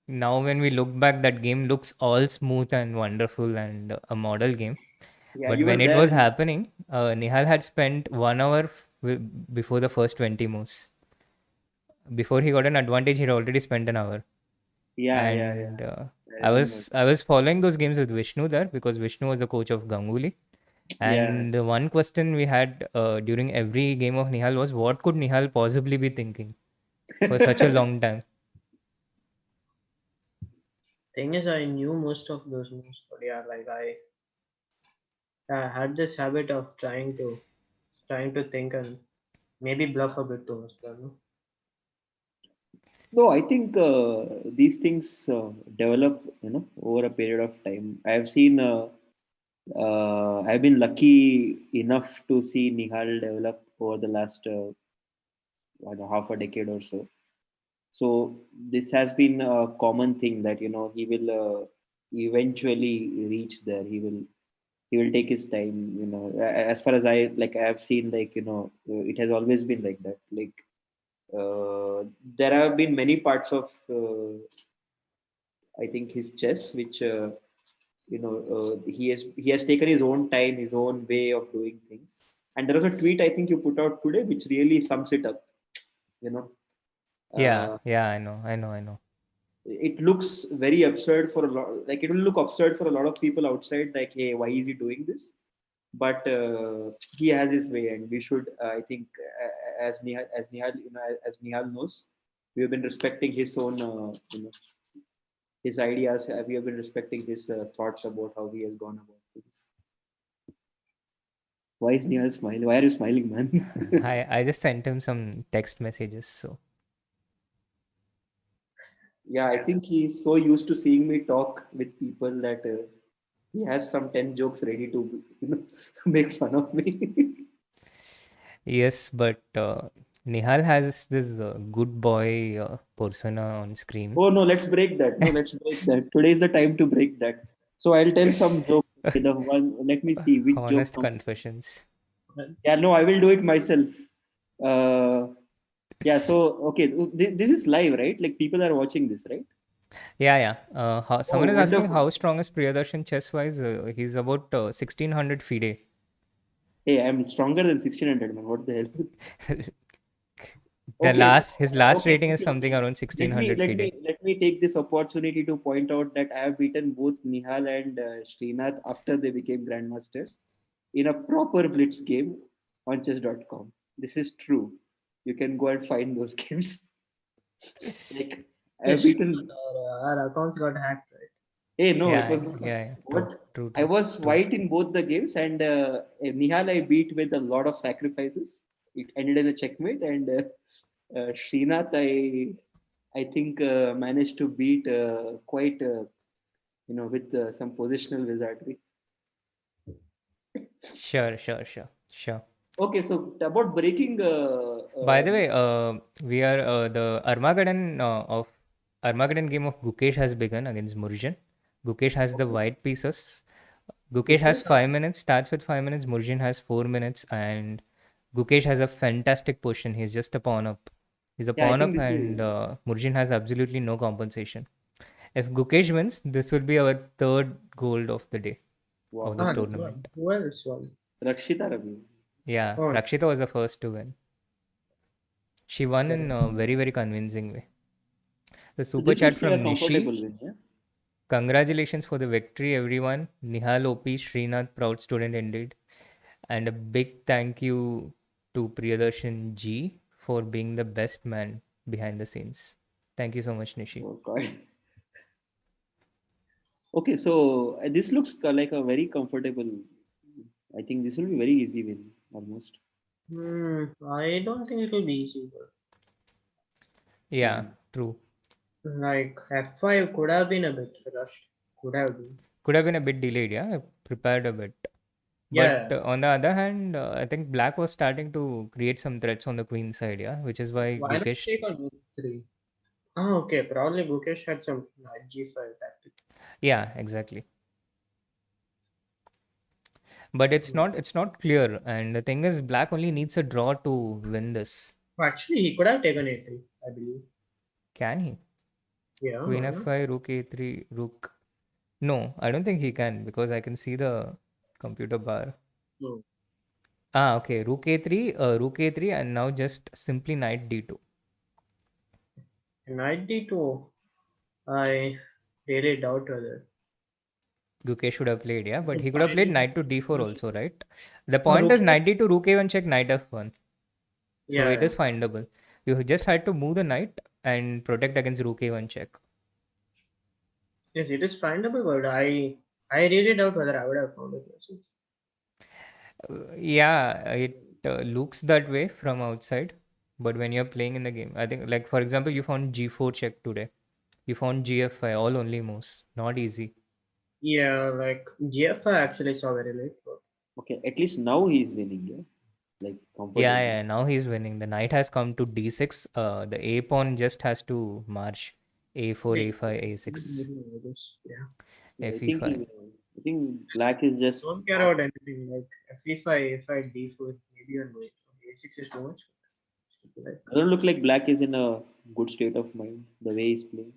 Now, when we look back, that game looks all smooth and wonderful and a model game. Yeah, But you were when it there. was happening, Nihal had spent 1 hour before the first 20 moves. Before he got an advantage, he'd already spent an hour. Yeah, yeah, yeah. And I remember. I was following those games with Vishnu there because Vishnu was the coach of Ganguly. Yeah. And the one question we had during every game of Nihal was, what could Nihal possibly be thinking for such a long time? thing is, I knew most of those moves, but yeah, like I had this habit of trying to think and maybe bluff a bit too much. But no. No, I think these things develop, over a period of time. I've been lucky enough to see Nihal develop over the last half a decade or so. So this has been a common thing that he will eventually reach there. He will take his time. As far as I have seen, it has always been like that. There have been many parts of I think his chess, which he has taken his own time, his own way of doing things. And there was a tweet I think you put out today, which really sums it up. You know, Yeah, uh, yeah, I know. it looks very absurd for a lot. Like it will look absurd for a lot of people outside. Like, hey, why is he doing this? But he has his way, and we should. I think, as Nihal, as Nihal knows, we have been respecting his own, his ideas. We have been respecting his thoughts about how he has gone about things. Why is Nihal smiling? Why are you smiling, man? I just sent him some text messages, so Yeah, I think he's so used to seeing me talk with people that he has some 10 jokes ready to make fun of me. yes, but Nihal has this good boy persona on screen. Oh no, let's break that. No, let's break that. Today is the time to break that. So I'll tell some jokes. Okay, the one, let me see which joke Honest comes. confessions. Yeah, no, I will do it myself. Uh, yeah, so okay, this is live, right? Like people are watching this, right? Yeah, yeah. Oh, Someone is asking wonderful. how strong is Priyadarshan chess-wise. He's about 1600 FIDE. Hey, I'm stronger than 1600, man. What the hell? The Okay, so last his last okay, rating is okay, something okay. around Let me 1600 let FIDE. me let me take this opportunity to point out that I have beaten both Nihal and Srinath after they became grandmasters in a proper blitz game on chess.com. This is true. You can go and find those games. Like I have Yes, beaten. our accounts got hacked, right? Hey, no, it Yeah, was yeah, not. yeah, yeah. True, What true, I true, was true. white in both the games, and Nihal I beat with a lot of sacrifices. It ended in a checkmate, and Srinath I think managed to beat quite with some positional wizardry. Sure, sure, sure, sure. Okay, so about breaking. By the way, we are the Armageddon game of Gukesh has begun against Murjin. Gukesh has the Okay, white pieces. Gukesh This has is 5 minutes, starts with 5 minutes. Murjin has 4 minutes, and Gukesh has a fantastic position. He's just a pawn up. He's a yeah, I pawn think up, this is and Murjin has absolutely no compensation. If Gukesh wins, this will be our third gold of the day of wow. this well, tournament. who else won? Rakshita Ravi. Yeah, Oh, Rakshita was the first to win. She won in correct. a very, very convincing way. The So super this chat looks like a from comfortable Nishi. win, yeah. Congratulations for the victory, everyone. Nihal OP, Srinath, proud student indeed. And a big thank you to Priyadarshan G for being the best man behind the scenes. Thank you so much, Nishi. Oh God. Okay, so this looks like a very comfortable. I think this will be very easy win almost. I don't think it will be easy, but Yeah, Hmm. true. like F5 could have been a bit rushed. Could have been. Could have been a bit delayed, yeah. I prepared a bit. But Yeah. on the other hand, I think Black was starting to create some threats on the queen side, yeah, which is why Why not Gukesh. take on Rook 3? Oh, okay. Probably Gukesh had some knight G5 tactic. Yeah, exactly. But it's not clear. And the thing is, Black only needs a draw to win this. Actually, he could have taken A3, I believe. Can he? Yeah, Queen why not? f5, rook a3, rook. No, I don't think he can because I can see the computer bar. No. Ah, okay. Rook a3, and now just simply knight d2. Knight D2, I really doubt whether. Gukesh should have played, yeah, but he could have played Finally, knight to d4 also, right? The oh, point Rook is knight d2, rook a1 check, knight f1. So Yeah, it yeah. is findable. You just had to move the knight and protect against rook a1 check. Yes, it is findable, but I really doubt whether I would have found it myself. Yeah, it looks that way from outside. But when you're playing in the game, I think, like for example, you found G4 check today. You found GF5, all only moves. Not easy. Yeah, like GF I actually saw very late. But Okay, at least now he's winning, yeah, like Yeah, comfortably. yeah. Now he's winning. The knight has come to D6. The A pawn just has to march A4, yeah, A5, good A6, movie, I guess. Yeah. Yeah, FE5. I think black is just Don't care not. about anything like F5, A5, D4, maybe on white. A6 is too much. Like, Doesn't look like black is in a good state of mind the way he's playing.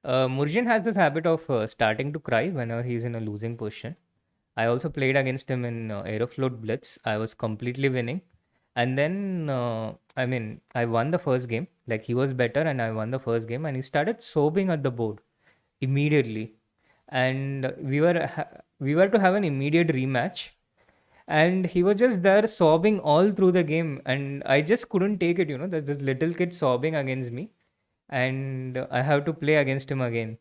Murjin has this habit of starting to cry whenever he's in a losing position. I also played against him in Aeroflot Blitz. I was completely winning. And then, I won the first game. Like, he was better, and I won the first game. And he started sobbing at the board immediately. And we were to have an immediate rematch. And he was just there sobbing all through the game. And I just couldn't take it, There's this little kid sobbing against me. And I have to play against him again.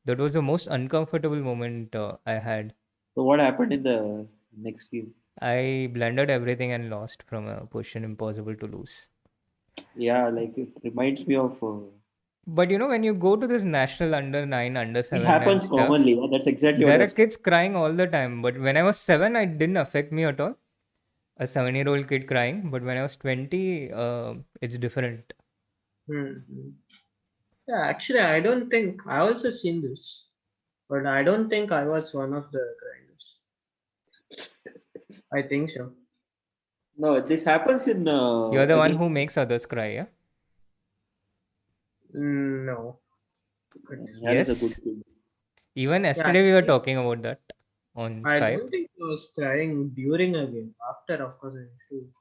That was the most uncomfortable moment I had. So what happened in the next game? I blundered everything and lost from a position impossible to lose. Yeah, like it reminds me of. But when you go to this national under 9, under It 7 and happens stuff, commonly. Yeah, that's exactly what I there are was. kids crying all the time. But when I was 7, it didn't affect me at all. A 7-year-old kid crying. But when I was 20, it's different. hmm. Yeah, actually, I don't think I also seen this, but I don't think I was one of the grinders. I think so. No, this happens in You're the one again. who makes others cry, yeah? No, but Nihal is a good Yes. kid. Even yeah, yesterday we were talking about that on I Skype. don't think I was crying during a game. After, of course, I used to.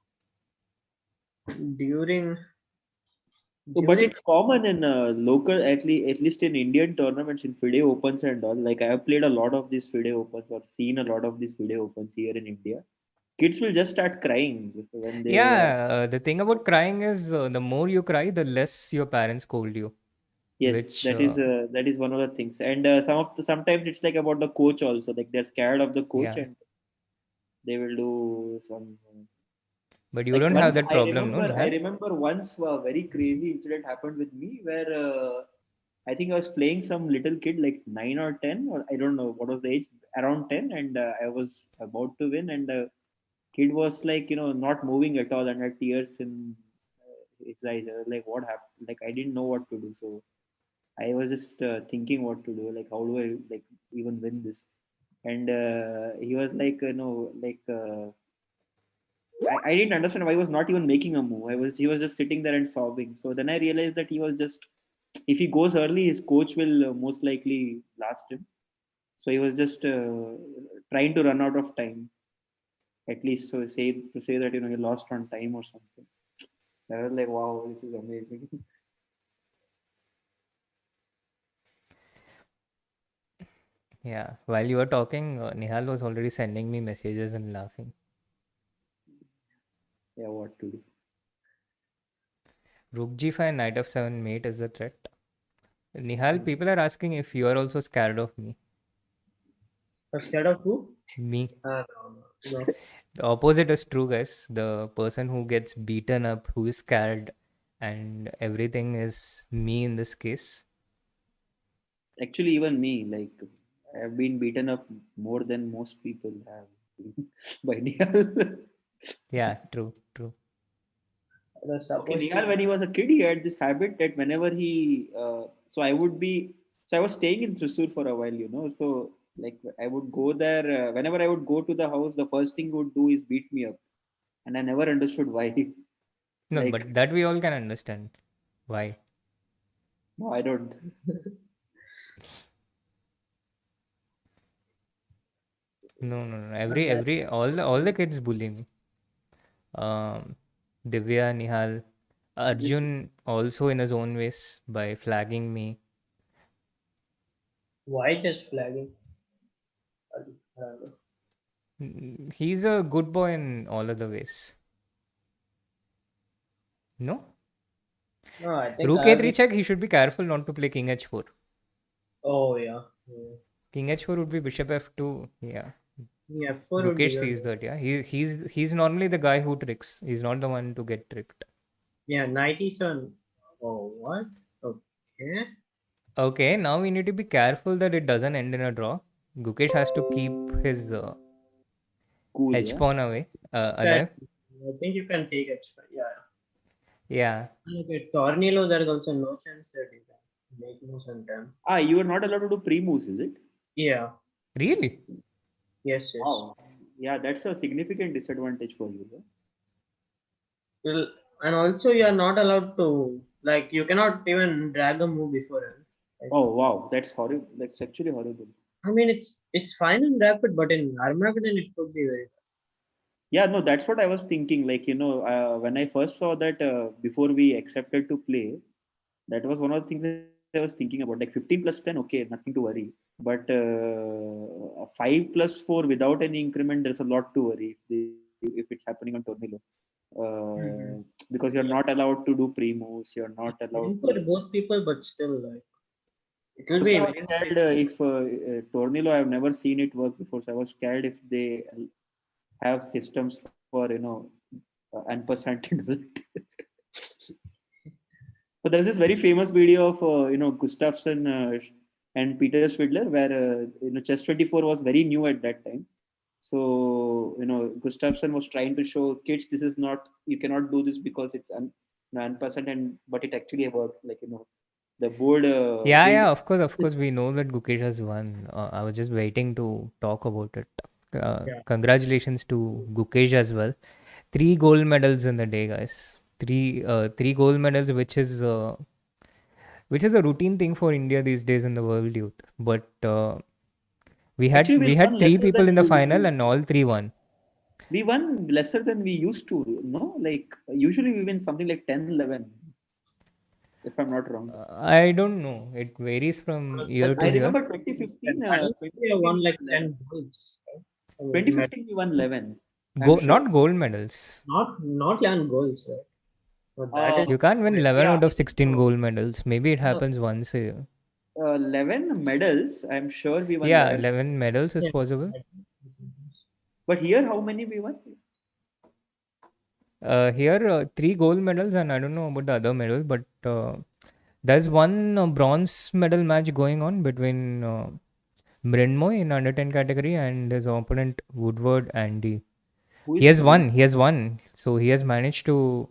So, but During. it's common in local, at least in Indian tournaments, in FIDE Opens and all. Like I have played a lot of these FIDE Opens or seen a lot of these FIDE Opens here in India. Kids will just start crying when they. Yeah, the thing about crying is the more you cry, the less your parents scold you. Yes, Which, that is one of the things. And sometimes it's like about the coach also. Like they're scared of the coach yeah, and they will do some. but you Like don't have once that problem, no, I Nihal? remember once a very crazy incident happened with me where I think I was playing some little kid like 9 or 10 or I don't know what was the age, around 10, and I was about to win, and the kid was like not moving at all and had tears in his eyes. I was like, what happened? Like I didn't know what to do, so I was just thinking what to do. Like how do I like even win this? And he was like, I didn't understand why he was not even making a move. He was just sitting there and sobbing. So then I realized that he was just if he goes early, his coach will most likely last him. So he was just trying to run out of time, at least so say that he lost on time or something. I was like, wow, this is amazing. Yeah, while you were talking, Nihal was already sending me messages and laughing. Yeah, what to do? Rook G5, Knight F7, mate is a threat. Nihal, Mm. people are asking if you are also scared of me. Scared of who? Me. No, no. The opposite is true, guys. The person who gets beaten up, who is scared, and everything is me in this case. Actually, even me, like I have been beaten up more than most people have by Nihal. Yeah, true, true. That's Okay, supposed to Nihal, be. when he was a kid, he had this habit that whenever so I was staying in Thrissur for a while. So like I would go there, whenever I would go to the house, the first thing he would do is beat me up. And I never understood why. No, Like, but that we all can understand. Why? no, I don't. No, no, no. Not that. All the kids bully me. Um, Divya, Nihal, Arjun also in his own ways by flagging me. Why just flagging? I don't know. He's a good boy in all other ways. No? No, I think Rook I have A3 been. check, he should be careful not to play King H4. Oh yeah. Yeah. King H4 would be Bishop F2. Yeah. Yeah, F4 would be Gukesh the sees that, yeah. He's normally the guy who tricks. He's not the one to get tricked. yeah 97. Oh what? Okay. Okay, now we need to be careful that it doesn't end in a draw. Gukesh has to keep his Cool, hedge yeah. pawn away, alive. Exactly. I think you can take it. Yeah. Yeah. Okay, Tornillo, there is also no sense that you can make moves on them. Ah, you are not allowed to do pre-moves, is it? Yeah. Really? Yes, yes. Wow. Yeah, that's a significant disadvantage for you. Yeah? Well, and also you are not allowed to like you cannot even drag a move before it. Like, Oh wow, that's horrible. That's actually horrible. I mean, it's fine in rapid, but in Armageddon it could be very. Yeah, no, that's what I was thinking. Like, when I first saw that before we accepted to play, that was one of the things I was thinking about. Like 15 plus 10, okay, nothing to worry. But 5 plus 4 without any increment, there's a lot to worry if it's happening on Tornillo. Because you're not Yeah. allowed to do pre moves, you're not It's allowed fine to. for both people, but still, like it will Also, be I was very scared nice. if Tornillo, I've never seen it work before. So I was scared if they have systems for unpercented So there's this very famous video of Gustafsson and Peter Swidler where chess 24 was very new at that time. So Gustafsson was trying to show kids this is not, you cannot do this because it's unpercent, and but it actually worked. Like the board Yeah, didn't. yeah, of course, we know that Gukesh has won. I was just waiting to talk about it. Yeah. Congratulations to Gukesh as well. Three gold medals in the day, guys. Three gold medals, which is a routine thing for India these days in the world youth. But we had Actually, we we won had three lesser people than in the final, and all three won. we won lesser than we used to. No, like usually we win something like 10, 11, if I'm not wrong. I don't know. It varies from year I to year. remember And 2015. I don't think we have 2015 won we like won 11. 10 goals. Right? I mean, 2015 we won 11. I'm Go sure. not gold medals. not 11 goals, right? But that is You can't win 11 Yeah, out I of think 16 so. gold medals. Maybe it No, happens once a year. 11 medals. I'm sure we won Yeah, 11. 11 medals is yeah. possible. But here, how many we won? Here, three gold medals, and I don't know about the other medal, but there's one bronze medal match going on between Mrinmoy in under 10 category and his opponent Woodward Andy. Who He is has Mrin? won. He has won. So he has managed to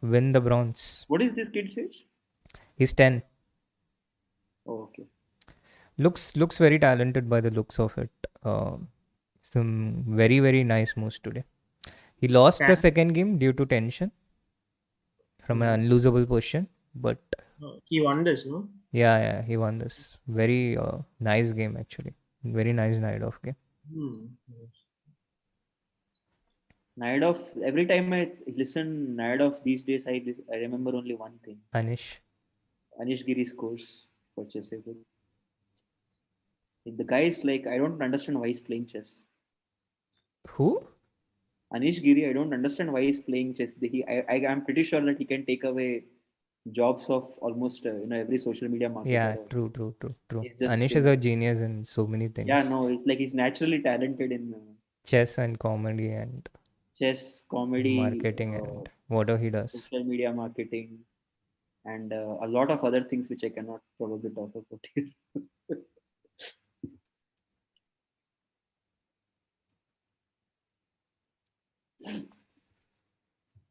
win the bronze. What is this kid's age? He's 10. Oh, okay. Looks very talented by the looks of it. Some very nice moves today. He lost the Can, second game due to tension from an unlosable position, but he won this, no? yeah, he won this. Very nice game actually. Very nice night of game. Yes. Naidov, every time I listen Naidov these days, I remember only one thing. Anish. Anish Giri scores for chess. The guy is like, I don't understand why he's playing chess. Who? Anish Giri, I don't understand why he's playing chess. I'm pretty sure that he can take away jobs of almost every social media marketer. Yeah, true. He's just Anish is a genius in so many yeah, things. no, it's like he's naturally talented in Chess and comedy and chess, comedy, marketing and whatever he does. social media marketing, and a lot of other things which I cannot probably talk about here.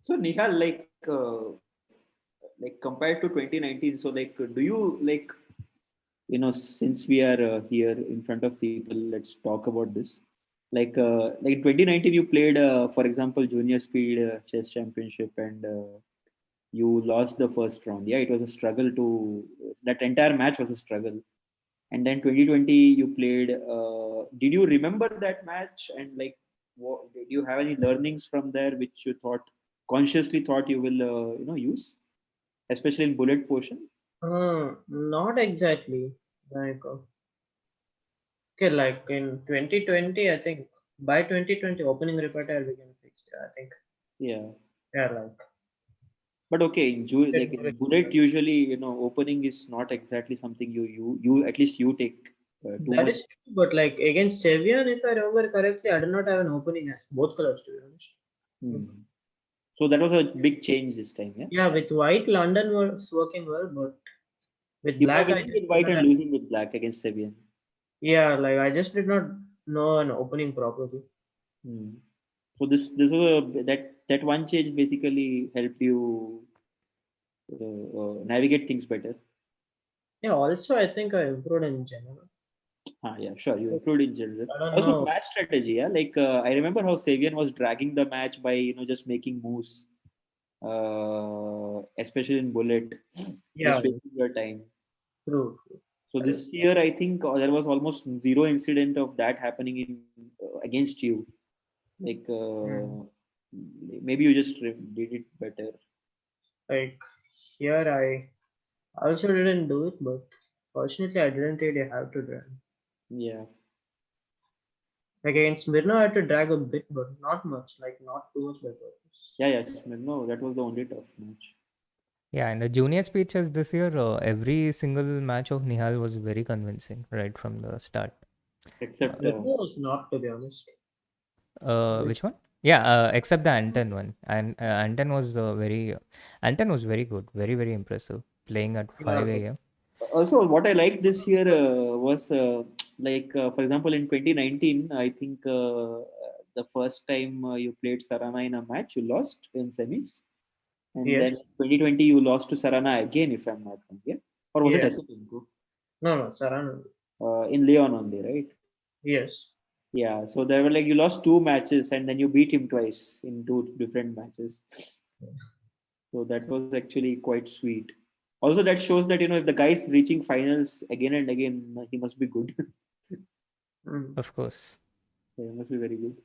So Nihal, like compared to 2019, so like, do you like, since we are here in front of people, let's talk about this. Like in 2019, you played, for example, Junior Speed Chess Championship, and you lost the first round. Yeah, it was a struggle to that entire match was a struggle. And then 2020, you played. Did you remember that match? And like, did you have any learnings from there which you consciously thought you will use, especially in bullet portion? Not exactly. Like, okay, like in 2020, I think by 2020, opening repertoire became fixed. I think, Yeah. yeah, like, But okay, get like more in bullet, experience. usually opening is not exactly something you at least you take. Too That much. is true, but like against Sevian, if I remember correctly, I did not have an opening as both colors to be honest. Hmm. So that was a big change this time, yeah? Yeah, with white, London was working well, but with You were black, I winning just with did white not and have. losing with black against Sevian. Yeah, like I just did not know an opening properly. Hmm. So this was that one change basically helped you navigate things better. Yeah, also I think I improved in general. Yeah, sure. You improved in general. I don't Also, know. match strategy. Yeah, like I remember how Savian was dragging the match by just making moves, especially in bullet, Yeah, just wasting your time. true, true. So That is this year, I think there was almost zero incident of that happening in against you. Like mm, maybe you just did it better. like here I also didn't do it, but fortunately I didn't really have to drag. Yeah, Like against Mirna, I had to drag a bit, but not much. Like not too much by purpose. yeah, yes. No, that was the only tough match. Yeah, and the junior speeches this year, every single match of Nihal was very convincing right from the start. Uh, Except Mirna was not, to be honest. which one? Yeah, except the Anton one. And Anton was very good, very very impressive, playing at Yeah, 5 a.m. also, what I liked this year was like, for example, in 2019, I think the first time you played Sarana in a match, you lost in semis, and yes, then 2020 you lost to Sarana again, if I'm not wrong, yeah, or was it yes. Asupenko? No, no, Sarana. In Leon only, right? Yes. Yeah, so there were like you lost two matches and then you beat him twice in two different matches. So that was actually quite sweet. Also, that shows that if the guy is reaching finals again and again, he must be good. Mm. Of course. Yeah, he must be very good.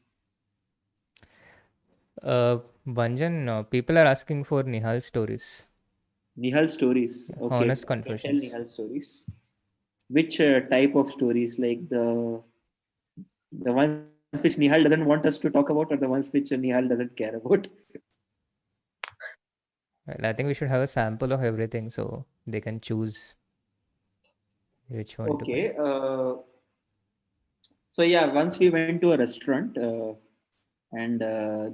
Banjan, people are asking for Nihal stories, Nihal stories. Okay, honest I can tell confessions. Nihal stories. Which type of stories? Like the ones which Nihal doesn't want us to talk about, or the ones which Nihal doesn't care about? Well, I think we should have a sample of everything so they can choose which one to Okay. pick. So yeah, once we went to a restaurant, and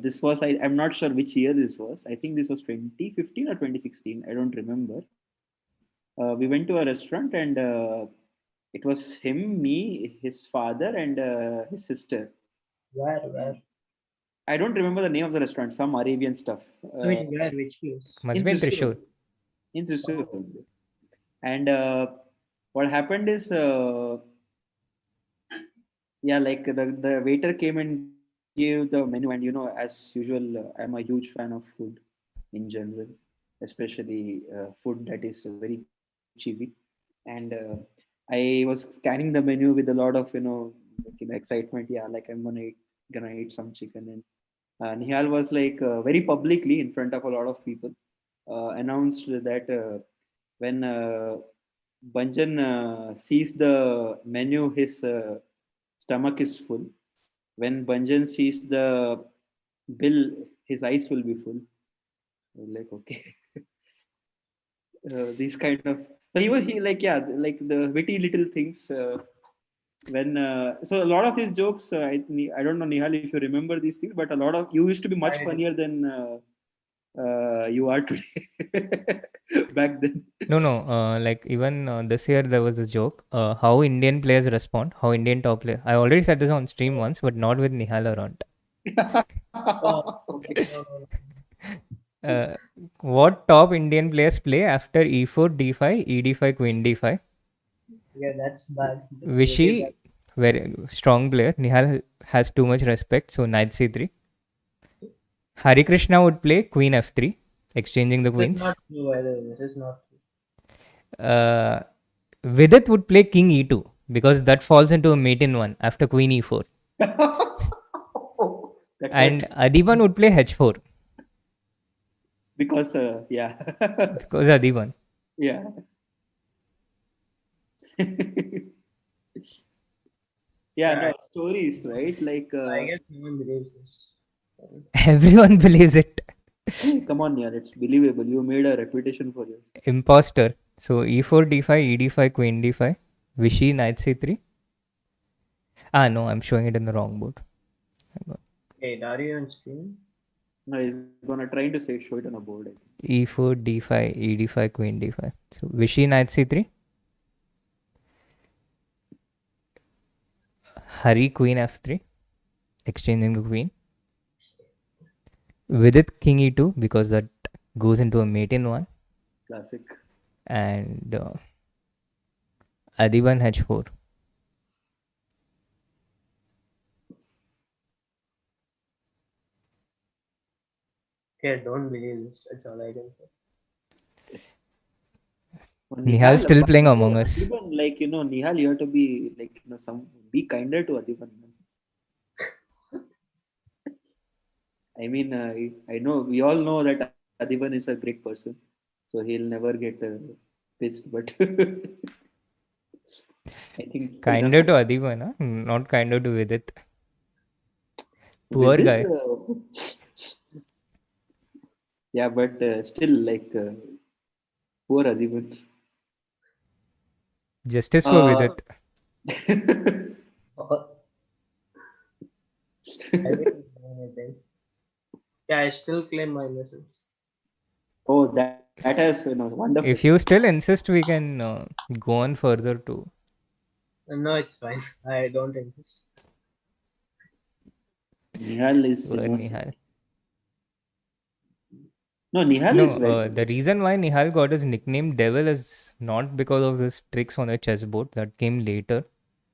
this was I'm not sure which year this was. I think this was 2015 or 2016. I don't remember. We went to a restaurant, and it was him, me, his father, and his sister. Where? I don't remember the name of the restaurant. Some Arabian stuff. I mean, where? Which place? Must In be in Thrissur. Trishur. In Thrissur Oh, only. And what happened is, yeah, like the waiter came and gave the menu, and as usual, I'm a huge fan of food in general, especially food that is very cheapy. And I was scanning the menu with a lot of excitement. Yeah, like I'm gonna eat some chicken. And Nihal was like very publicly in front of a lot of people announced that when Banjan sees the menu, his stomach is full. When Banjan sees the bill, his eyes will be full. I was like, okay, these kind of. So he like, yeah, like the witty little things. When so a lot of his jokes, I don't know Nihal if you remember these things, but a lot of you used to be much I funnier than you are today back then. No, no. Like even this year there was a joke. How Indian players respond. How Indian top player. I already said this on stream once, but not with Nihal around. oh, Okay. no, no, no. Uh, what top Indian players play after e4, d5, ed5, queen d5? Yeah, that's bad. That's really bad. Vishy, very strong player. Nihal has too much respect, so knight c3. Hari Krishna would play queen f3, exchanging the This is not queens. true, by the way. This is not true. Uh, Vidit would play king e2 because that falls into a mate in one after queen e4. That hurt And Adiban would play h4 because yeah. because Adiban. Yeah. Yeah, Yeah, no stories, right? Like I guess no one believes this. Everyone believes it. hey, come on, yeah, it's believable. You made a reputation for you. Imposter. So e4, d5, ed5, queen d5. Vishy, knight c3. Ah, no, I'm showing it in the wrong board. Hang on. Wait, are you on screen? No, he's gonna try to say show it on a board. I think. E4, d5, e d5, queen d5. So Vishy knight c3. Hari queen f3, exchanging the queen. With it king e2 because that goes into a mate in one. Classic. And Adiban h4. Okay, don't believe this. That's all I can say. For Nihal Nihal, still but playing you know, Among Us. Adiban, like Nihal, you have to be like some be kinder to Adiban. Man. I mean, I know we all know that Adiban is a great person, so he'll never get pissed. But I think enough. Kinder to Adiban, huh? Not kinder to Vidit. Poor With it, guy. yeah, but still, like poor Adiban. Justice for Uh, Vidit. Oh, I didn't do anything. Yeah, I still claim my innocence. oh, that has wonderful. If you still insist, we can go on further too. No, it's fine. I don't insist. Nihal is Poor innocent. Nihal. No, Nihal No, is well. the reason why Nihal got his nickname Devil is not because of his tricks on the chessboard that came later.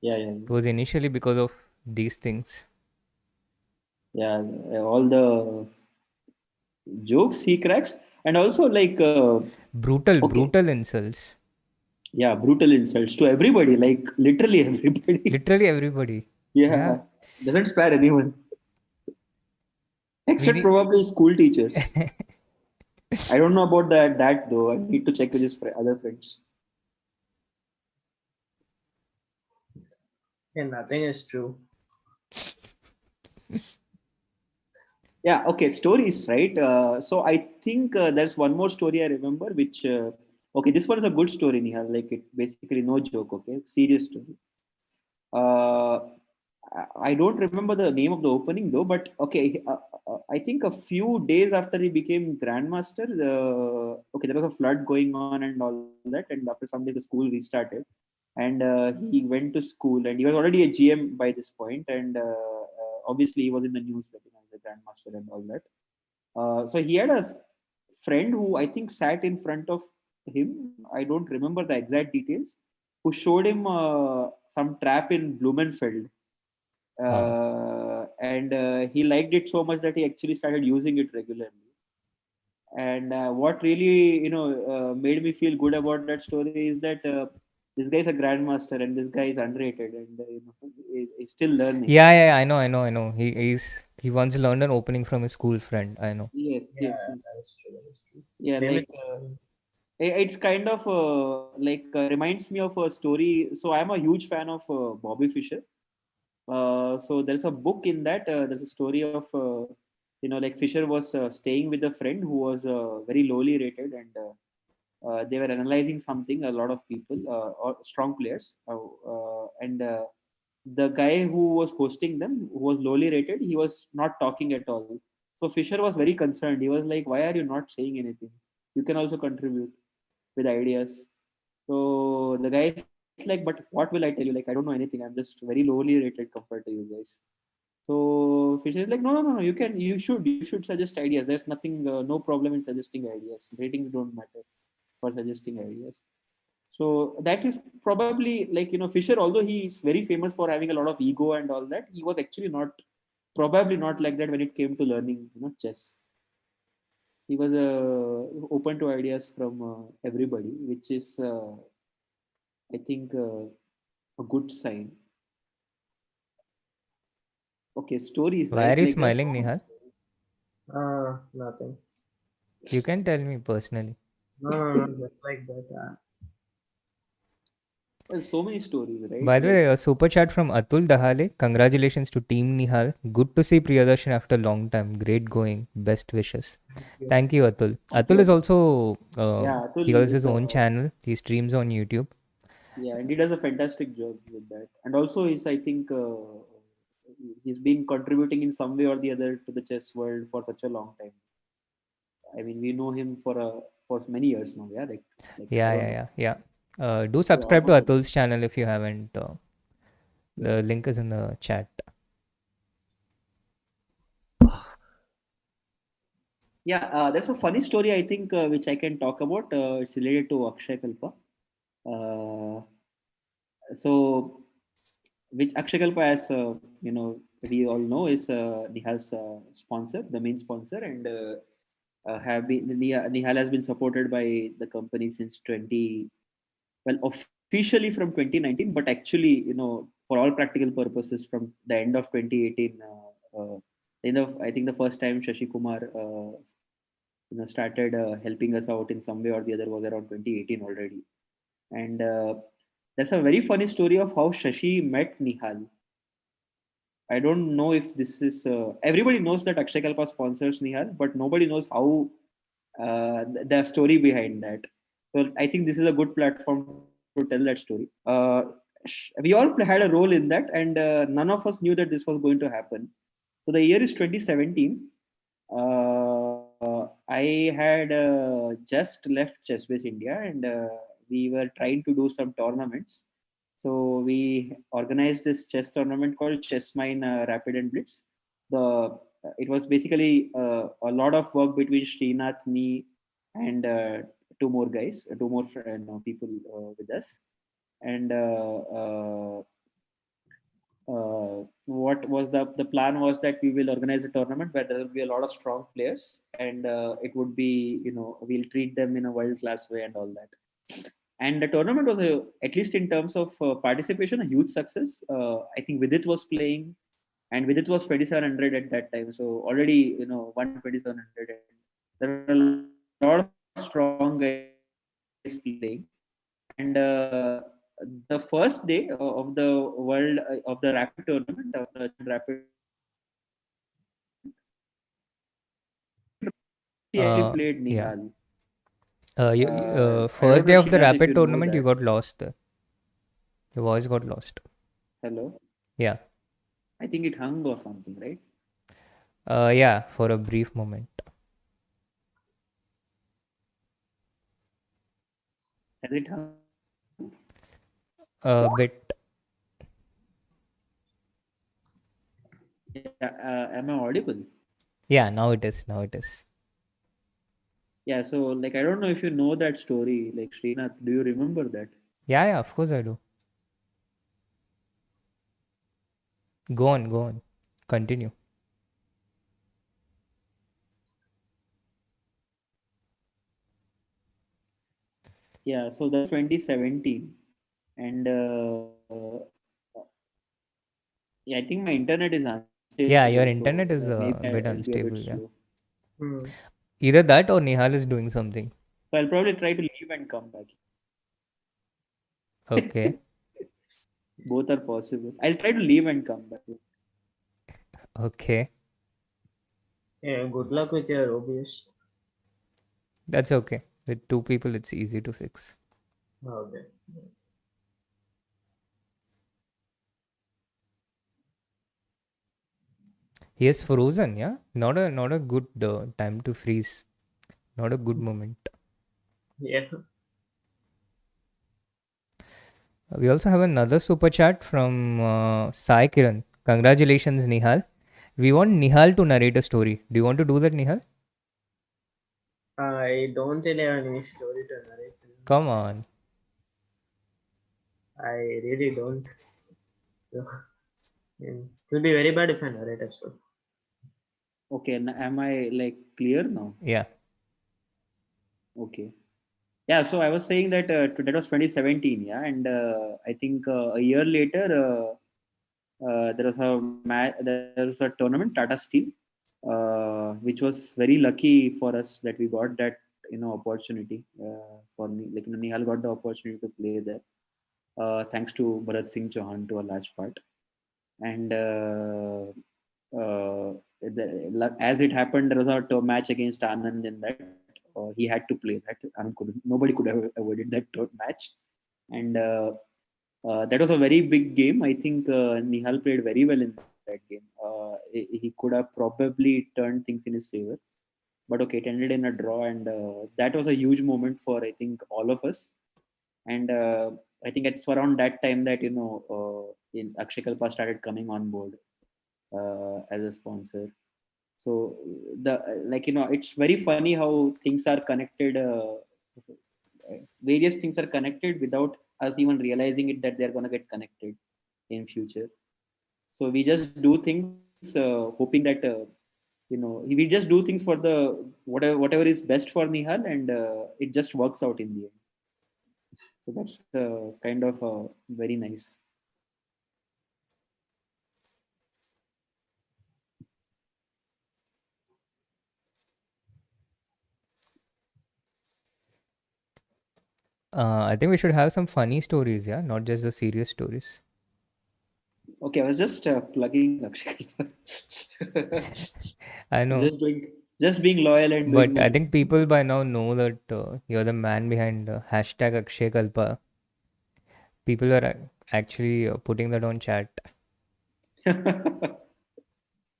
Yeah, yeah, It was initially because of these things. yeah. All the jokes he cracks, and also like Brutal, okay, brutal insults. yeah, brutal insults to everybody, like literally everybody. Literally everybody. Yeah, Yeah. doesn't spare anyone We except need. probably school teachers. I don't know about that though. I need to check with his other friends. Yeah, nothing is true. Yeah, okay, stories, right? So I think there's one more story I remember, which okay, this one is a good story, Nihal. Like it basically no joke. Okay, serious story. Uh, I don't remember the name of the opening though, but okay, I think a few days after he became grandmaster, okay, there was a flood going on and all that, and after some days the school restarted, and he went to school, and he was already a GM by this point, and obviously he was in the news that as a grandmaster and all that. So he had a friend who I think sat in front of him. I don't remember the exact details. Who showed him some trap in Blumenfeld, Oh. and he liked it so much that he actually started using it regularly. And what really made me feel good about that story is that this guy is a grandmaster and this guy is underrated and he's still learning. Yeah, I know. He once learned an opening from his school friend. I know. Yes, Yeah, yes, yes. that is true. That is true. His Yeah, name is. like it's kind of like reminds me of a story. So I'm a huge fan of Bobby Fischer. So there's a book in that. There's a story of like Fisher was staying with a friend who was very lowly rated, and they were analyzing something. A lot of people, or strong players, and the guy who was hosting them, who was lowly rated, he was not talking at all. So Fisher was very concerned. He was like, "Why are you not saying anything? You can also contribute with ideas." So the guy is like, "But what will I tell you? Like, I don't know anything. I'm just very lowly rated compared to you guys." So Fisher is like, "No. You should suggest ideas. There's nothing, no problem in suggesting ideas. Ratings don't matter for suggesting ideas." So that is probably like Fisher, although he is very famous for having a lot of ego and all that, he was actually not probably not like that when it came to learning chess. He was open to ideas from everybody, which is I think a good sign. Okay, stories, Why are right? you Like there's smiling, so many Nihal? stories. Nothing. You can tell me personally. No, just like that. Well, so many stories, right? By the Like way, a super chat from Atul Dahale. Congratulations to Team Nihal. Good to see Priyadarshan after a long time. Great going. Best wishes. Thank you. Thank you, Atul. thank Atul you. is also Yeah, he Atul has is his own channel. He streams on YouTube. Yeah, and he does a fantastic job with that. And also, he's been contributing in some way or the other to the chess world for such a long time. I mean, we know him for many years now. Yeah, like I Yeah, don't yeah, know, yeah, yeah. Do yeah, subscribe to almost. Atul's channel if you haven't. Yeah, The link is in the chat. yeah. There's a funny story I think which I can talk about. It's related to Akshay Kalpa. Uh, so, which Akshay Kalpa, as we all know, is Nihal's sponsor, the main sponsor, and have been Nihal has been supported by the company since 20, well, officially from 2019, but actually, for all practical purposes, from the end of 2018. I think the first time Shashi Kumar started helping us out in some way or the other was around 2018 already. And that's a very funny story of how Shashi met Nihal. I don't know if this is everybody knows that Akshay Kalpa sponsors Nihal, but nobody knows how the story behind that. So I think this is a good platform to tell that story. We all had a role in that, and none of us knew that this was going to happen. So the year is 2017. I had just left Chessbase India, and we were trying to do some tournaments. So we organized this chess tournament called Chess Mine Rapid and Blitz. It was basically a lot of work between Srinath, me, and two more guys, two more people with us. And what was the plan was that we will organize a tournament where there will be a lot of strong players, and it would be, we'll treat them in a world class way and all that. And the tournament was at least in terms of participation, a huge success. I think Vidit was playing, and Vidit was 2700 at that time, so already, 12700, and there were a lot of strong guys playing. And the first day of the world of the rapid tournament, of the Chess Mine rapid tournament, he actually Uh, played yeah. Nihal. I First don't day know, of the Srinath, if rapid you know tournament, you that. got lost. Your voice got lost. Hello, Yeah. I think it hung or something, right? Yeah, for a brief moment. Has it hung? A bit. Yeah. Am I audible? Yeah, now it is. Now it is. Yeah. So, like, I don't know if you know that story. Like, Srinath, do you remember that? Yeah, yeah, of course I do. Go on, go on. Continue. Yeah. So that was 2017, and yeah, I think my internet is unstable, Yeah, your so internet is maybe a bit I'll be a bit unstable. Yeah. slow. Hmm. Either that or Nihal is doing something. So I'll probably try to leave and come back. Okay. Both are possible. I'll try to leave and come back. Okay. Yeah, good luck with your OBS. That's okay. With two people, it's easy to fix. Okay. He is frozen, yeah? Not a good time to freeze. Not a good moment. Yeah. We also have another super chat from Sai Kiran. Congratulations, Nihal. We want Nihal to narrate a story. Do you want to do that, Nihal? I don't really have any story to narrate, to be Come honest. on. I really don't. So, it will be very bad if I narrate as well. Okay, am I like clear now? Yeah. Okay. Yeah, so I was saying that that was 2017, yeah, and I think a year later there was a tournament, Tata Steel, which was very lucky for us that we got that opportunity for me. Like, Nihal got the opportunity to play there, thanks to Bharat Singh Chauhan to a large part, and as it happened, there was a match against Anand in that. He had to play that. Anand couldn't. Nobody could have avoided that match. and that was a very big game. I think Nihal played very well in that game. He could have probably turned things in his favor, but okay, it ended in a draw, and that was a huge moment for, I think, all of us. And I think it's around that time that in Akshay Kalpa started coming on board as a sponsor. So the like it's very funny how things are connected. Various things are connected without us even realizing it that they're going to get connected in future. So we just do things hoping that we just do things for the whatever is best for Nihal, and it just works out in the end. So that's kind of very nice. I think we should have some funny stories, yeah, not just the serious stories. Okay, I was just plugging Akshay Kalpa. I know, Just being loyal and doing but my I think people by now know that you're the man behind hashtag Akshay Kalpa. People are actually putting that on chat.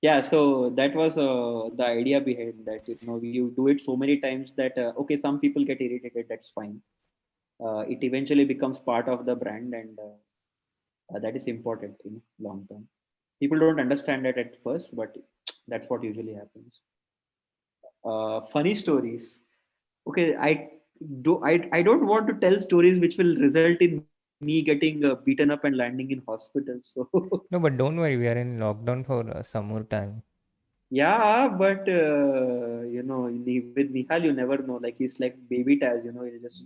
Yeah, so that was the idea behind that. You do it so many times that okay, some people get irritated. That's fine. It eventually becomes part of the brand, and that is important in long term. People don't understand that at first, but that's what usually happens. Funny stories. Okay, I don't want to tell stories which will result in me getting beaten up and landing in hospital. So No, but don't worry, we are in lockdown for some more time. yeah, but with Nihal, you never know. Like he's like baby Taz, you just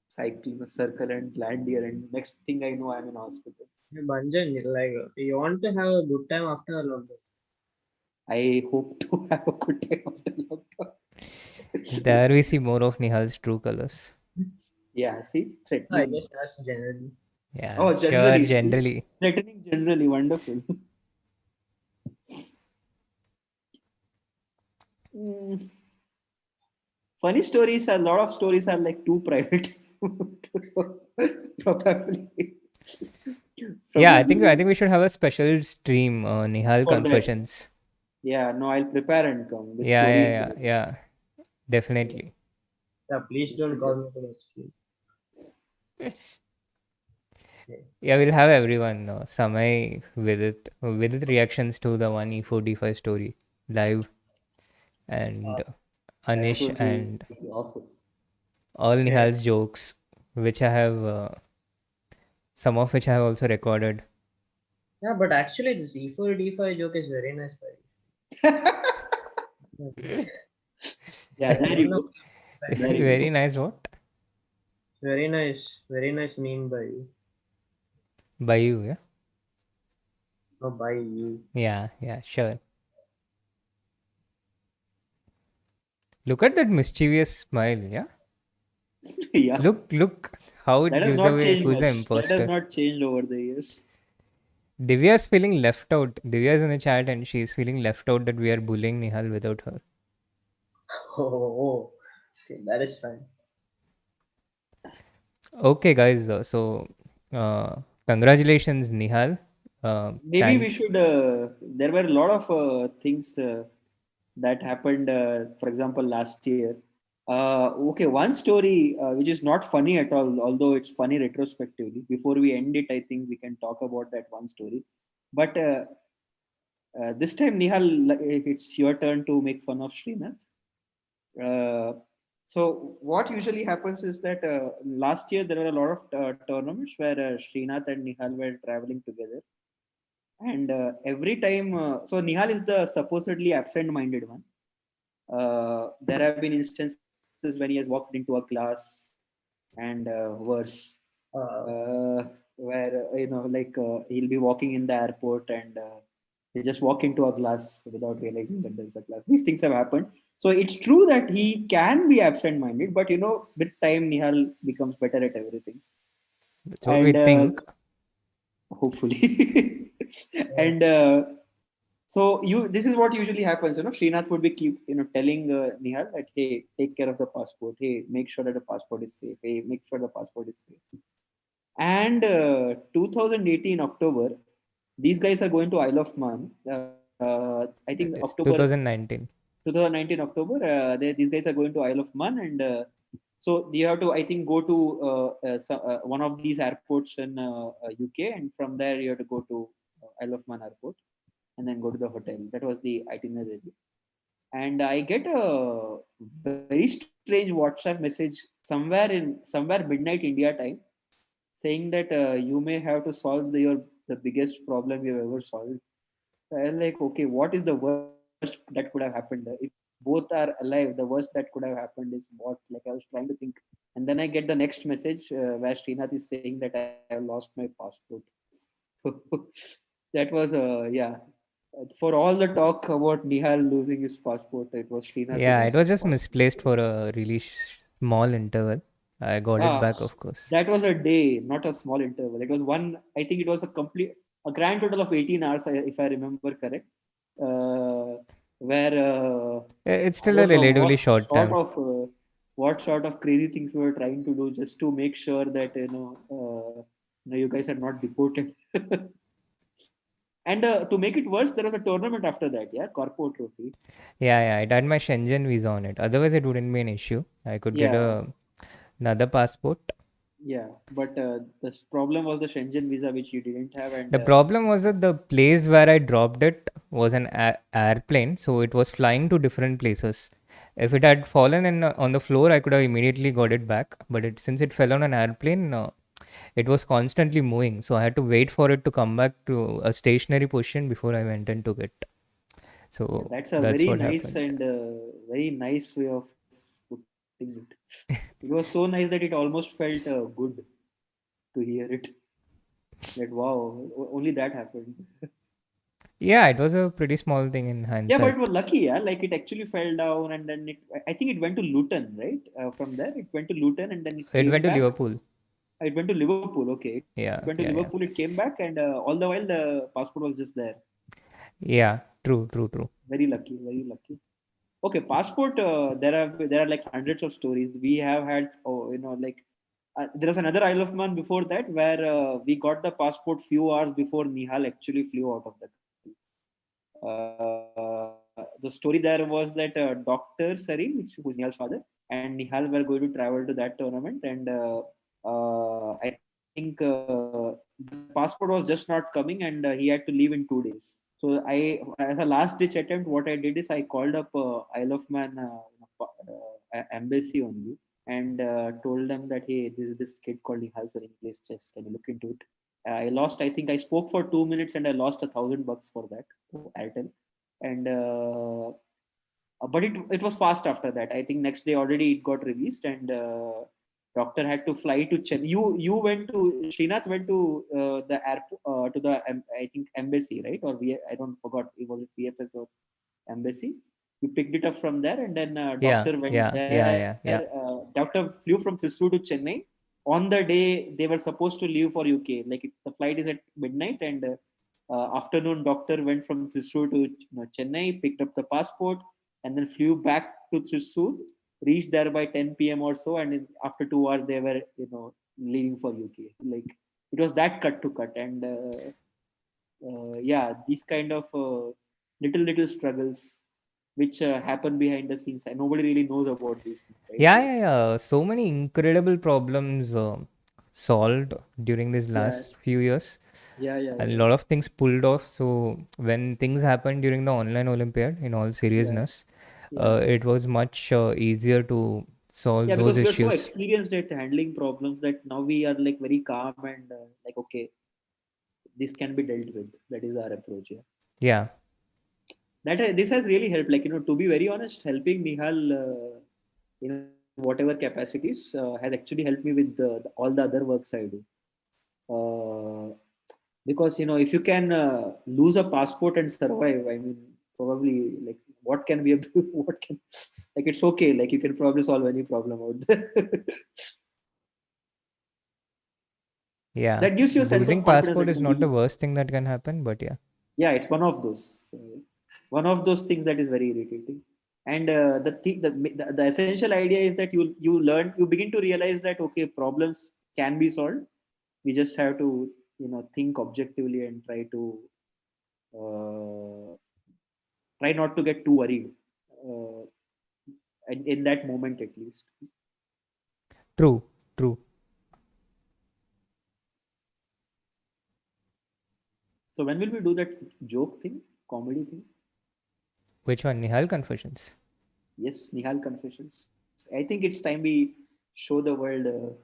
cycle in a circle and land here, and next thing I know, I'm in hospital. Banjan, like you want to have a good time after a lockdown. I hope to have a good time after lockdown. There we see more of Nihal's true colors. Yeah, see, I threatening. guess that's generally. Yeah, Oh, sure, generally, see, generally. threatening generally, wonderful. Mm, funny stories, a lot of stories are like too private. So, probably, Yeah, I think probably we should have a special stream, Nihal for that. Confessions. Yeah, no, I'll prepare and come with Yeah, yeah, stories. yeah, yeah. Definitely. Yeah, please don't call me to the street. Yeah, we'll have everyone, Samay with reactions to the one E45 story live, and That Anish would be and awesome. all Yeah, Nihal's jokes, which I have some of which I have also recorded. yeah, but actually, this E4 D5 joke is very nice, by you. Yeah, I there don't you know. go. There you Very go. nice. What Very nice meme by you. by you? Yeah, No, by you. yeah, yeah. Sure. Look at that mischievous smile. Yeah. Yeah, Look how it that has gives not away changed who's the much. That has imposter. not changed over the years. Divya's feeling left out. Divya's in the chat and she's feeling left out that we are bullying Nihal without her. Oh, okay, that is fine. Okay, guys. Uh, congratulations, Nihal. Maybe we Thank. should. There were a lot of things that happened. For example, last year. Okay, one story which is not funny at all, although it's funny retrospectively. Before we end it, I think we can talk about that one story. But this time, Nihal, it's your turn to make fun of Srinath. Uh, so what usually happens is that last year there were a lot of tournaments where Srinath and Nihal were traveling together, and every time, so Nihal is the supposedly absent-minded one. There have been instances when he has walked into a class and worse, Uh, where he'll be walking in the airport and he'll just walk into a class without realizing that there's a class. These things have happened. So it's true that he can be absent-minded, but with time Nihal becomes better at everything, That's what we and think. hopefully, yeah. and so this is what usually happens. Srinath would be keep telling Nihal that, hey, take care of the passport. Hey, make sure that the passport is safe. Hey, make sure the passport is safe. And 2018 October, these guys are going to Isle of Man. I think It October is 2019. 2019 October. These guys are going to Isle of Man, and so you have to, I think, go to one of these airports in UK, and from there you have to go to Isle of Man airport, and then go to the hotel. That was the itinerary. And I get a very strange WhatsApp message somewhere midnight India time, saying that you may have to solve the biggest problem you've ever solved. So I was like, okay, what is the worst that could have happened? If both are alive, the worst that could have happened is what? Like, I was trying to think, and then I get the next message where Srinath is saying that I have lost my passport. That was yeah. For all the talk about Nihal losing his passport, it was Srinath who Yeah, it lost was his just passport. misplaced for a really small interval. I got it Ah, back, of course. that was a day, not a small interval. It was one. I think it was a grand total of 18 hours, if I remember correct. Where It's I still a don't know relatively short time. what sort of crazy things we were trying to do just to make sure that you guys are not deported. And to make it worse, there was a tournament after that, yeah, Corpo Trophy. Yeah, it had my Shenzhen visa on it. Otherwise, it wouldn't be an issue. I could get Yeah, another passport. yeah. But the problem was the Shenzhen visa, which you didn't have, and The problem was that the place where I dropped it was an airplane, so it was flying to different places. If it had fallen on the floor, I could have immediately got it back. But since it fell on an airplane, it was constantly moving, so I had to wait for it to come back to a stationary position before I went and took it. yeah, So that's a that's very what nice happened. and very nice way of putting it. It was so nice that it almost felt good to hear it. That wow, only that happened. Yeah, it was a pretty small thing in Yeah, but hindsight. it was lucky, yeah. Like it actually fell down, and then I think it went to Luton, right? From there, it went to Luton, and then it It came went to back. Liverpool. It went to Liverpool. Okay, it went to Yeah, Liverpool. yeah, It yeah. came back, and all the while the passport was just there. Yeah, true. Very lucky, very lucky. Okay, passport. There are like hundreds of stories. We have had, like there was another Isle of Man before that where we got the passport few hours before Nihal actually flew out of the country. The story there was that Doctor Sarin, who's Nihal's father, and Nihal were going to travel to that tournament, and I think the passport was just not coming, and he had to leave in 2 days. So as a last ditch attempt, what I did is I called up Isle of Man embassy only, and told them that, hey, this kid called Nihal Sarin, please just can you look into it. I lost. I think I spoke for 2 minutes and I lost $1,000 for that to Airtel, and but it was fast after that. I think next day already it got released, and doctor had to fly to Chennai. You went to Srinath went to the airport to the I think embassy, right? Or I don't forgot. Was it VFS or embassy? You picked it up from there, and then Yeah, doctor went yeah, there. yeah, yeah, yeah. Doctor flew from Thrissur to Chennai. On the day they were supposed to leave for UK, like the flight is at midnight, and afternoon doctor went from Thrissur to Chennai, picked up the passport, and then flew back to Thrissur, reached there by 10 p.m. or so, and after 2 hours they were leaving for UK. Like it was that cut to cut, and yeah, these kind of little struggles which happen behind the scenes, and nobody really knows about these things, right? Yeah. So many incredible problems solved during these Yeah, last few years. yeah, And a lot of things pulled off. So when things happened during the online Olympiad, in all yeah, seriousness, yeah. it was much easier to solve Yeah, those because we are so issues. experienced at handling problems that now we are like very calm and like, okay, this can be dealt with. That is our approach. Yeah, Yeah, this has really helped. Like to be very honest, helping Nihal in whatever capacities has actually helped me with all the other works I do. Uh, because if you can lose a passport and survive, I mean, probably like what can be a what can like it's okay. Like you can probably solve any problem out there. yeah. That gives you a sense of Losing confidence passport that is not the worst thing that can happen, but yeah. yeah, it's one of those things that is very irritating. And the essential idea is that you begin to realize that okay, problems can be solved, We just have to, think objectively and uh, try not to get too worried, uh, in that moment at least. True, true. So when will we do that joke thing, comedy thing? Which one? Nihal Confessions. Yes, Nihal confessions. I think it's time we show the world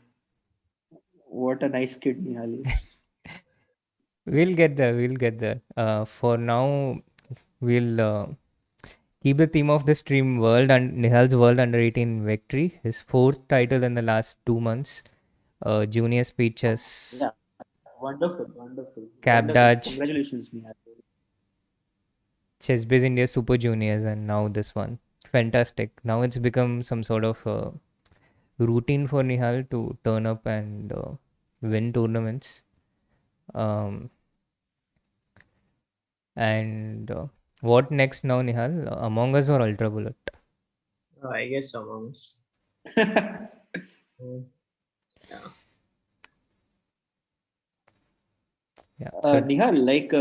what a nice kid Nihal is. We'll get there. We'll get there. For now, we'll keep the theme of the stream world and Nihal's World Under 18 victory, his fourth title in the last 2 months. Junior speeches, Yeah, wonderful, wonderful, Cap wonderful. Dodge, Congratulations, Nihal. Chess India Super Juniors, and now this one. Fantastic. Now it's become some sort of routine for Nihal to turn up and win tournaments. Um, and what next now, Nihal? Among Us or Ultra Bullet? I guess Among Us. Mm, yeah. Yeah. So Nihal, like,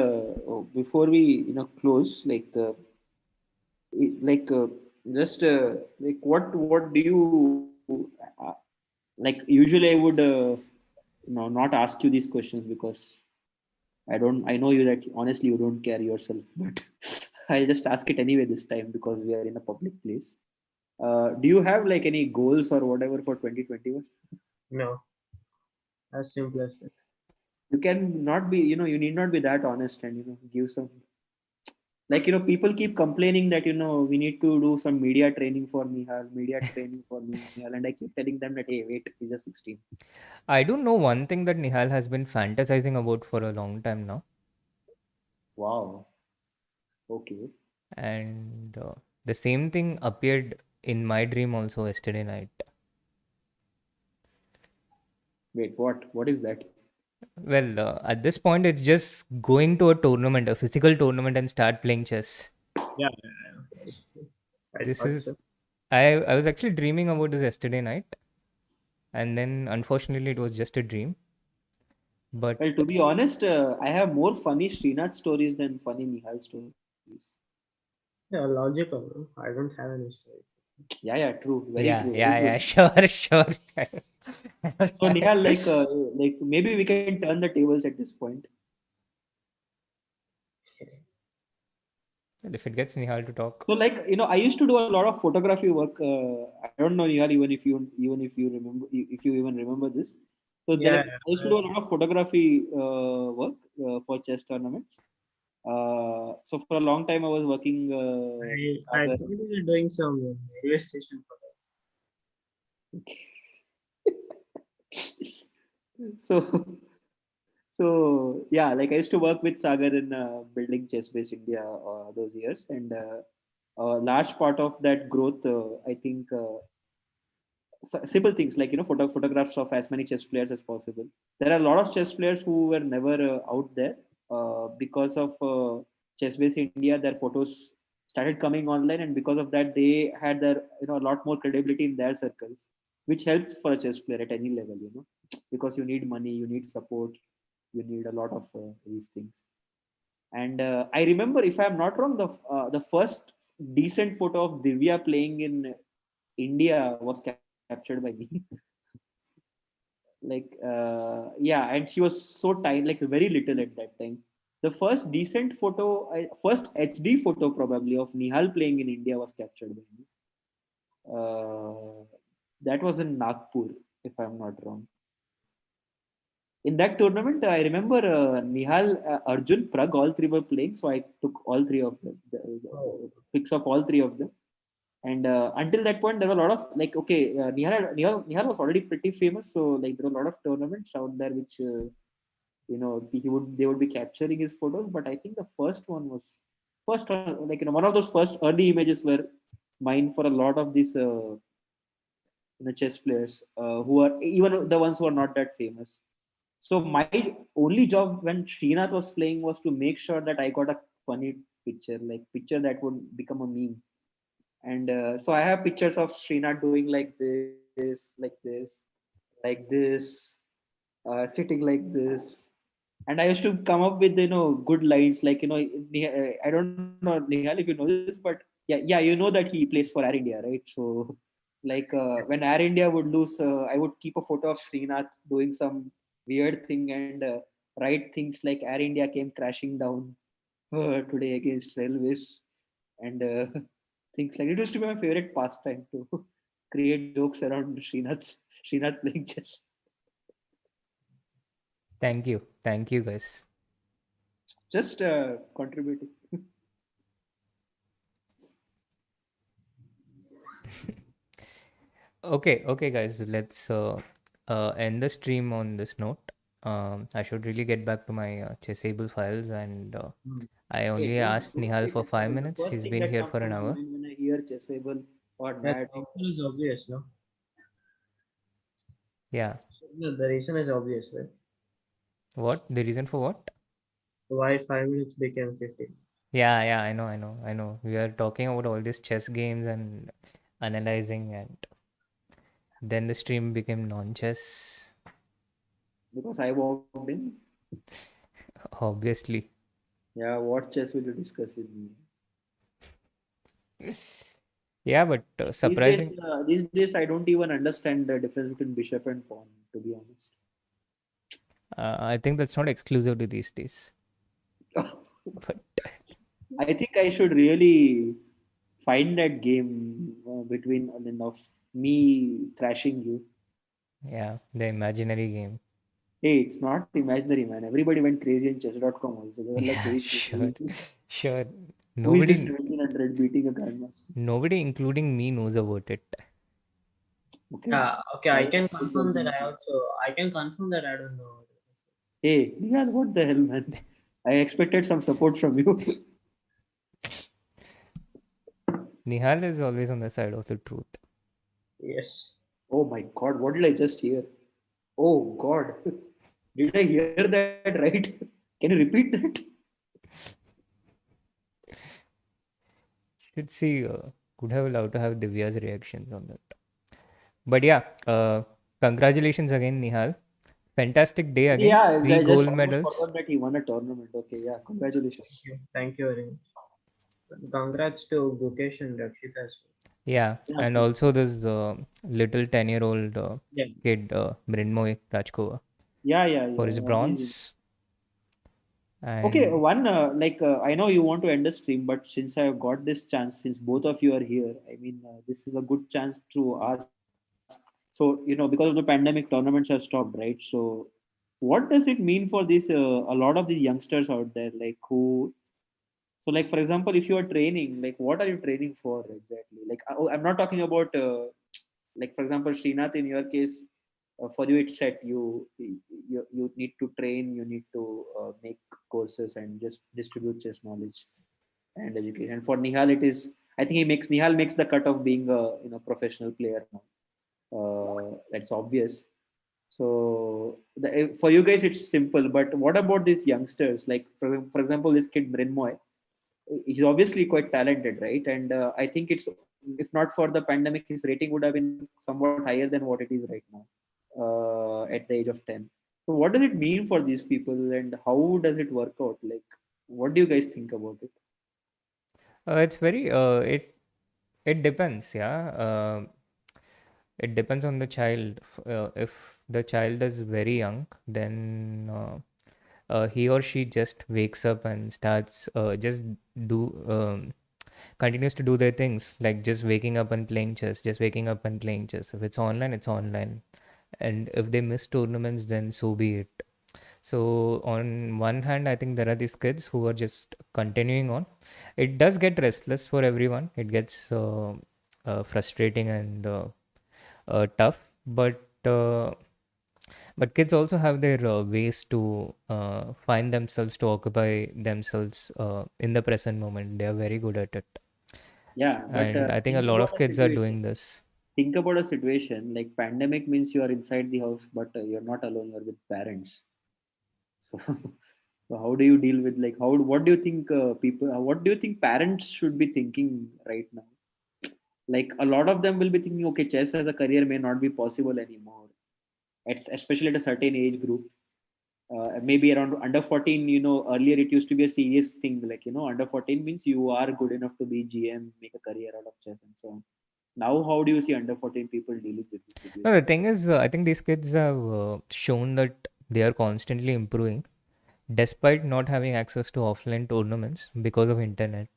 before we close, like, like, just like, what do you, like, usually I would not ask you these questions because I know you that honestly you don't care yourself, but I'll just ask it anyway this time because we are in a public place. Do you have like any goals or whatever for 2021? No, as simple as that. You can not be, you need not be that honest and give some, like, people keep complaining that we need to do some media training for Nihal, and I keep telling them that, hey, wait, he's just 16. I do know one thing that Nihal has been fantasizing about for a long time now, Wow. Okay. and the same thing appeared in my dream also yesterday night. Wait, what is that? Well, at this point, it's just going to a tournament, a physical tournament, and start playing chess. Yeah, yeah, yeah. I This thought is so. I was actually dreaming about this yesterday night, and then unfortunately, it was just a dream. But Well, to be honest, I have more funny Srinath stories than funny Nihal stories. Yeah, logical. No? I don't have any stories. Yeah, yeah, true. Very yeah, true. Very yeah, yeah, good. sure, sure. So Nihal, like maybe we can turn the tables at this point. If it gets Nihal to talk. So, like, I used to do a lot of photography work. I don't know, Nihal, even if you remember, if you even remember this. So, Yeah, like, I used to do a lot of photography work for chess tournaments. So for a long time, I was working. I thought you were doing some radio station for So so yeah, like I used to work with Sagar in building Chess Base India those years, and a large part of that growth, I think, simple things like photographs of as many chess players as possible. There are a lot of chess players who were never out there because of Chess Base India. Their photos started coming online, and because of that, they had their a lot more credibility in their circles, which helps for a chess player at any level. Because you need money, you need support, you need a lot of these things. And I remember, if I'm not wrong, the first decent photo of Divya playing in India was captured by me. Like, yeah, and she was so tiny, like very little at that time. The first decent photo, first HD photo probably of Nihal playing in India was captured by me. That was in Nagpur, if I'm not wrong. In that tournament, I remember Nihal, Arjun, Prag, all three were playing, so I took all three of them, oh, the pics of all three of them. And until that point, there were a lot of, like, okay, Nihal was already pretty famous, so like there were a lot of tournaments out there which they would be capturing his photos. But I think the first one was first like one of those first early images were mine for a lot of these chess players who are even the ones who are not that famous. So my only job when Srinath was playing was to make sure that I got a funny picture, like picture that would become a meme. And so I have pictures of Srinath doing like this, like this, like this. sitting like this. And I used to come up with good lines like I don't know Nihal if you know this, but yeah, you know that he plays for Air India, right? So like when Air India would lose, I would keep a photo of Srinath doing some weird thing and write things like Air India came crashing down today against Railways and things like it used to be my favorite pastime to create jokes around Srinath playing chess. Thank you, guys. Just contributing. Okay, guys. Let's end the stream on this note. I should really get back to my chessable files, and Hmm. I Hey, only asked don't Nihal say for five chessable. The minutes. first He's thing been that here comes for to an my hour. mind when I hear chessable or Yeah, the that reason is obvious, no? Yeah. No, the reason is obvious, right? What? The reason for what? Why 5 minutes became 15? Yeah, I know. We are talking about all these chess games and analyzing, and then the stream became non-chess, because I walked in. obviously. Yeah, what chess will you discuss with me? Yeah, but surprising. These days, I don't even understand the difference between bishop and pawn. To be honest, I think that's not exclusive to these days. But I think I should really find that game between of me thrashing you. yeah, the imaginary game. Hey, it's not imaginary, man. Everybody went crazy on chess.com also. They were like, Yeah, sure, sure. who is this Nobody, 1700 beating a grandmaster? nobody, including me, knows about it. Okay, Yeah, okay, I I will can put confirm that them. I also I can confirm that I don't know. Hey, Nihal, what the hell, man? I expected some support from you. Nihal is always on the side of the truth. Yes. Oh my god, what did I just hear? Oh god, did I hear that right? Can you repeat that? Should see, could have allowed to have Divya's reactions on that. But yeah, congratulations again, Nihal. Fantastic day again. Yeah, Three I just gold almost medals. forgot that he won a tournament. Okay, yeah, Thank congratulations. you. Thank you very much. Congrats to Gukesh and Rakshita as well. Yeah, Yeah, and also this little 10-year-old Yeah. kid, Mrinmoy Rajkova, for his yeah. He's bronze. okay. And One, I know you want to end the stream, but since I have got this chance, since both of you are here, I mean, this is a good chance to ask. So, because of the pandemic, tournaments have stopped, right? So, what does it mean for this? A lot of the youngsters out there, like who so, like for example, if you are training, like what are you training for exactly? Like I'm not talking about like for example, Srinath. In your case, for you it's set. You need to train. You need to make courses and just distribute chess knowledge and education. And for Nihal, it is. I think he makes Nihal makes the cut of being a professional player now. That's obvious. So for you guys, it's simple. But what about these youngsters? Like for example, this kid Mrinmoy, he's obviously quite talented, right? And I think it's if not for the pandemic, his rating would have been somewhat higher than what it is right now at the age of 10. So what does it mean for these people, and how does it work out? Like, what do you guys think about it? it's very, it depends, yeah. It depends on the child. If the child is very young, then he or she just wakes up and starts just do continues to do their things, like just waking up and playing chess, just waking up and playing chess. If it's online, it's online, and if they miss tournaments, then so be it. So on one hand, I think there are these kids who are just continuing on. It does get restless for everyone. It gets frustrating and tough, but kids also have their ways to find themselves, to occupy themselves in the present moment. They are very good at it. Yeah, but And I think a lot of kids are doing this. think about a situation like pandemic means you are inside the house, but you're not alone. You're with parents. So, so how do you deal with like how? What do you think people? What do you think parents should be thinking right now? Like a lot of them will be thinking, okay, chess as a career may not be possible anymore, especially at a certain age group. Maybe around under 14, earlier it used to be a serious thing. Like, under 14 means you are good enough to be GM, make a career out of chess and so on. Now, how do you see under 14 people dealing with this No, the situation? thing is, I think these kids have shown that they are constantly improving despite not having access to offline tournaments because of internet.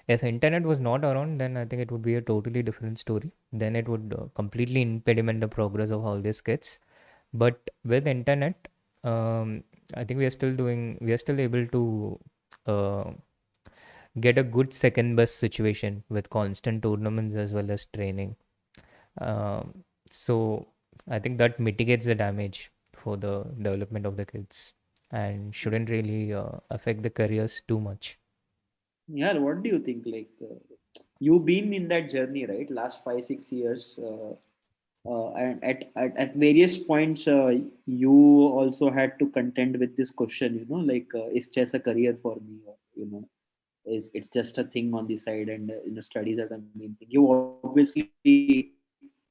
If internet was not around, then I think it would be a totally different story. Then it would completely impediment the progress of all these kids. But with internet, I think we are still able to uh, get a good second best situation with constant tournaments as well as training. So I think that mitigates the damage for the development of the kids and shouldn't really affect the careers too much. Yeah, what do you think? Like, you've been in that journey, right? Last 5 6 years, and at various points, you also had to contend with this question. Like, is chess a career for me, or is it's just a thing on the side, and studies are the main thing. You obviously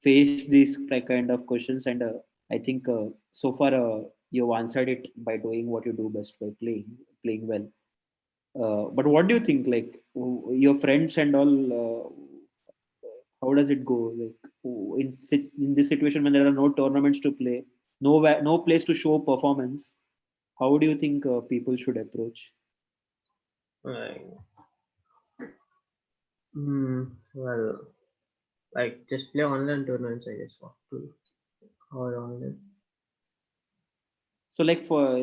face these kind of questions, and I think so far you've answered it by doing what you do best, by playing well. But what do you think? Like, your friends and all, how does it go? Like, in this situation when there are no tournaments to play, no place to show performance, how do you think people should approach? Like, well, like just play online tournaments, I guess. What to or online. So, like, for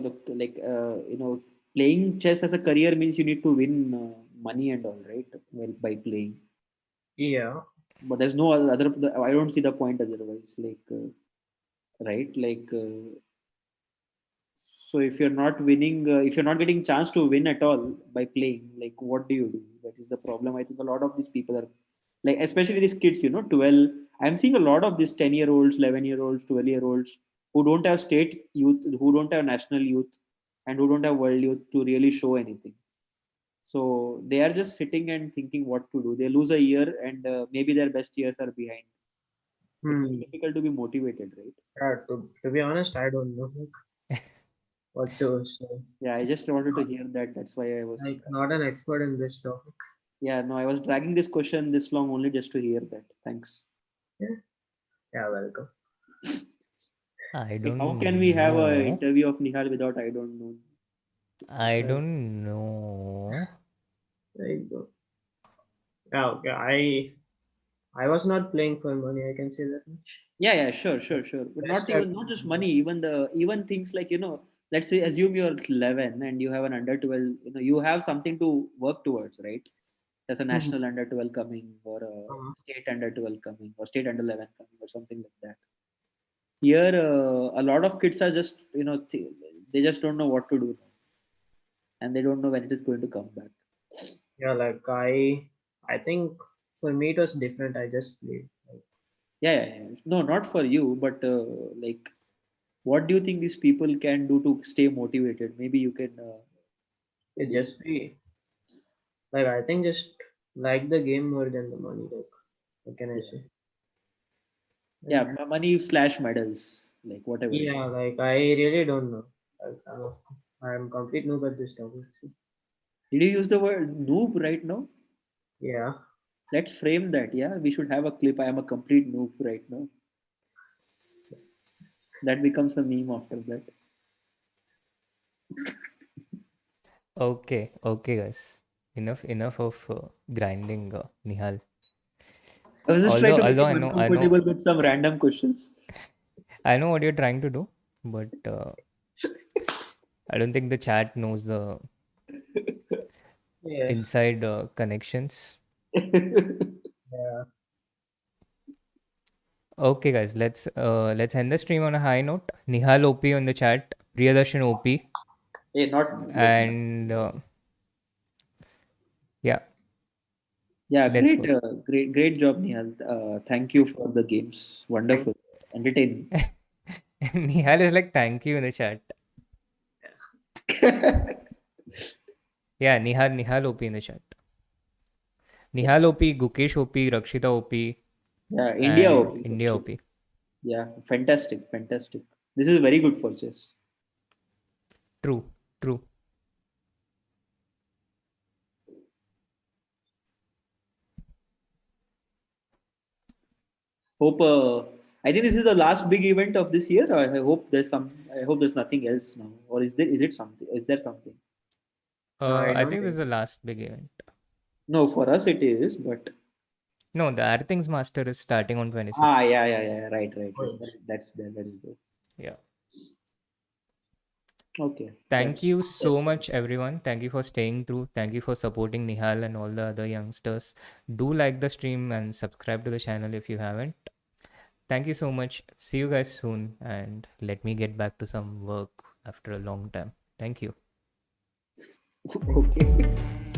playing chess as a career means you need to win money and all, right? Well, by playing, Yeah. but there's no other. I don't see the point otherwise. Like, right? Like, so if you're not winning, if you're not getting chance to win at all by playing, like, what do you do? That is the problem. I think a lot of these people are like, especially these kids. 12. I'm seeing a lot of these 10-year-olds, 11-year-olds, 12-year-olds who don't have state youth, who don't have national youth, and who don't have world youth to really show anything. So they are just sitting and thinking what to do. They lose a year, and maybe their best years are behind. It's very Hmm. difficult to be motivated, right? Yeah, to be honest, I don't know what to say. Yeah, I just wanted to hear that. That's why I was. Like, not an expert in this topic. Yeah, no, I was dragging this question this long only just to hear that. Thanks. Yeah. Yeah, welcome. I Like, how can don't we have a know. interview of Nihal without I don't know? I Like, don't know. like, yeah, okay. I was not playing for money. I can say that much. Yeah, yeah, sure, sure, sure. But Best not just money, even things like, let's say assume you're 11 and you have an under 12, you have something to work towards, right? There's a Mhm. national under 12 coming, or a state under 12 coming, or state under 11 coming, or something like that. Here, a lot of kids are just, they just don't know what to do now, and they don't know when it is going to come back. Yeah, like I think for me it was different. I just played. Like, Yeah, yeah, yeah. No, not for you, but like, what do you think these people can do to stay motivated? Maybe you can. it Maybe. just be like I think just like the game more than the money. Like, what can I Yeah, say? yeah, Like, money slash medals, like whatever it is. yeah, like I really don't know. Like, I'm complete noob at this topic. So, Did you use the word noob right now? yeah. Let's frame that. Yeah, we should have a clip. I am a complete noob right now. That becomes a meme after that. Okay, guys. Enough of grinding, Nihal. I was just trying to make Although him uncomfortable with some random questions. I know what you're trying to do, but I don't think the chat knows the Yeah. inside connections. Yeah. Okay, guys, let's end the stream on a high note. Nihal OP on the chat, Priyadarshan OP, Hey, not like. and yeah, Yeah, let's great, go. great job, Nihal. Thank you for the games. Thank Wonderful, entertaining. Nihal is like thank you in the chat. Yeah, Nihal OP in the chat. Yeah, Nihal OP, Gukesh OP, Rakshita OP, yeah, India and OP India actually. OP. Yeah, fantastic, fantastic. This is very good for chess. True, true. Hope. I think this is the last big event of this year. I hope there's some. I hope there's nothing else now. Or is there? Is it something? Is there something? I I don't think this is think. the last big event. No, for us it is. But No, the Earthings Master is starting on 26th. yeah, yeah, yeah. Right, right, Oh, right. yes. That's there. That is there. Yeah. Okay, Thank that's you Yes. so much, everyone. Thank you for staying through. Thank you for supporting Nihal and all the other youngsters. Do like the stream and subscribe to the channel if you haven't. Thank you so much. See you guys soon. And let me get back to some work after a long time. Thank you. okay.